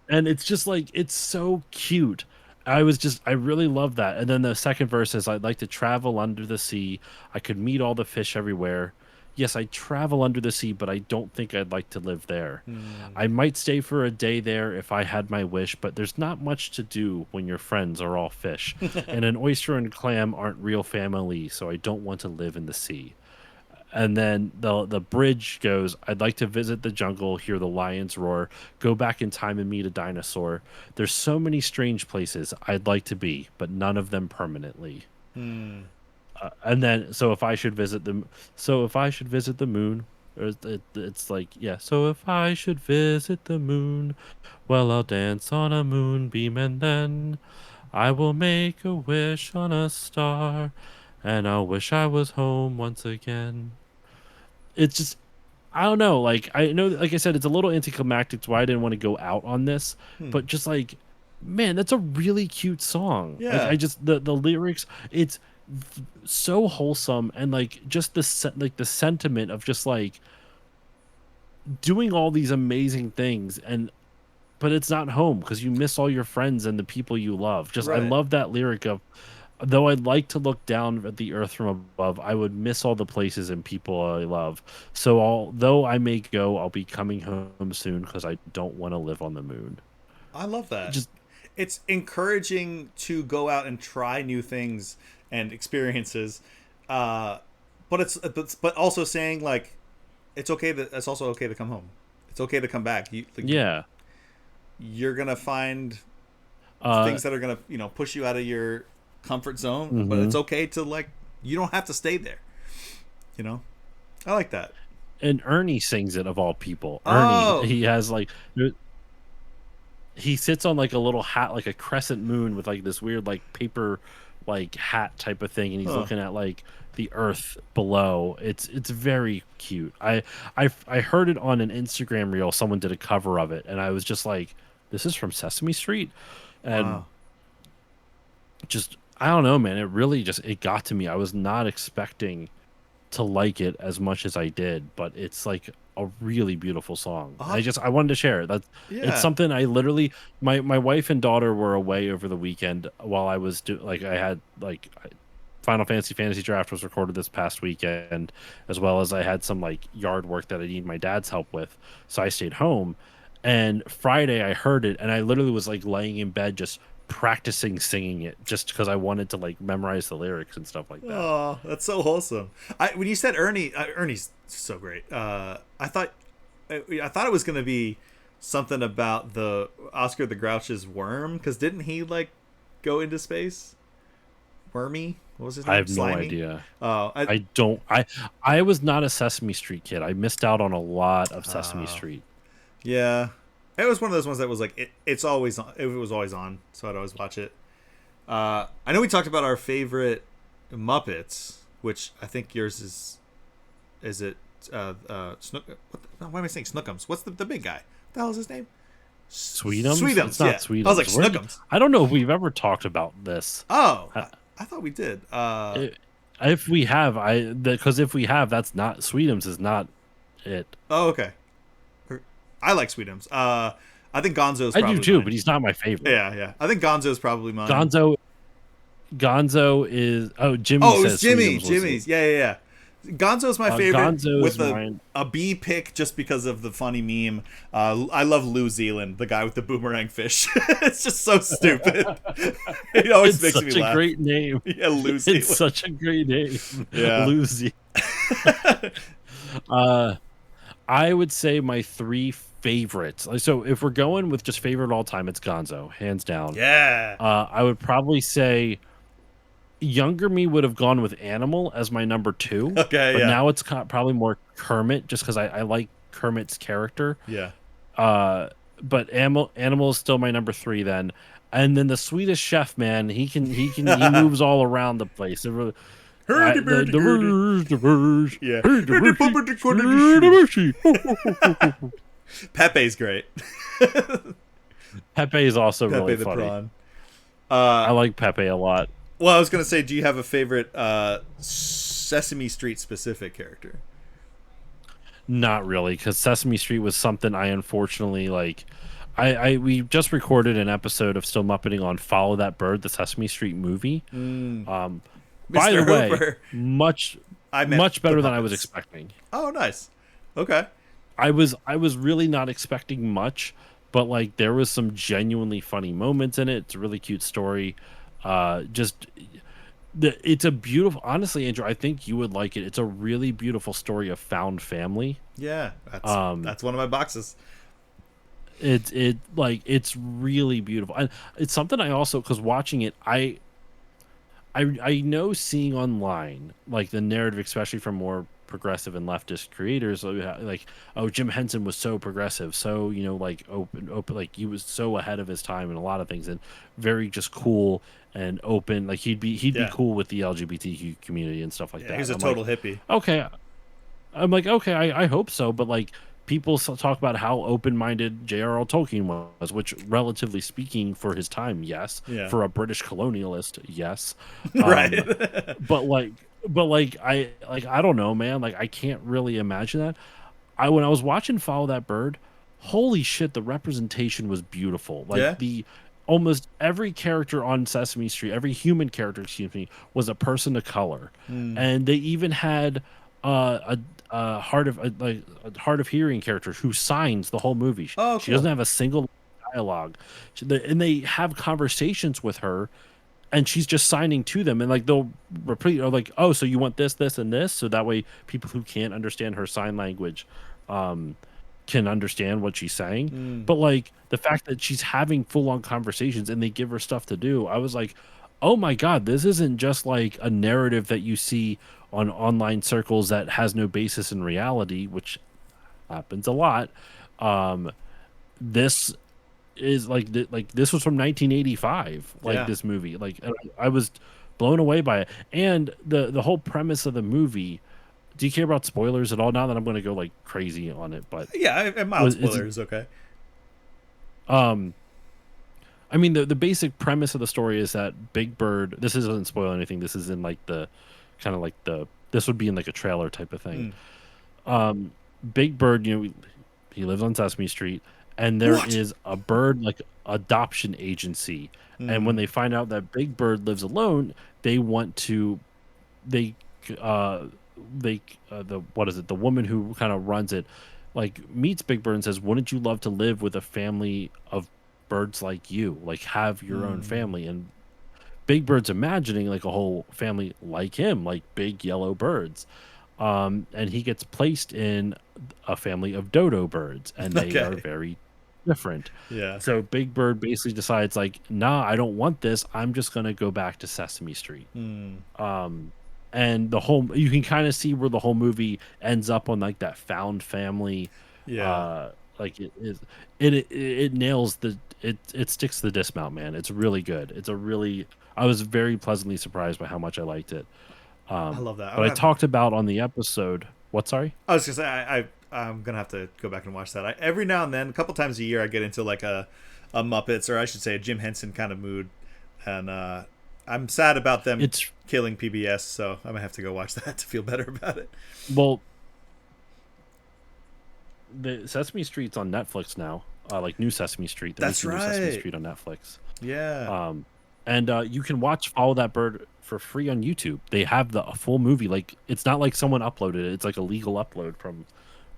And it's just like, it's so cute. I really love that. And then the second verse is, I'd like to travel under the sea. I could meet all the fish everywhere. yes, I travel under the sea, but I don't think I'd like to live there. Hmm. I might stay for a day there if I had my wish, but there's not much to do when your friends are all fish. And an oyster and clam aren't real family, so I don't want to live in the sea. And then the bridge goes, I'd like to visit the jungle, hear the lions roar, go back in time and meet a dinosaur. There's so many strange places I'd like to be, but none of them permanently. Hmm. And then so if I should visit the moon, it's like, yeah, so if I should visit the moon, well, I'll dance on a moonbeam, and then I will make a wish on a star, and I'll wish I was home once again. It's just, I don't know. Like, I know, like I said, it's a little anticlimactic to why I didn't want to go out on this, Hmm. but just like, man, that's a really cute song. Like, Yeah. I just the lyrics, it's so wholesome, and like just like the sentiment of just like doing all these amazing things, and but it's not home because you miss all your friends and the people you love. Just I Right. love that lyric of, though I'd like to look down at the earth from above, I would miss all the places and people I love. So although I may go, I'll be coming home soon because I don't want to live on the moon. I love that. Just It's encouraging to go out and try new things and experiences, uh, but also saying like it's okay that it's also okay to come home. It's okay to come back. yeah. You're gonna find Uh things that are gonna push you out of your comfort zone, but it's mhm. okay to like you don't have to stay there. You know, I like that. And Ernie sings it of all people. Ernie, Oh, he has like he sits on like a little hat, like a crescent moon with like this weird like paper like hat type of thing, and he's huh. looking at like the earth below. It's very cute. I heard it on an Instagram reel. Someone did a cover of it, and I was just like, this is from Sesame Street. And Wow. just, I don't know, man, it really just, it got to me. I was not expecting to like it as much as I did, but it's like a really beautiful song. Uh, I wanted to share it. That's it's yeah. something I literally, my wife and daughter were away over the weekend while I was like I had like Final Fantasy Draft was recorded this past weekend, as well as I had some like yard work that I need my dad's help with. So I stayed home, and Friday I heard it, and I literally was like laying in bed just practicing singing it just because I wanted to like memorize the lyrics and stuff like that. Oh, that's so wholesome. I when you said Ernie, Ernie's so great. I thought it was gonna be something about the Oscar the Grouch's worm, because didn't he like go into space? Wormy, what was his I name? have no Slimy. idea. I I don't. I was not a Sesame Street kid. I missed out on a lot of Sesame uh, Street. yeah, it was one of those ones that was like it's always on. It was always on, so I'd always watch it. I know we talked about our favorite Muppets, which I think yours is it Snook? No, why am I saying Snookums? What's the big guy? What the hell is his name? Sweetums? It's Sweetums. not Yeah, I was like Sweetums. Snookums. I don't know if we've ever talked about this. Oh, Uh, I thought we did. if we have, because if we have, that's not Sweetums. Is not it. Oh, okay. I like Sweetums. I think Gonzo's I do probably too, mine. but he's not my favorite. Yeah, yeah. I think Gonzo's probably mine. Gonzo. Gonzo is. Oh, Jimmy Oh, it was says Jimmy. Sweetums was it. Jimmy's. Yeah, yeah, yeah. Gonzo's my favorite Gonzo is with mine. a B pick just because of the funny meme. I love Lou Zealand, the guy with the boomerang fish. It's just so stupid. It always It's makes me such a laugh. great name. Yeah, Lou It's Zealand. such a great name, Yeah. Lucy. Uh, I would say my three favorites. Like, so if we're going with just favorite all time, it's Gonzo, hands down. Yeah. I would probably say younger me would have gone with Animal as my number two, Okay. but Yeah. now it's probably more Kermit just because I like Kermit's character. Yeah. Uh, but Animal is still my number three then. And then the Swedish Chef, man, he moves all around the place. It really, Hurdy burdy gurdy. the verge, Yeah. hey, the Hurdy verge, bumper de quarter de the shoe. verge. Pepe's great. Pepe is also Pepe really the funny. prawn. I like Pepe a lot. Well, I was gonna say, do you have a favorite Sesame Street specific character? Not really, because Sesame Street was something I unfortunately like. We just recorded an episode of Still Muppeting on Follow That Bird, the Sesame Street movie. Mm, Um, by Mr. the way, Hooper. much I meant much the better than I was puppets. expecting. Oh, nice. Okay. I was really not expecting much, but like there was some genuinely funny moments in it. It's a really cute story. Just it's a beautiful. Honestly, Andrew, I think you would like it. It's a really beautiful story of found family. Yeah, Um, that's one of my boxes. it's really beautiful, and it's something I also because watching it, I know seeing online like the narrative, especially from more progressive and leftist creators, like oh Jim Henson was so progressive, so like open, like he was so ahead of his time in a lot of things, and very just cool and open. Like he'd be Yeah, cool with the LGBTQ community and stuff like yeah. that. He's a total hippie. Okay, I'm like, okay, I hope so, but like people talk about how open-minded J.R.R. Tolkien was, which, relatively speaking, for his time, yes, Yeah. for a British colonialist, yes, Right. um, but I don't know, man, like I can't really imagine that. When I was watching Follow That Bird, holy shit, the representation was beautiful. Like Yeah. the almost every character on Sesame Street, every human character, excuse me, was a person of color, Mm. and they even had a hard of hearing character who signs the whole movie. Oh, She doesn't cool. have a single dialogue, and they have conversations with her, and she's just signing to them, and like they'll repeat, or like, oh, so you want this, this, and this, so that way people who can't understand her sign language um can understand what she's saying. Mm. But like the fact that she's having full on conversations and they give her stuff to do, I was like, oh my god, this isn't just like a narrative that you see on online circles that has no basis in reality, which happens a lot. um this is like like this was from 1985, like Yeah. this movie, like I was blown away by it, and the whole premise of the movie. Do you care about spoilers at all? Now that I'm going to go like crazy on it, but Yeah. A mild was is it, spoiler is okay. um I mean, the basic premise of the story is that Big Bird. This doesn't spoil anything. This is in like the kind of like the. This would be in like a trailer type of thing. Mm. Um, Big Bird, he lives on Sesame Street, and there What? is a bird like adoption agency. And when Mm. they find out that Big Bird lives alone, they want to. They, uh, the what is it? The woman who kind of runs it, like meets Big Bird and says, "Wouldn't you love to live with a family of birds like you, like have your own Mm. family?" And Big Bird's imagining like a whole family like him, like big yellow birds. And he gets placed in a family of dodo birds, and they are Okay. very different. Yeah. So Big Bird basically decides like, nah, I don't want this, I'm just gonna go back to Sesame Street. Mm. um and the whole, you can kind of see where the whole movie ends up on like that found family. Yeah. uh like it nails it sticks to the dismount, man. It's really good. It's a really, I was very pleasantly surprised by how much I liked it. I love that. But I talked about on the episode, what, sorry? I was gonna say I'm gonna have to go back and watch that. Every now and then, a couple times a year, I get into like a Muppets, or I should say a Jim Henson kind of mood, and I'm sad about them It's, killing PBS, so I'm gonna have to go watch that to feel better about it. well, the Sesame Street's on Netflix now. Like New Sesame Street, they're That's making New Sesame right. Street on Netflix. Yeah. And you can watch Follow That Bird for free on YouTube. They have the a full movie. Like it's not like someone uploaded it. It's like a legal upload from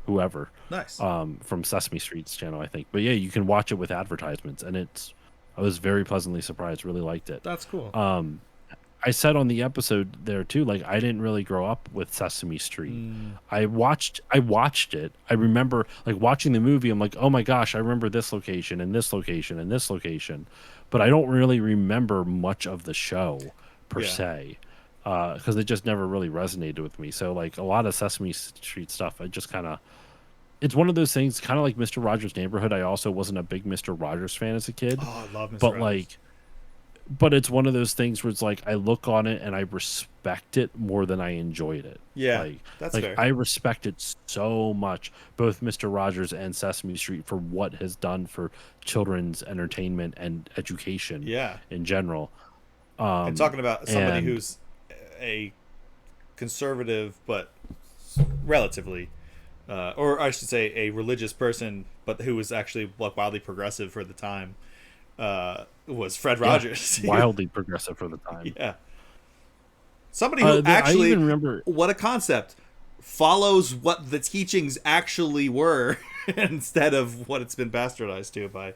whoever, Nice. from Sesame Street's channel, I think. But yeah, you can watch it with advertisements, and it's. I was very pleasantly surprised. Really liked it. That's cool. I said on the episode there too, like I didn't really grow up with Sesame Street. Mm. I watched it. I remember like watching the movie. I'm like, oh my gosh, I remember this location and this location and this location, but I don't really remember much of the show per Yeah. se, because it just never really resonated with me. So like a lot of Sesame Street stuff, I just kind of. It's one of those things, kind of like Mister Rogers' Neighborhood. I also wasn't a big Mister Rogers fan as a kid, Oh, I love Mr. but Rogers. like but it's one of those things where it's like I look on it and I respect it more than I enjoyed it. Yeah, Like that's like fair. I respect it so much, both Mr. Rogers and Sesame Street, for what has done for children's entertainment and education Yeah. in general. And talking about somebody And who's a conservative but relatively, or I should say, a religious person, but who was actually like wildly progressive for the time, was Fred yeah, Rogers. wildly progressive for the time. Yeah. Somebody who I actually, even remember. what a concept, follows what the teachings actually were instead of what it's been bastardized to by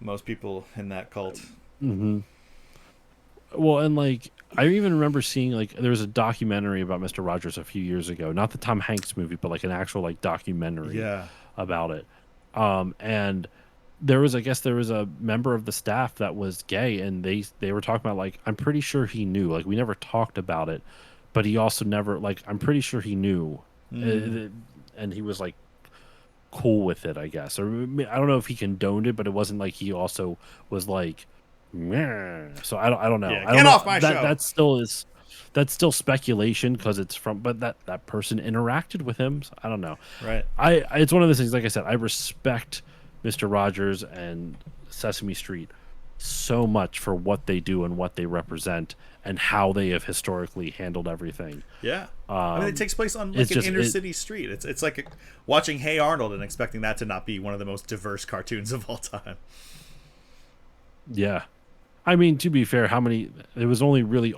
most people in that cult. Hmm. Well, and like I even remember seeing like there was a documentary about Mr. Rogers a few years ago, not the Tom Hanks movie, but like an actual like documentary Yeah. about it. And there was, I guess, there was a member of the staff that was gay, and they were talking about like I'm pretty sure he knew. Like we never talked about it, but he also never like I'm pretty sure he knew, and he was like cool with it, I guess. Or I don't know if he condoned it, but it wasn't like he also was like, "Meh." So I don't know. Yeah, I don't get know. off my show. That's still speculation because it's from, but that person interacted with him. So I don't know. Right. It's one of those things. Like I said, I respect Mr. Rogers and Sesame Street so much for what they do and what they represent and how they have historically handled everything. Yeah. I mean, it takes place on like an inner city street. It's like watching Hey Arnold and expecting that to not be one of the most diverse cartoons of all time. Yeah. I mean, to be fair, how many? It was only really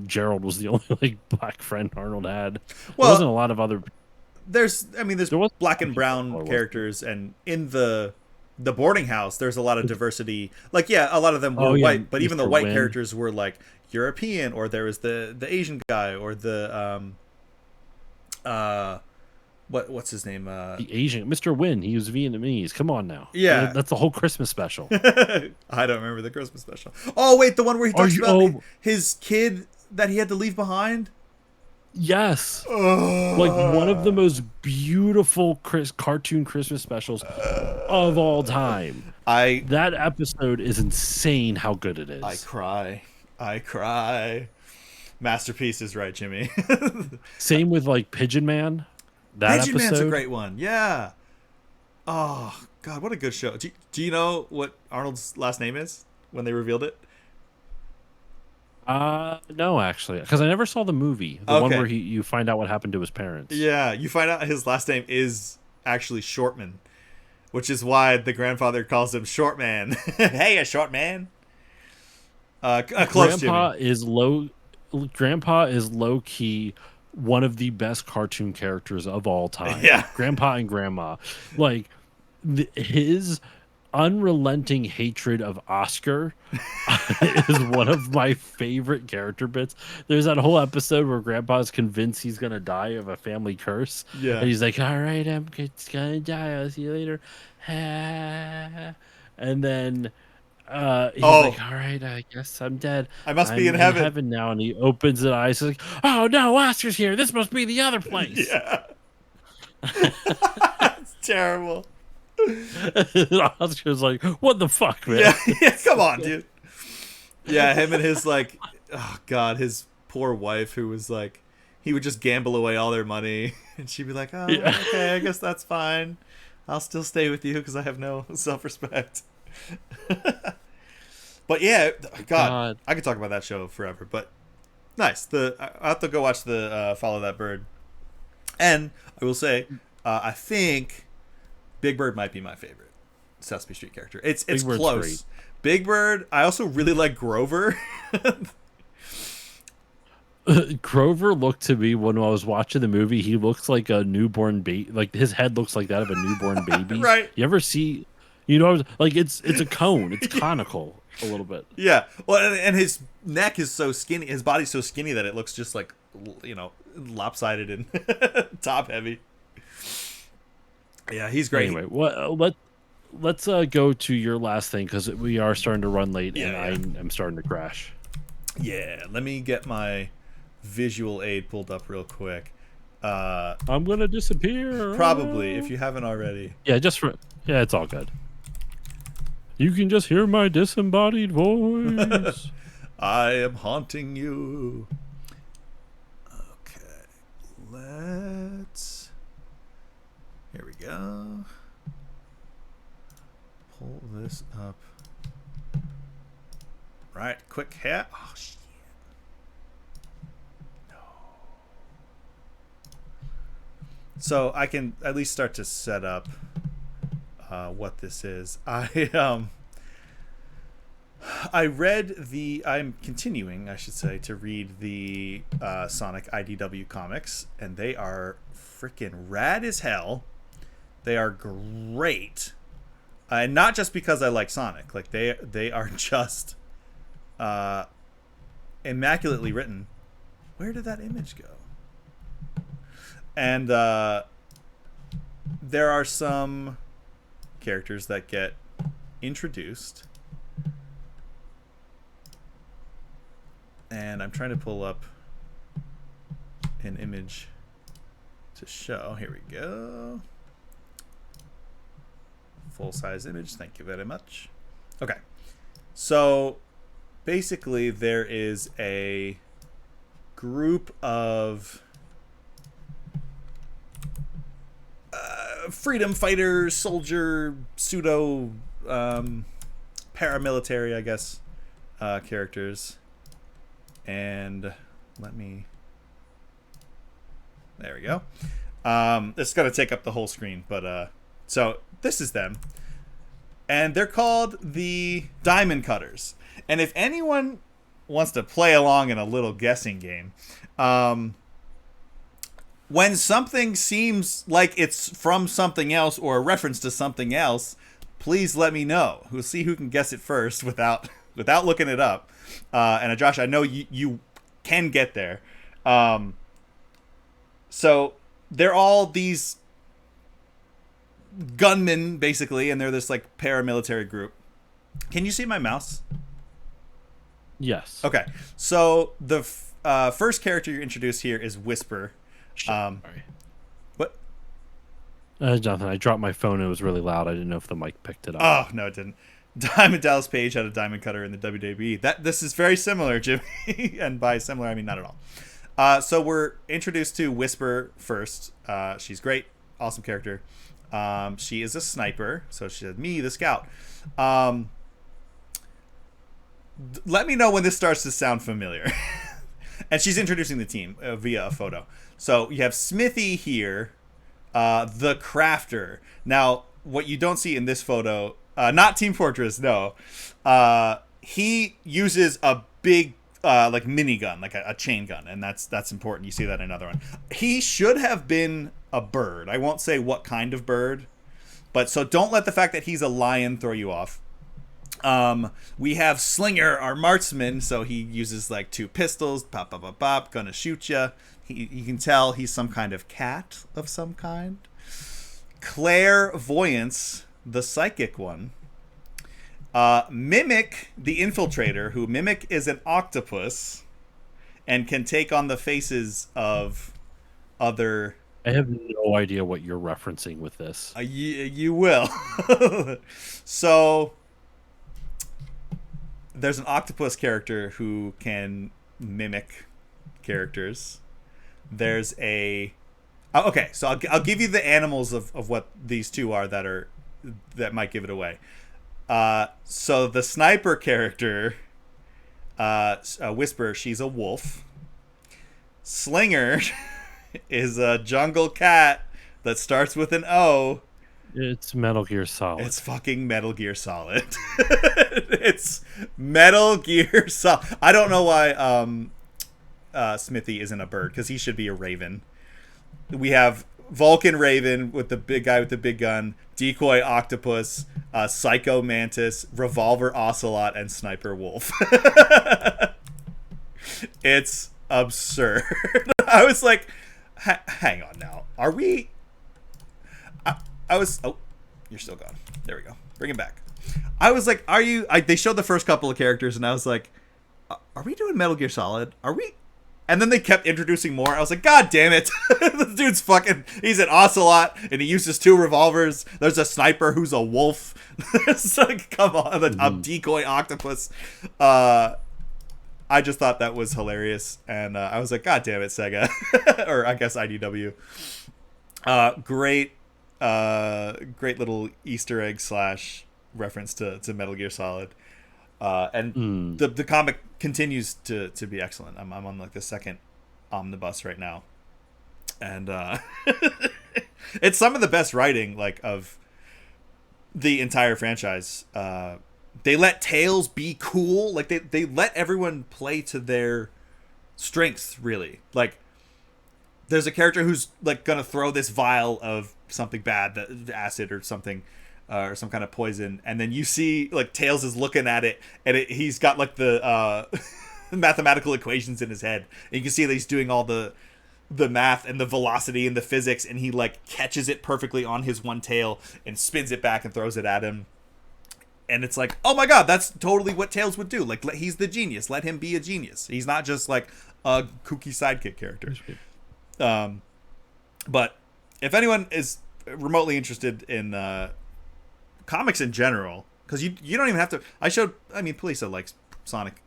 Gerald was the only like black friend Arnold had. Well, there wasn't a lot of other. There's There was black and brown characters, and in the boarding house, there's a lot of diversity. Like, yeah, a lot of them were white, but even the white characters were like European, or there was the Asian guy, or the what's his name? The Asian Mr. Wynn. He was Vietnamese. Come on now. Yeah, that's the whole Christmas special. I don't remember the Christmas special. Oh wait, the one where he talks about his kid that he had to leave behind. Yes. Like one of the most beautiful cartoon Christmas specials of all time. That episode is insane how good it is. I cry. Masterpiece is right, Jimmy. Same with like Pigeon Man. Pigeon Man's a great one. Yeah. Oh God, what a good show. Do you know what Arnold's last name is when they revealed it? No, actually, because I never saw the movie, the one where you find out what happened to his parents. Yeah, you find out his last name is actually Shortman, which is why the grandfather calls him Shortman. Hey, a short man. Close Grandpa to me. Grandpa is low key one of the best cartoon characters of all time. Yeah, Grandpa and Grandma, like his unrelenting hatred of Oscar is one of my favorite character bits. There's that whole episode where Grandpa's convinced he's gonna die of a family curse. Yeah, and he's like, "All right, I'm gonna die. I'll see you later." And then he's like, "All right, I guess I'm dead. I must be in heaven now." And he opens his eyes, he's like, "Oh no, Oscar's here. This must be the other place." Yeah, it's terrible. Oscar's like, "What the fuck, man?" Yeah, come on, dude. Yeah, him and his like, oh God, his poor wife who was like, he would just gamble away all their money, and she'd be like, "Oh, yeah. Okay, I guess that's fine. I'll still stay with you because I have no self-respect." But yeah, God, I could talk about that show forever. But nice. I have to go watch the Follow That Bird, and I will say, I think Big Bird might be my favorite Sesame Street character. It's close. Great. Big Bird. I also really like Grover. Grover looked to me when I was watching the movie. He looks like a newborn baby. Like his head looks like that of a newborn baby. Right. You ever see? You know, like it's a cone. It's conical a little bit. Yeah. Well, and his neck is so skinny. His body's so skinny that it looks just like, you know, lopsided and top heavy. Yeah, he's great. Anyway, let's go to your last thing because we are starting to run late and I am starting to crash. Yeah, let me get my visual aid pulled up real quick. I'm gonna disappear. Probably, if you haven't already. Yeah, it's all good. You can just hear my disembodied voice. I am haunting you. Okay, let's. Here we go. Pull this up. Right, quick hat. Oh shit. No. So I can at least start to set up what this is. I'm continuing, I should say, to read the Sonic IDW comics, and they are freaking rad as hell. They are great, and not just because I like Sonic. Like they are just uh, immaculately written. Where did that image go? And there are some characters that get introduced, and I'm trying to pull up an image to show. Here we go. Full size image. Thank you very much. Okay. So basically, there is a group of freedom fighter, soldier, pseudo paramilitary, I guess, characters. And let me. There we go. It's going to take up the whole screen, but so this is them. And they're called the Diamond Cutters. And if anyone wants to play along in a little guessing game, when something seems like it's from something else or a reference to something else, please let me know. We'll see who can guess it first without looking it up. And Josh, I know you can get there. So they're all these gunmen, basically, and they're this like paramilitary group. Can you see my mouse? Yes. Okay. So the first character you're introduced here is Whisper. Sorry. What? Jonathan, I dropped my phone and it was really loud. I didn't know if the mic picked it up. Oh, no, it didn't. Diamond Dallas Page had a diamond cutter in the WWE. This is very similar, Jimmy. And by similar, I mean not at all. So we're introduced to Whisper first. She's great. Awesome character. She is a sniper. So she said, me, the scout. Let me know when this starts to sound familiar. And she's introducing the team via a photo. So you have Smithy here, the Crafter. Now, what you don't see in this photo, not Team Fortress, no. He uses a big like minigun, like a chain gun, and that's important. You see that in another one. He should have been a bird. I won't say what kind of bird, but so don't let the fact that he's a lion throw you off. We have Slinger, our marksman, so he uses like 2 pistols, pop, pop, pop, pop, gonna shoot ya. You can tell he's some kind of cat of some kind. Clairvoyance, the psychic one. Mimic, the infiltrator, who Mimic is an octopus and can take on the faces of other... I have no idea what you're referencing with this. You will. So... there's an octopus character who can mimic characters. There's a... okay, so I'll give you the animals of what these two are that might give it away. So the sniper character, Whisper, she's a wolf. Slinger is a jungle cat that starts with an O. It's Metal Gear Solid. It's fucking Metal Gear Solid. It's Metal Gear Solid. I don't know why Smithy isn't a bird, because he should be a raven. We have Vulcan Raven with the big guy with the big gun, Decoy Octopus, Psycho Mantis, Revolver Ocelot, and Sniper Wolf. It's absurd. I was like, hang on now. Are we... I was... oh, you're still gone. There we go. Bring him back. I was like, are you... they showed the first couple of characters, and I was like, are we doing Metal Gear Solid? Are we... And then they kept introducing more. I was like, God damn it. This dude's fucking... he's an ocelot, and he uses 2 revolvers. There's a sniper who's a wolf. It's like, come on. A decoy octopus. I just thought that was hilarious. And I was like, God damn it, Sega. Or I guess IDW. Great little Easter egg / reference to Metal Gear Solid. And the comic continues to be excellent. I'm on like the second omnibus right now, and it's some of the best writing like of the entire franchise. they let Tails be cool. Like they let everyone play to their strengths, really. Like there's a character who's like gonna throw this vial of something bad, that acid or something, or some kind of poison, and then you see like Tails is looking at it, and he's got like the mathematical equations in his head, and you can see that he's doing all the math and the velocity and the physics, and he like catches it perfectly on his one tail and spins it back and throws it at him. And it's like, oh my god, that's totally what Tails would do. Like, he's the genius. Let him be a genius. He's not just like a kooky sidekick character. But if anyone is remotely interested in comics in general, because you don't even have to. Polisa likes Sonic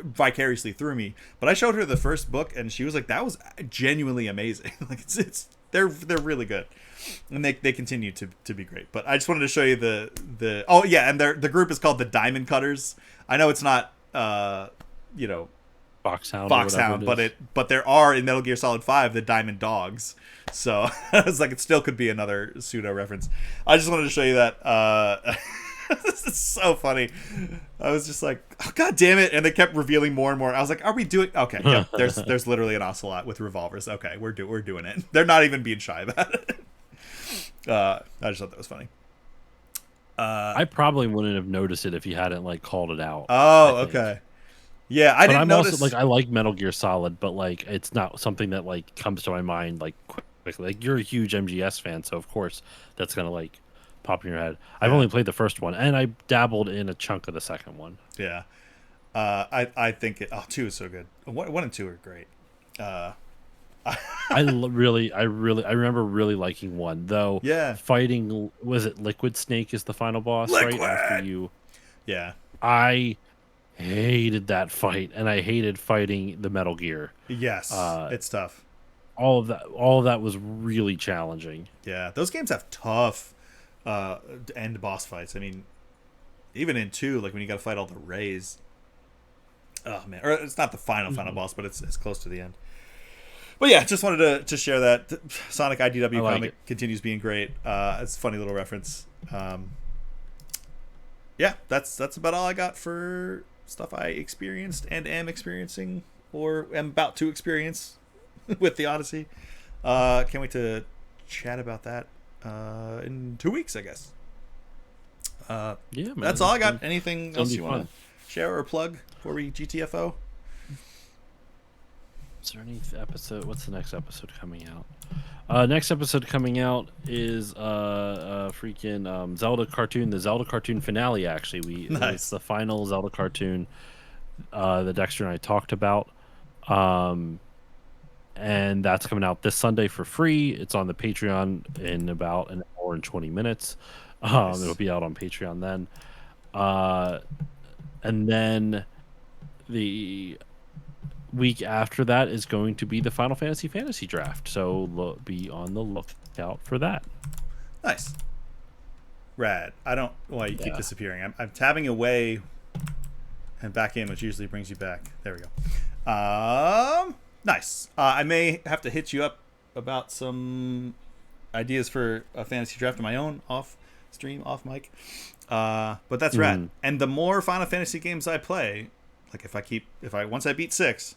vicariously through me, but I showed her the first book, and she was like, that was genuinely amazing. Like they're really good. And they continue to be great. But I just wanted to show you the oh yeah, and the group is called the Diamond Cutters. I know it's not Foxhound, but there are in Metal Gear Solid 5 the Diamond Dogs. So I was like, it still could be another pseudo reference. I just wanted to show you that. This is so funny. I was just like, oh, god damn it, and they kept revealing more and more. I was like, are we doing okay? Yeah, there's literally an ocelot with revolvers. Okay, we're doing it. They're not even being shy about it. I just thought that was funny. I probably wouldn't have noticed it if you hadn't like called it out. Oh, okay. Yeah, I didn't notice. Also, like, I like Metal Gear Solid, but like it's not something that like comes to my mind like quickly. Like, you're a huge MGS fan, so of course that's gonna like pop in your head. I've only played the first one, and I dabbled in a chunk of the second one. Yeah, I think 2 is so good. 1 and 2 are great. I remember really liking 1 though. Yeah, fighting, was it Liquid Snake is the final boss, right after you? Yeah, I hated that fight, and I hated fighting the Metal Gear. Yes, it's tough. All of that was really challenging. Yeah, those games have tough end boss fights. I mean, even in 2, like when you got to fight all the Rays. Oh man, or it's not the final boss, but it's close to the end. But yeah, just wanted to share that. Sonic IDW comic continues being great. It's a funny little reference. Yeah, that's about all I got for stuff I experienced and am experiencing or am about to experience with the Odyssey. Can't wait to chat about that in 2 weeks, I guess. Yeah, man, that's all I got. Anything else you want to share or plug before we GTFO? Is there any episode? What's the next episode coming out? Next episode coming out is freaking Zelda cartoon. The Zelda cartoon finale. Actually, it's the final Zelda cartoon that Dexter and I talked about. And that's coming out this Sunday for free. It's on the Patreon in about an hour and 20 minutes. It'll be out on Patreon then. And then the week after that is going to be the Final Fantasy Draft. So be on the lookout for that. Nice. Rad. I don't know why you keep disappearing. I'm tabbing away and back in, which usually brings you back. There we go. Nice. I may have to hit you up about some ideas for a fantasy draft of my own off stream, off mic. But that's rad. And the more Final Fantasy games I play, like once I beat 6,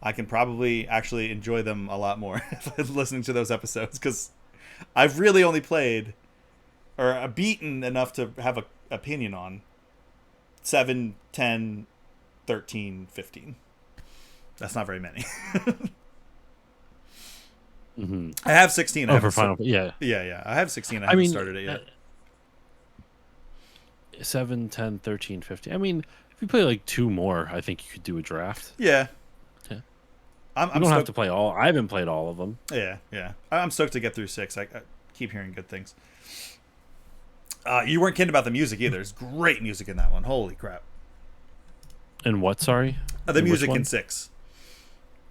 I can probably actually enjoy them a lot more listening to those episodes, because I've really only played or beaten enough to have an opinion on 7, 10, 13, 15. That's not very many. I have 16. For Final, yeah. I have 16. I haven't started it yet. 7, 10, 13, 15. I mean, if you play like 2 more, I think you could do a draft. Yeah. You don't have to play all. I haven't played all of them. Yeah. I'm stoked to get through 6. I keep hearing good things. You weren't kidding about the music either. There's great music in that one. Holy crap. And what? Sorry. The music in 6.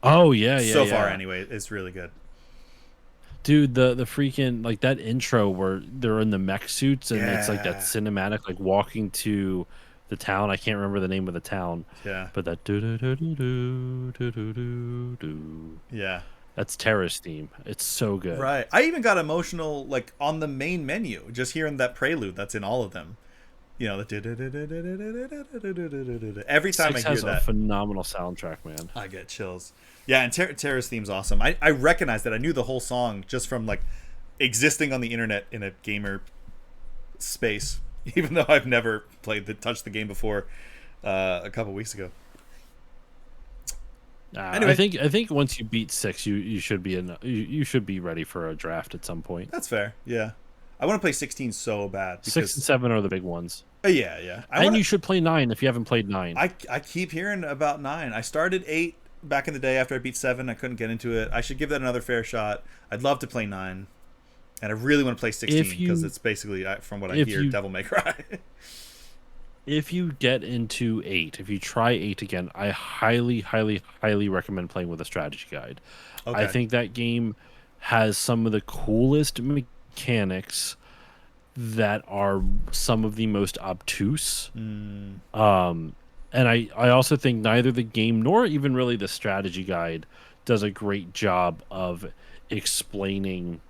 Oh yeah. So far, anyway, it's really good. Dude, the freaking like that intro where they're in the mech suits and it's like that cinematic, like walking to the town. I can't remember the name of the town. Yeah. But that do do do do do do do do do. Yeah. That's Terra's theme. It's so good. Right. I even got emotional like on the main menu just hearing that prelude that's in all of them. You know, every time I Six hear has a that, phenomenal soundtrack, man. I get chills. Yeah, and Terra's theme's awesome. I recognize that. I knew the whole song just from like existing on the internet in a gamer space, even though I've never touched the game before. A couple weeks ago. Anyway, I think once you beat 6, you should be you should be ready for a draft at some point. that's fair. Yeah, I want to play 16 so bad. Because, 6 and 7 are the big ones. Yeah. You should play 9 if you haven't played 9. I keep hearing about 9. I started 8 back in the day after I beat 7. I couldn't get into it. I should give that another fair shot. I'd love to play 9, and I really want to play 16 because it's basically, from what I hear, Devil May Cry. If you get into 8, if you try 8 again, I highly, highly, highly recommend playing with a strategy guide. Okay. I think that game has some of the coolest mechanics that are some of the most obtuse. And I also think neither the game nor even really the strategy guide does a great job of explaining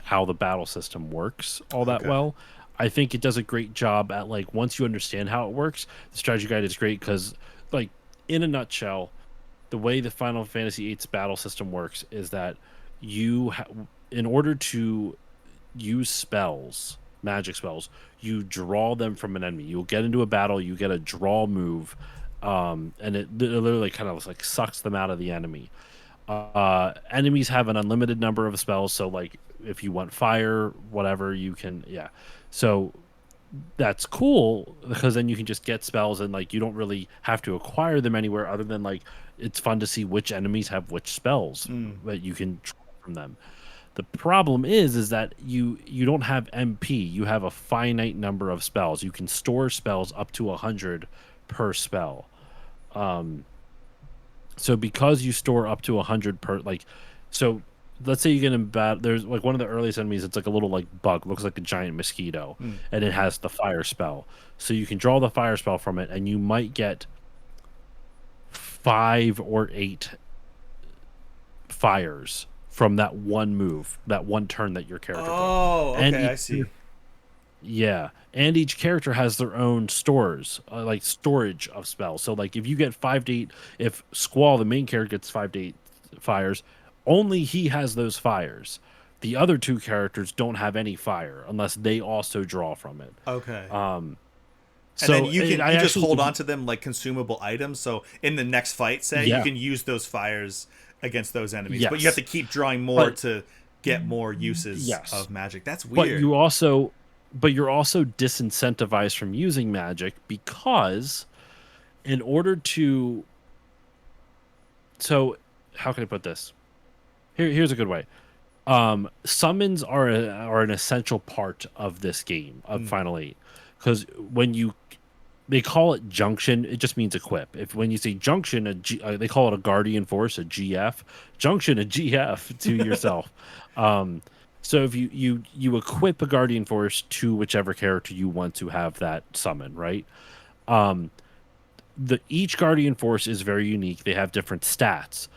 how the battle system works all that well. I think it does a great job at, like, once you understand how it works, the strategy guide is great because, like, in a nutshell, the way the Final Fantasy VIII's battle system works is that in order to use spells, magic spells, you draw them from an enemy. You'll get into a battle, you get a draw move, and it literally kind of like sucks them out of the enemy. Enemies have an unlimited number of spells, so like if you want fire, whatever, you can, so that's cool because then you can just get spells and like you don't really have to acquire them anywhere other than like it's fun to see which enemies have which spells that you can draw from them. The problem is that you don't have MP. You have a finite number of spells. You can store spells up to 100 per spell. So because you store up to 100 per, like, so let's say you get in battle. There's like one of the earliest enemies. It's like a little like bug, looks like a giant mosquito, and it has the fire spell. So you can draw the fire spell from it, and you might get 5 or 8 fires from that one move, that one turn that your character. Okay, I see. Yeah, and each character has their own stores, like storage of spells. So like if you get 5 to 8, if Squall, the main character, gets 5 to 8 fires. Only he has those fires. The other 2 characters don't have any fire unless they also draw from it. Okay. And then you just hold on to them like consumable items. So in the next fight, say, you can use those fires against those enemies. Yes. But you have to keep drawing more to get more uses of magic. That's weird. But you're also disincentivized from using magic because in order to... So how can I put this? Here's a good way. Summons are an essential part of this game of Final 8 because when they call it junction, it just means equip. When you say junction, they call it a guardian force, a GF. Junction, a GF to yourself. So if you equip a guardian force to whichever character you want to have that summon, right? Each guardian force is very unique. They have different stats.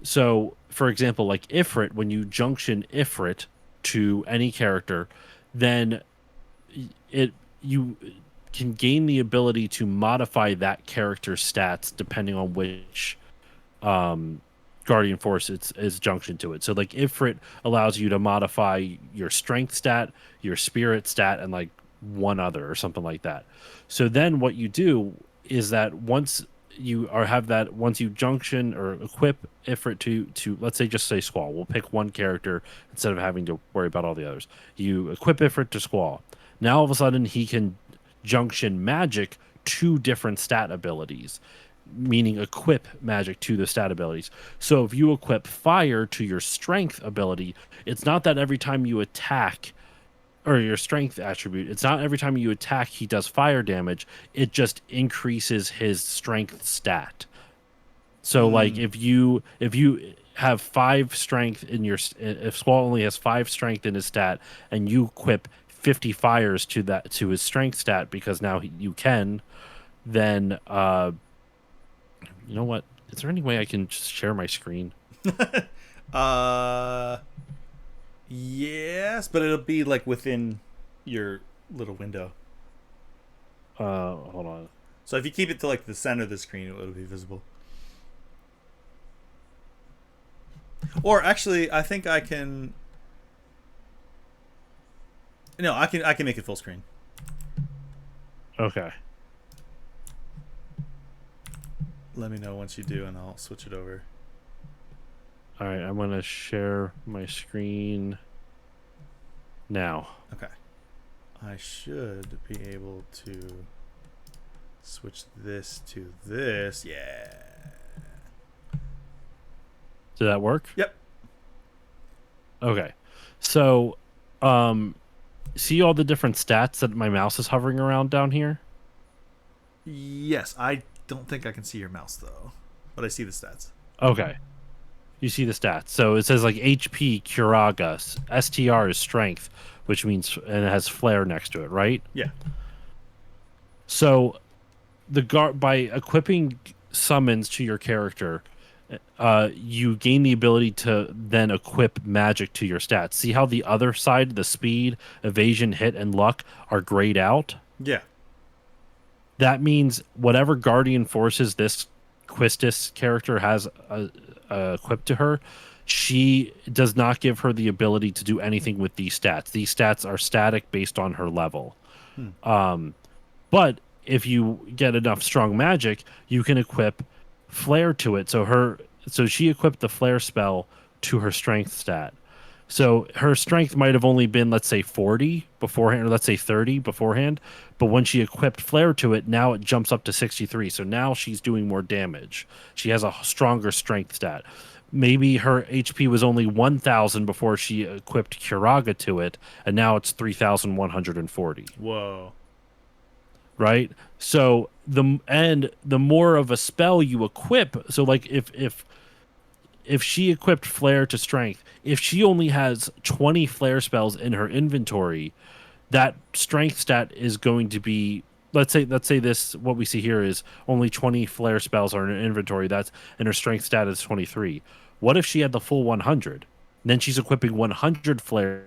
So, for example, like Ifrit, when you junction Ifrit to any character, then you can gain the ability to modify that character's stats depending on which Guardian Force is junctioned to it. So, like, Ifrit allows you to modify your strength stat, your spirit stat, and like one other or something like that. So then what you do is that once you junction or equip Ifrit to let's say, just say Squall. We'll pick one character instead of having to worry about all the others. You equip Ifrit to Squall. Now all of a sudden he can junction magic to different stat abilities, meaning equip magic to the stat abilities. So if you equip fire to your strength ability, it's not that every time you attack, or your strength attribute, it's not every time you attack he does fire damage, it just increases his strength stat. So like if you have 5 strength in your, if Squall only has 5 strength in his stat and you equip 50 fires to his strength stat because now you can, then you know what, is there any way I can just share my screen? Yes, but it'll be like within your little window. Hold on. So if you keep it to like the center of the screen, it'll be visible. Or actually, I think I can. No, I can make it full screen. Okay. Let me know once you do, and I'll switch it over. All right, I'm gonna share my screen now. Okay. I should be able to switch this to this. Yeah. Did that work? Yep. Okay. So, see all the different stats that my mouse is hovering around down here? Yes, I don't think I can see your mouse though, but I see the stats. Okay. You see the stats. So it says like HP, Curaga, STR is strength, which means, and it has flare next to it, right? Yeah. So by equipping summons to your character, you gain the ability to then equip magic to your stats. See how the other side, the speed, evasion, hit, and luck are grayed out? Yeah. That means whatever guardian forces this Quistis character has equipped to her, she does not give her the ability to do anything with these stats. These stats are static based on her level. But if you get enough strong magic, you can equip flare to it. So she equipped the flare spell to her strength stat. So her strength might have only been, let's say, 40 beforehand, or let's say 30 beforehand. But when she equipped flare to it, now it jumps up to 63. So now she's doing more damage. She has a stronger strength stat. Maybe her HP was only 1,000 before she equipped Curaga to it, and now it's 3,140. Whoa. Right? So the more of a spell you equip, so like if she equipped flare to strength, if she only has 20 flare spells in her inventory, that strength stat is going to be, let's say this, what we see here is only 20 flare spells are in her inventory, and her strength stat is 23. What if she had the full 100? Then she's equipping 100 flare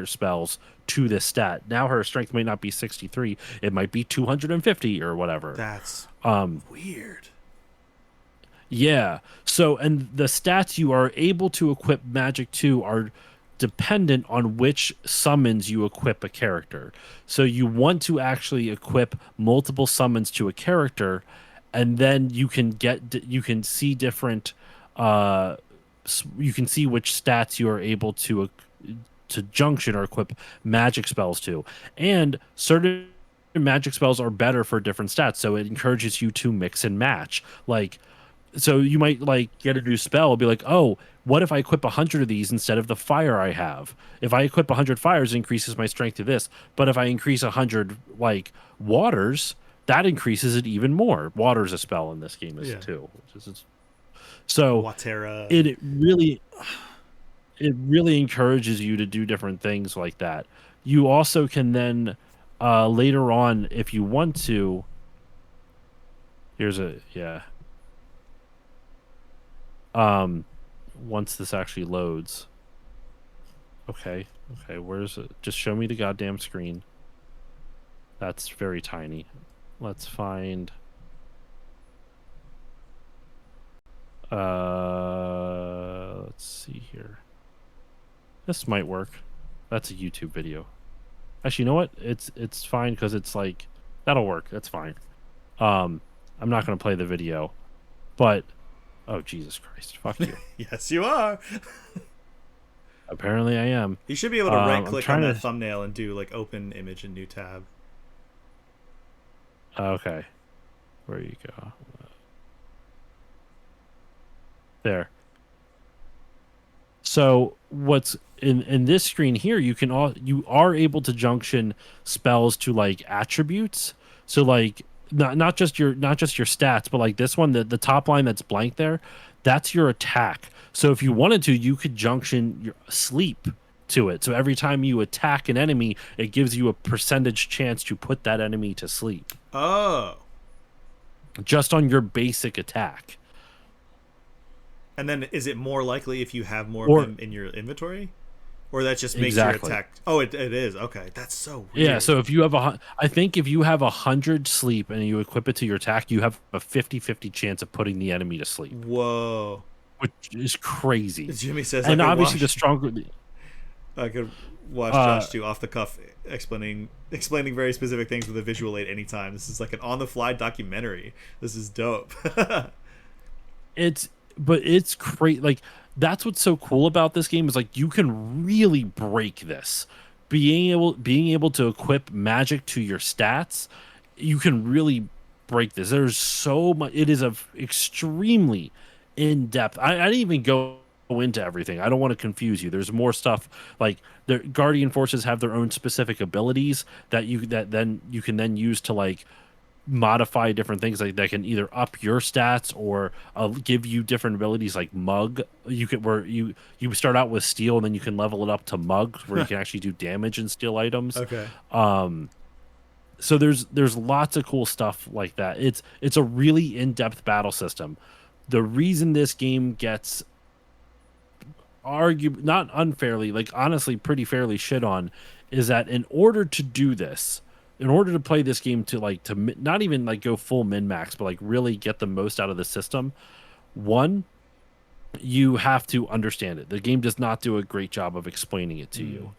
spells to this stat. Now her strength may not be 63, it might be 250 or whatever. That's weird. Yeah. So, and the stats you are able to equip magic to are dependent on which summons you equip a character. So you want to actually equip multiple summons to a character, and then you can see different you can see which stats you are able to junction or equip magic spells to. And certain magic spells are better for different stats, so it encourages you to mix and match. Like, so you might like get a new spell, be like, oh, what if I equip 100 of these instead of the fire I have? If I equip 100 fires, it increases my strength to this. But if I increase 100 like waters, that increases it even more. Water's a spell in this game too. So Watera. it really encourages you to do different things like that. You also can then later on, if you want to, once this actually loads. Okay, where's it? Just show me the goddamn screen. That's very tiny. Let's find let's see here. This might work. That's a YouTube video. Actually, you know what? It's fine because it's like, that'll work. That's fine. I'm not going to play the video, but oh, Jesus Christ. Fuck you. Yes, you are. Apparently I am. You should be able to right click on that thumbnail and do like open image and new tab. Okay. Where you go? There. So what's in this screen here, you are able to junction spells to like attributes. So like not just your stats, but like this one, the top line that's blank there, that's your attack. So if you wanted to, you could junction your sleep to it. So every time you attack an enemy, it gives you a percentage chance to put that enemy to sleep. Oh. Just on your basic attack. And then is it more likely if you have more of them in your inventory? or that just makes Exactly. your attack. Oh, it is. Okay, that's so Yeah, weird. so if you have I think if you have 100 sleep and you equip it to your attack, you have a 50-50 chance of putting the enemy to sleep, Whoa. which is crazy. Jimmy says And obviously, the stronger, I could watch uh, Josh do off the cuff explaining very specific things with a visual aid anytime. This is like an on the fly documentary. This is dope. it's great. Like, that's what's so cool about this game is like you can really break this. Being able to equip magic to your stats, you can really break this. There's so much. It is a extremely in depth. I didn't even go into everything. I don't want to confuse you. There's more stuff like the Guardian forces have their own specific abilities that then you can then use to like modify different things like that can either up your stats or give you different abilities like mug. You could where you start out with steel and then you can level it up to mug where you can actually do damage in steel items. Okay. So there's lots of cool stuff like that. It's a really in-depth battle system. The reason this game gets not unfairly, like honestly pretty fairly shit on, is that in order to do this, in order to play this game to like not even like go full min max, but like really get the most out of the system, one, you have to understand it. The game does not do a great job of explaining it to you.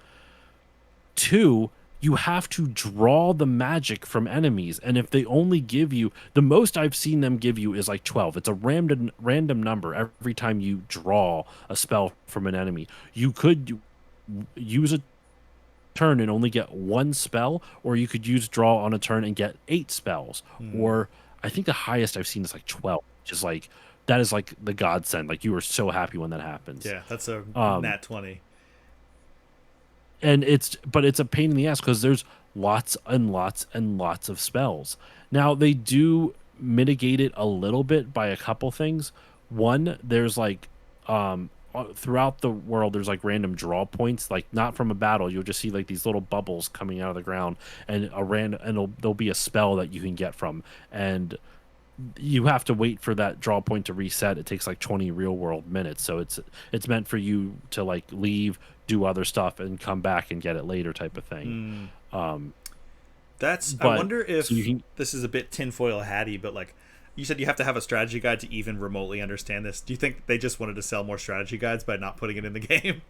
Two, you have to draw the magic from enemies, and if they only give you the most I've seen them give you is like 12. It's a random number every time you draw a spell from an enemy. You could use a turn and only get one spell, or you could use draw on a turn and get 8 spells, or I think the highest I've seen is like 12, which is like that is like the godsend. Like you are so happy when that happens. Yeah, that's a nat 20. And it's a pain in the ass because there's lots and lots and lots of spells. Now they do mitigate it a little bit by a couple things. One, there's like throughout the world there's like random draw points, like not from a battle. You'll just see like these little bubbles coming out of the ground, and there'll be a spell that you can get from, and you have to wait for that draw point to reset. It takes like 20 real world minutes, so it's meant for you to like leave, do other stuff, and come back and get it later type of thing. I But wonder if so you can, this is a bit tinfoil hatty, but like you said, you have to have a strategy guide to even remotely understand this. Do you think they just wanted to sell more strategy guides by not putting it in the game?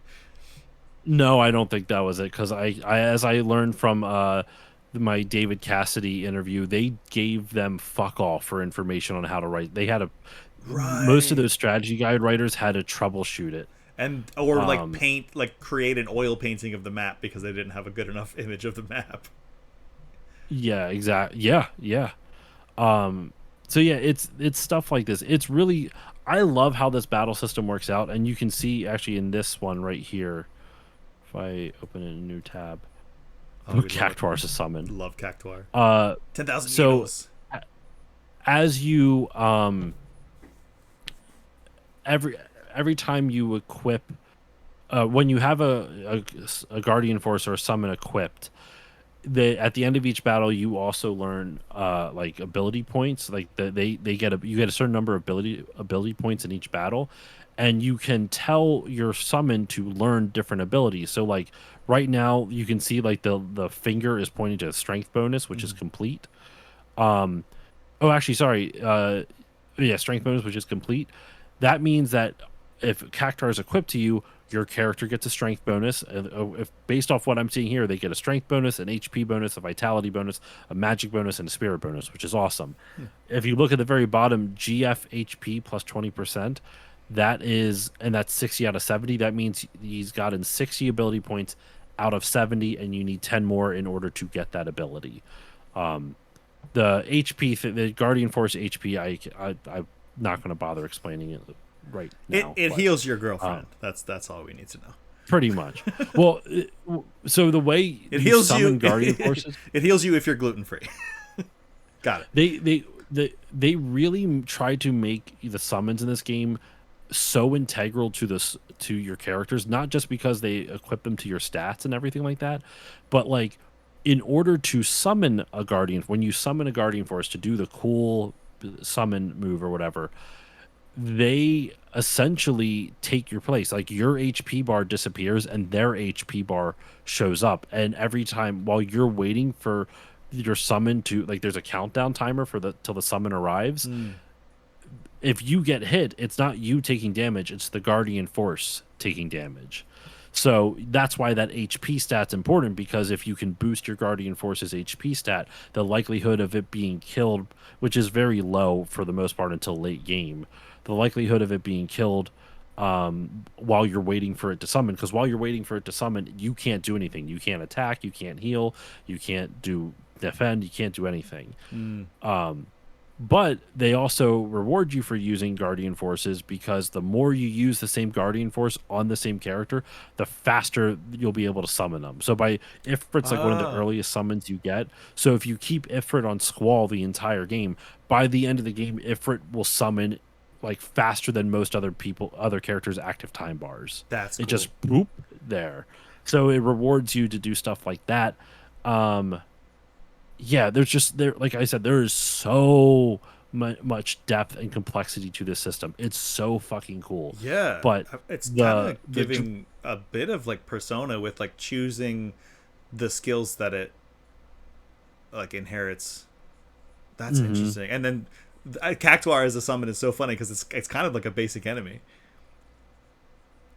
no, I don't think that was it, because I as I learned from my David Cassidy interview, they gave them fuck all for information on how to write. They had most of those strategy guide writers had to troubleshoot it. Or like create an oil painting of the map because they didn't have a good enough image of the map. Yeah, exactly. Yeah. So yeah, it's stuff like this. It's really, I love how this battle system works out, and you can see actually in this one right here. If I open a new tab, Cactuar is a summon. Love Cactuar. 10,000 so euros. As you every time you equip, when you have a Guardian Force or a summon equipped, at the end of each battle you also learn like ability points. Like you get a certain number of ability points in each battle, and you can tell your summon to learn different abilities. So like right now you can see like the finger is pointing to a strength bonus, which is complete. Oh, actually, sorry. Yeah, strength bonus, which is complete. That means that if Cactuar is equipped to you, your character gets a strength bonus. If based off what I'm seeing here, they get a strength bonus, an HP bonus, a vitality bonus, a magic bonus, and a spirit bonus, which is awesome. If you look at the very bottom, GF HP plus 20%, that's 60 out of 70. That means he's gotten 60 ability points out of 70, and you need 10 more in order to get that ability. The HP, the Guardian Force HP, I'm not going to bother explaining it right now. It heals your girlfriend. That's all we need to know. Pretty much. Well, so the way it heals you, Guardian Forces, it heals you if you're gluten free. Got it. They really try to make the summons in this game so integral to your characters, not just because they equip them to your stats and everything like that, but like in order to summon a Guardian, when you summon a Guardian Force to do the cool summon move or whatever, they essentially take your place. Like your HP bar disappears and their HP bar shows up. And every time while you're waiting for your summon to like there's a countdown timer for the till the summon arrives. Mm. If you get hit, it's not you taking damage, it's the Guardian Force taking damage. So that's why that HP stat's important, because if you can boost your Guardian Force's HP stat, the likelihood of it being killed, which is very low for the most part until late game, the likelihood of it being killed while you're waiting for it to summon, because while you're waiting for it to summon, you can't do anything. You can't attack, you can't heal, you can't do defend, you can't do anything. Mm. But they also reward you for using Guardian Forces, because the more you use the same Guardian Force on the same character, the faster you'll be able to summon them. So by Ifrit's like one of the Oh. earliest summons you get. So if you keep Ifrit on Squall the entire game, by the end of the game, Ifrit will summon like faster than most other characters' active time bars. That's It cool. just boop there. So it rewards you to do stuff like that. Um, yeah, there like I said, there is so much depth and complexity to this system. It's so fucking cool. Yeah, But it's kind the of the dr- giving a bit of like Persona with like choosing the skills that it like inherits. That's Mhm. interesting. And then Cactuar as a summon is so funny because it's kind of like a basic enemy.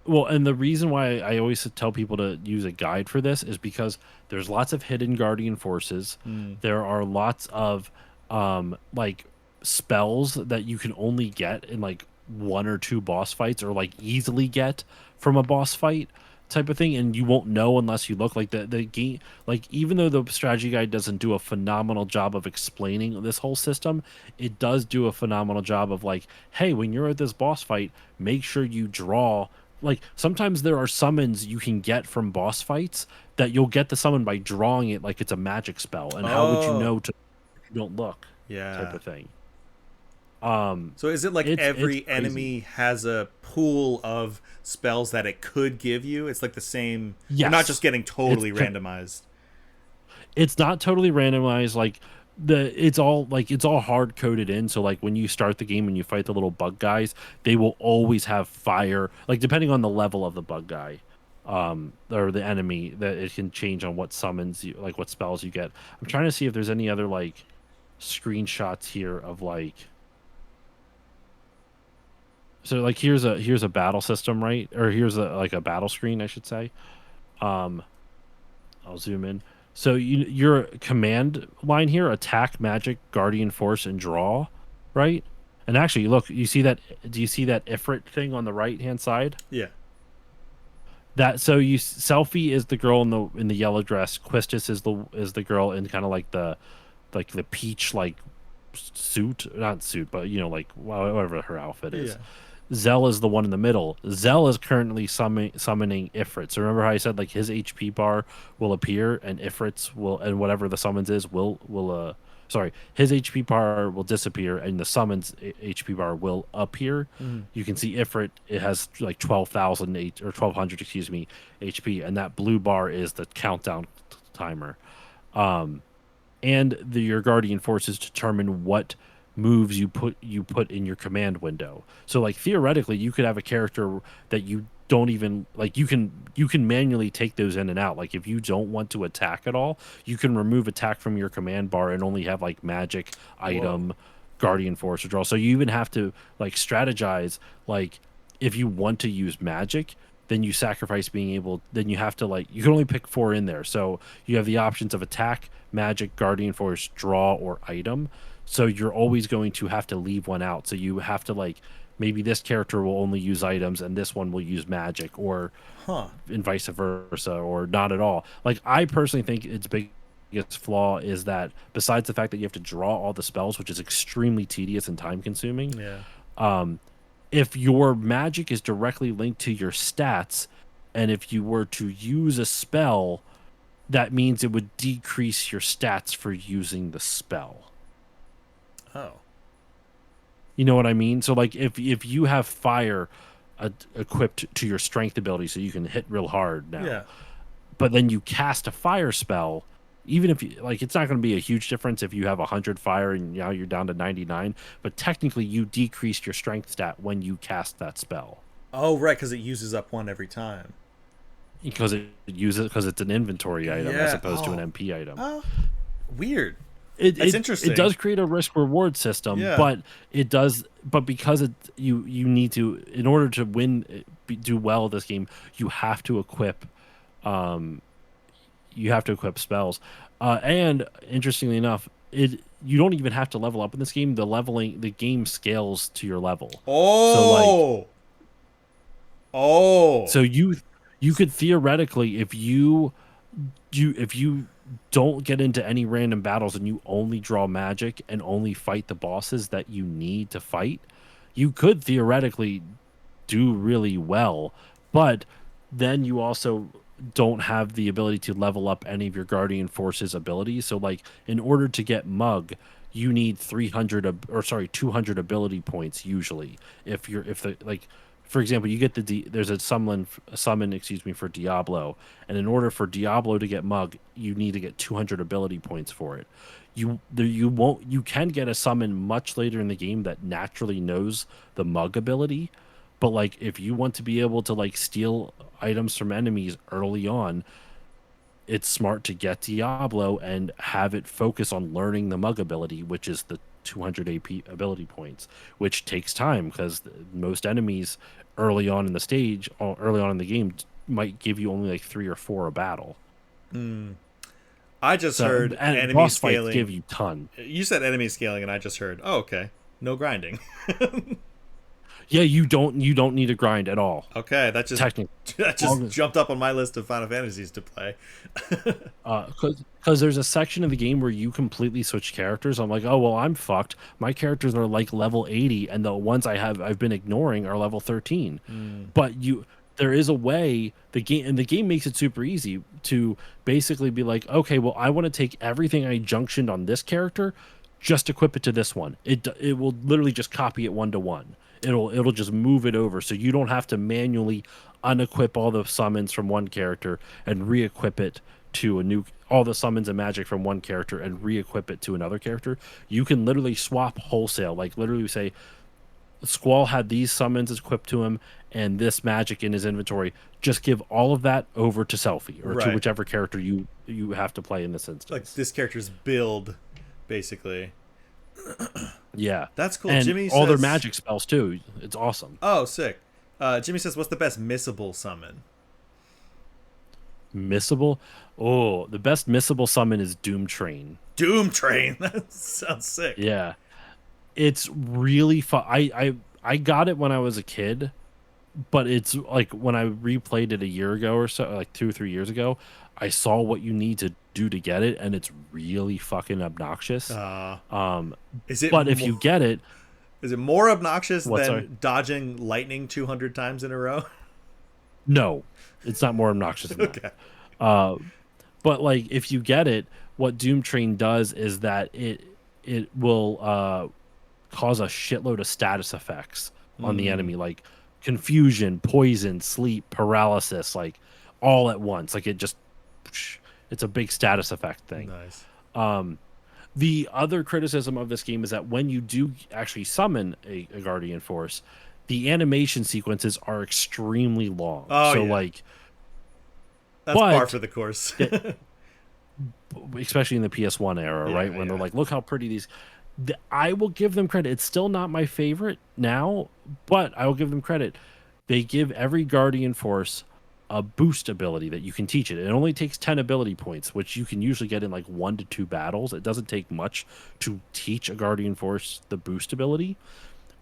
Well, and the reason why I always tell people to use a guide for this is because there's lots of hidden Guardian Forces. Mm. There are lots of like spells that you can only get in like one or two boss fights, or like easily get from a boss fight type of thing, and you won't know unless you look. Like the game, like even though the strategy guide doesn't do a phenomenal job of explaining this whole system, it does do a phenomenal job of like, hey, when you're at this boss fight, make sure you draw. Like sometimes there are summons you can get from boss fights that you'll get the summon by drawing it like it's a magic spell, and how would you Oh, know to if you don't look, type yeah. of thing. um So is it like it's every crazy. enemy has a pool of spells that it could give you? It's like the same. You're not just Yes, getting it's totally randomized. it's not totally randomized. Like it's all hard coded in. So like when you start the game and you fight the little bug guys, they will always have fire. Like depending on the level of the bug guy, or the enemy, that it can change on what summons you, like what spells you get. I'm trying to see if there's any other like screenshots here of like. So like here's a battle system, right? Or here's a like a battle screen, I should say. Um, I'll zoom in. So your command line here: attack, magic, guardian force, and draw, right? And actually, look, you see that? Do you see that Ifrit thing on the right hand side? Yeah. That so you Selfie is the girl in the yellow dress. Quistis is the girl in kind of like the peach like suit, not suit, but you know like whatever her outfit Yeah. is. Zell is the one in the middle. Zell is currently summoning Ifrit. So remember how I said like his HP bar will appear and Ifrit's will, and whatever the summons is will sorry, his HP bar will disappear and the summons HP bar will appear. Mhm. You can see Ifrit, it has like 12,000 or 1200 excuse me HP, and that blue bar is the countdown timer. Um and your guardian forces determine what moves you put in your command window. So like theoretically you could have a character that you don't even like, you can manually take those in and out. Like if you don't want to attack at all, you can remove attack from your command bar and only have like magic, Whoa. item, guardian force, or draw. So you even have to like strategize, like if you want to use magic, then you sacrifice being able, then you have to like, you can only pick four in there. So you have the options of attack, magic, guardian force, draw, or item. So you're always going to have to leave one out. So you have to like, maybe this character will only use items and this one will use magic, or Huh. and vice versa, or not at all. Like I personally think its biggest flaw is that besides the fact that you have to draw all the spells, which is extremely tedious and time consuming, Yeah. um, if your magic is directly linked to your stats, and if you were to use a spell, that means it would decrease your stats for using the spell. Oh. You know what I mean? So like if you have fire equipped to your strength ability, so you can hit real hard now, Yeah. but then you cast a fire spell, even if you like, it's not going to be a huge difference if you have 100 fire and now you're down to 99. But technically, you decreased your strength stat when you cast that spell Oh, right, because it uses up one every time. because it's an inventory item as Yeah. opposed to an MP item. Oh, weird. It, That's it interesting. it does create a risk reward system, Yeah. but it does. But because you need to, in order to do well at this game, you have to equip um spells. And interestingly enough, you don't even have to level up in this game. The game scales to your level. So like Oh. Oh. so you could theoretically, if you don't get into any random battles and you only draw magic and only fight the bosses that you need to fight, you could theoretically do really well. But then you also don't have the ability to level up any of your Guardian Force's abilities. So like in order to get Mug, you need 200 ability points usually. If the like for example, you get there's a summon, excuse me, for Diablo, and in order for Diablo to get Mug, you need to get 200 ability points for it. You can get a summon much later in the game that naturally knows the Mug ability, but like if you want to be able to like steal items from enemies early on, it's smart to get Diablo and have it focus on learning the Mug ability, which is the 200 AP ability points, which takes time because most enemies early on in the game, might give you only like 3 or 4 a battle. I just heard And enemy boss fights scaling. give you ton. You said enemy scaling, and I just heard, oh, okay, no grinding. Yeah, you don't need to grind at all. Okay, that just Technically, that just jumped up on my list of Final Fantasies to play. because there's a section of the game where you completely switch characters. I'm like, oh well, I'm fucked. My characters are like level 80, and the ones I've been ignoring are level 13. But there is a way the game makes it super easy to basically be like, okay, well, I want to take everything I junctioned on this character, just equip it to this one. It will literally just copy it 1-to-1. It'll just move it over, so you don't have to manually unequip all the summons from one character and re-equip it to all the summons and magic from one character and re-equip it to another character. You can literally swap wholesale, like literally say Squall had these summons equipped to him and this magic in his inventory. Just give all of that over to Selphie or to Right. whichever character you have to play in this instance. Like this character's build, basically. Yeah, That's cool. and Jimmy all their says- magic spells too. It's awesome. Oh, sick. Jimmy says, "What's the best missable summon?" Missable. Oh, the best missable summon is Doom Train. Doom Train. That sounds sick. Yeah, it's really fun. I got it when I was a kid, but it's like when I replayed it a year ago or so, like 2 or 3 years ago, I saw what you need to do to get it, and it's really fucking obnoxious. Is it? But if you get it, is it more obnoxious What, than sorry? dodging lightning 200 times in a row? no, it's not more obnoxious than Okay. that. But like if you get it, what Doom Train does is that it will cause a shitload of status effects on the enemy, like confusion, poison, sleep, paralysis, like all at once. Like it's a big status effect thing. Nice. The other criticism of this game is that when you do actually summon a Guardian Force, the animation sequences are extremely long. Oh, so yeah. like, That's but- par for the course. especially in the PS1 era, Yeah, right? When they're yeah. like, look how pretty these. I will give them credit. It's still not my favorite now, but I will give them credit. They give every Guardian Force a boost ability that you can teach it. It only takes 10 ability points, which you can usually get in like 1 to 2 battles. It doesn't take much to teach a Guardian Force the boost ability.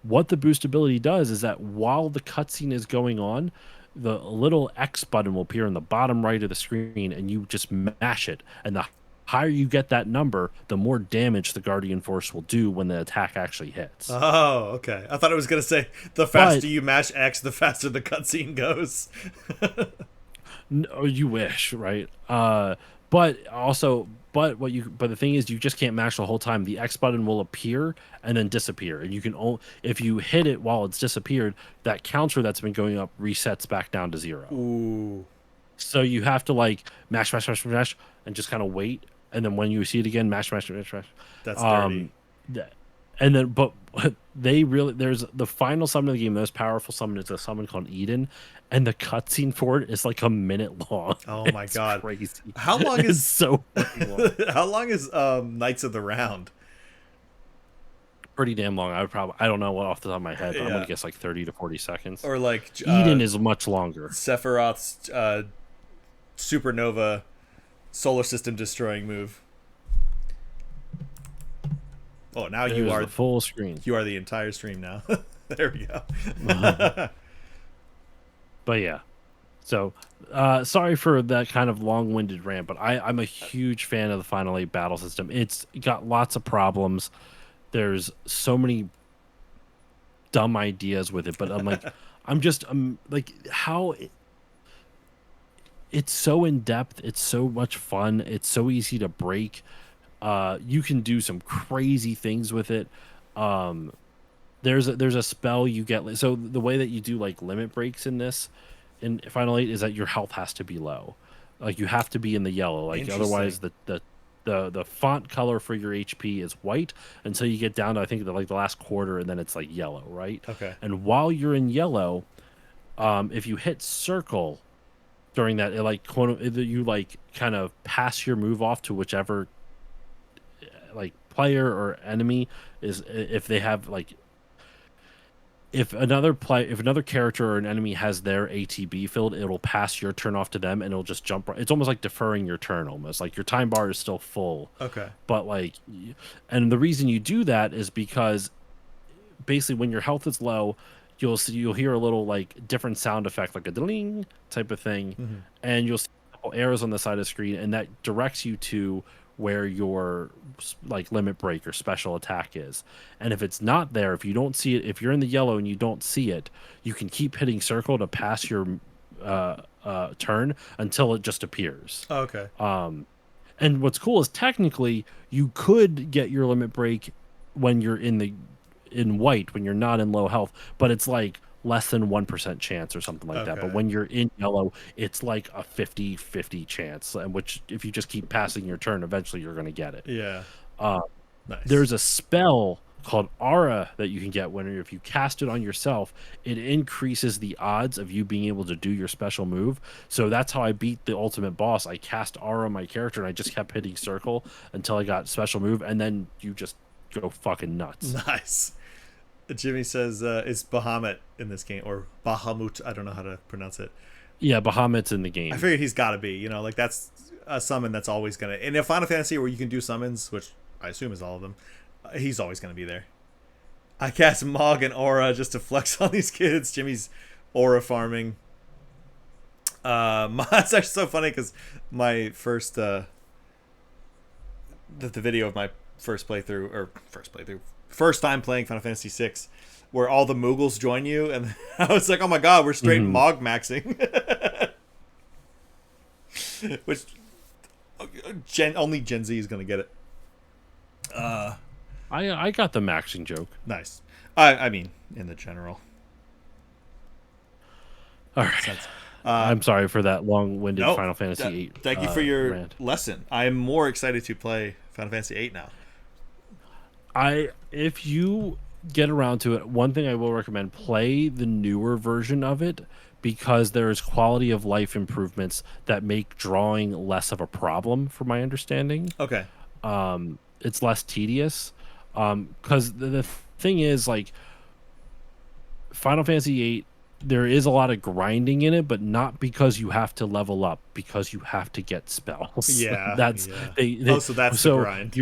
What the boost ability does is that while the cutscene is going on, the little X button will appear in the bottom right of the screen, and you just mash it. And the higher you get that number, the more damage the Guardian Force will do when the attack actually hits. Oh, okay. I thought it was gonna say the faster you mash X, the faster the cutscene goes. No, you wish, right? But also, but the thing is, you just can't mash the whole time. The X button will appear and then disappear, and you can only if you hit it while it's disappeared, that counter that's been going up resets back down to 0. Ooh. So you have to like mash, and just kind of wait and then when you see it again, mash, mash, mash, mash. That's dirty. Um, th- and then, but they really there's the final summon of the game. The most powerful summon is a summon called Eden, and the cutscene for it is like a minute long. Oh my It's god. crazy. How long It's is so fucking long. how long is Knights of the Round? Pretty damn long. I don't know what off the top of my head, but I'm Yeah. gonna guess like 30 to 40 seconds. Or like Eden is much longer. Sephiroth's supernova solar system destroying move. Oh, now There's you are the full screen. you are the entire stream now. There we go. But yeah. So sorry for that kind of long-winded rant, but I'm a huge fan of the Final 8 battle system. It's got lots of problems. There's so many dumb ideas with it, but I'm like how it's so in depth, it's so much fun, it's so easy to break. You can do some crazy things with it. Um there's a spell you get, so the way that you do like limit breaks in this in Final 8 is that your health has to be low. Like you have to be in the yellow. Like otherwise the font color for your HP is white until you get down to I think the last quarter, and then it's like yellow, right? Okay. And while you're in yellow, if you hit circle during that, you like kind of pass your move off to whichever like player or enemy is, if they have like if another character or an enemy has their ATB filled, it'll pass your turn off to them, and it'll just jump. It's almost like deferring your turn, almost like your time bar is still full. Okay. But and the reason you do that is because basically when your health is low, you'll hear a little like different sound effect, like a ding type of thing, and you'll see a couple arrows on the side of the screen, and that directs you to where your like limit break or special attack is. And if it's not there, if you don't see it, if you're in the yellow and you don't see it, you can keep hitting circle to pass your turn until it just appears. Okay. And what's cool is technically you could get your limit break when you're in white, when you're not in low health, but it's like less than 1% chance or something like that. But Okay. when you're in yellow, it's like a 50-50 chance, and which if you just keep passing your turn, eventually you're going to get it. Yeah. Nice. There's a spell called Aura that you can get if you cast it on yourself, it increases the odds of you being able to do your special move. So that's how I beat the ultimate boss. I cast Aura on my character, and I just kept hitting circle until I got special move, and then you just go fucking nuts. Nice. Jimmy says it's Bahamut in this game, or Bahamut. I don't know how to pronounce it. Yeah, Bahamut's in the game. I figured he's got to be. You know, like that's a summon that's always gonna. In a Final Fantasy where you can do summons, which I assume is all of them, he's always gonna be there. I cast Mog and Aura just to flex on these kids. Jimmy's Aura farming. It's actually so funny because my first the video of my first time playing Final Fantasy VI, where all the Moogles join you, and I was like, oh my god, we're straight Mog maxing. Which only Gen Z is gonna get it. I got the maxing joke. Nice. I mean, in the general. All right. I'm sorry for that long-winded No, Final Fantasy VIII. Thank you for your rant. lesson. I am more excited to play Final Fantasy VIII now. If you get around to it, one thing I will recommend, play the newer version of it, because there's quality of life improvements that make drawing less of a problem, from my understanding. Okay. It's less tedious. Because the thing is, like, Final Fantasy VIII, there is a lot of grinding in it, but not because you have to level up, because you have to get spells. Yeah. That's yeah. So that's the grind.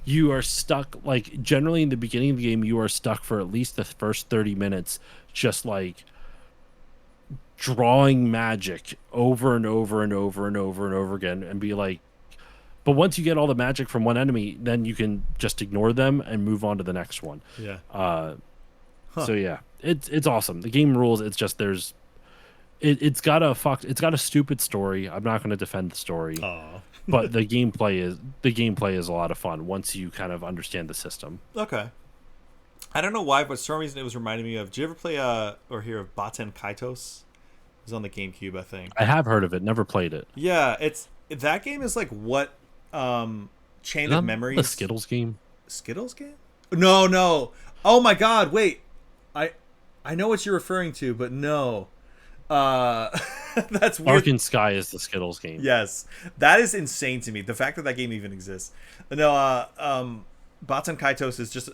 You are stuck, like, generally in the beginning of the game, you are stuck for at least the first 30 minutes, just like drawing magic over and over and over and over and over again, and be like, but once you get all the magic from one enemy, then you can just ignore them and move on to the next one. Yeah. So yeah, it's awesome. The game rules. It's just it's got a stupid story. I'm not going to defend the story. Oh. But the gameplay is a lot of fun once you kind of understand the system. Okay. I don't know why, but for some reason it was reminding me of. Did you ever play or hear of Baten Kaitos? It was on the GameCube, I think. I have heard of it, never played it. Yeah, that game is like what Chain Is of that the Memories. Skittles game? Skittles game? No, no. Oh my God! Wait, I I know what you're referring to, but no. Uh, that's weird. Ark and Sky is the Skittles game. Yes, that is insane to me. The fact that that game even exists. No, Baten Kaitos is just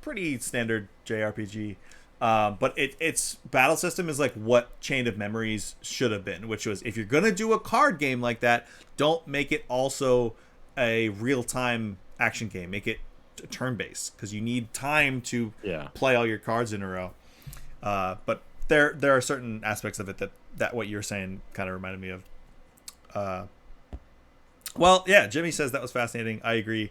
pretty standard JRPG. But its battle system is like what Chain of Memories should have been, which was if you're gonna do a card game like that, don't make it also a real time action game. Make it turn based because you need time to Yeah. play all your cards in a row. But there are certain aspects of it that what you're saying kind of reminded me of. Well, yeah, Jimmy says that was fascinating. I agree.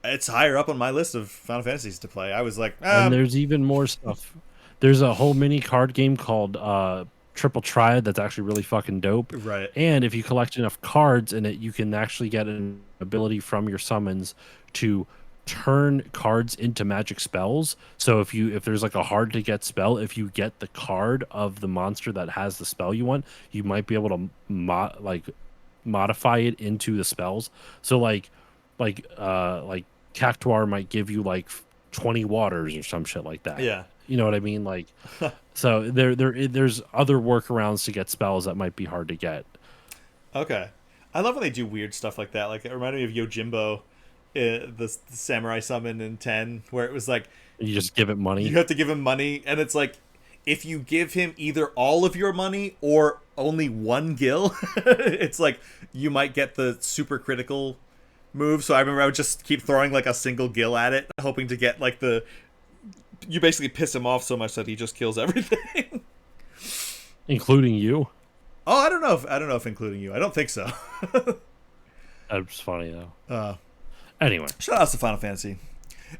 It's higher up on my list of Final Fantasies to play. I was like, And there's even more stuff. There's a whole mini card game called Triple Triad that's actually really fucking dope. right. And if you collect enough cards in it, you can actually get an ability from your summons to turn cards into magic spells. So if there's like a hard to get spell, if you get the card of the monster that has the spell you want, you might be able to modify it into the spells. So like Cactuar might give you like 20 waters or some shit like that. Yeah. You know what I mean? Like, so there's other workarounds to get spells that might be hard to get. Okay. I love when they do weird stuff like that. Like it reminded me of Yojimbo, the samurai summon in 10, where it was like You just give it money. you have to give him money, and it's like if you give him either all of your money or only one gil, it's like you might get the super critical move. So I remember I would just keep throwing like a single gil at it, hoping to get like you basically piss him off so much that he just kills everything. Including you. Oh, I don't know if including you. I don't think so. That's funny though. uh, Anyway. Shout out to Final Fantasy.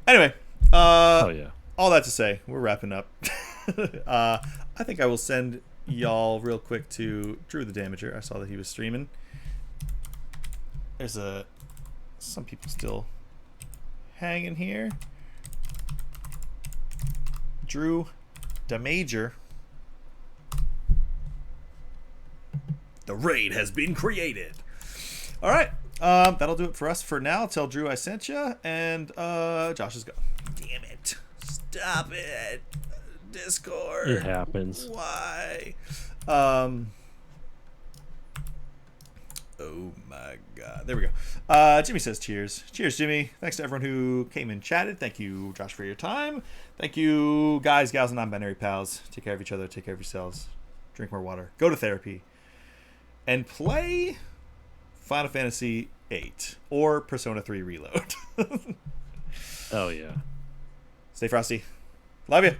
Anyway, Oh yeah. all that to say, we're wrapping up. I think I will send y'all real quick to Drew the Damager. I saw that he was streaming. There's some people still hanging here. Drew Damager. The raid has been created. All right. That'll do it for us for now. Tell Drew I sent you, and Josh is gone. Damn it! Stop it, Discord. It happens. Why? Oh my God. There we go. Jimmy says cheers. Cheers, Jimmy. Thanks to everyone who came and chatted. Thank you, Josh, for your time. Thank you, guys, gals, and non-binary pals. Take care of each other. Take care of yourselves. Drink more water. Go to therapy. And play Final Fantasy VIII or Persona 3 Reload. Oh yeah. Stay frosty. Love you.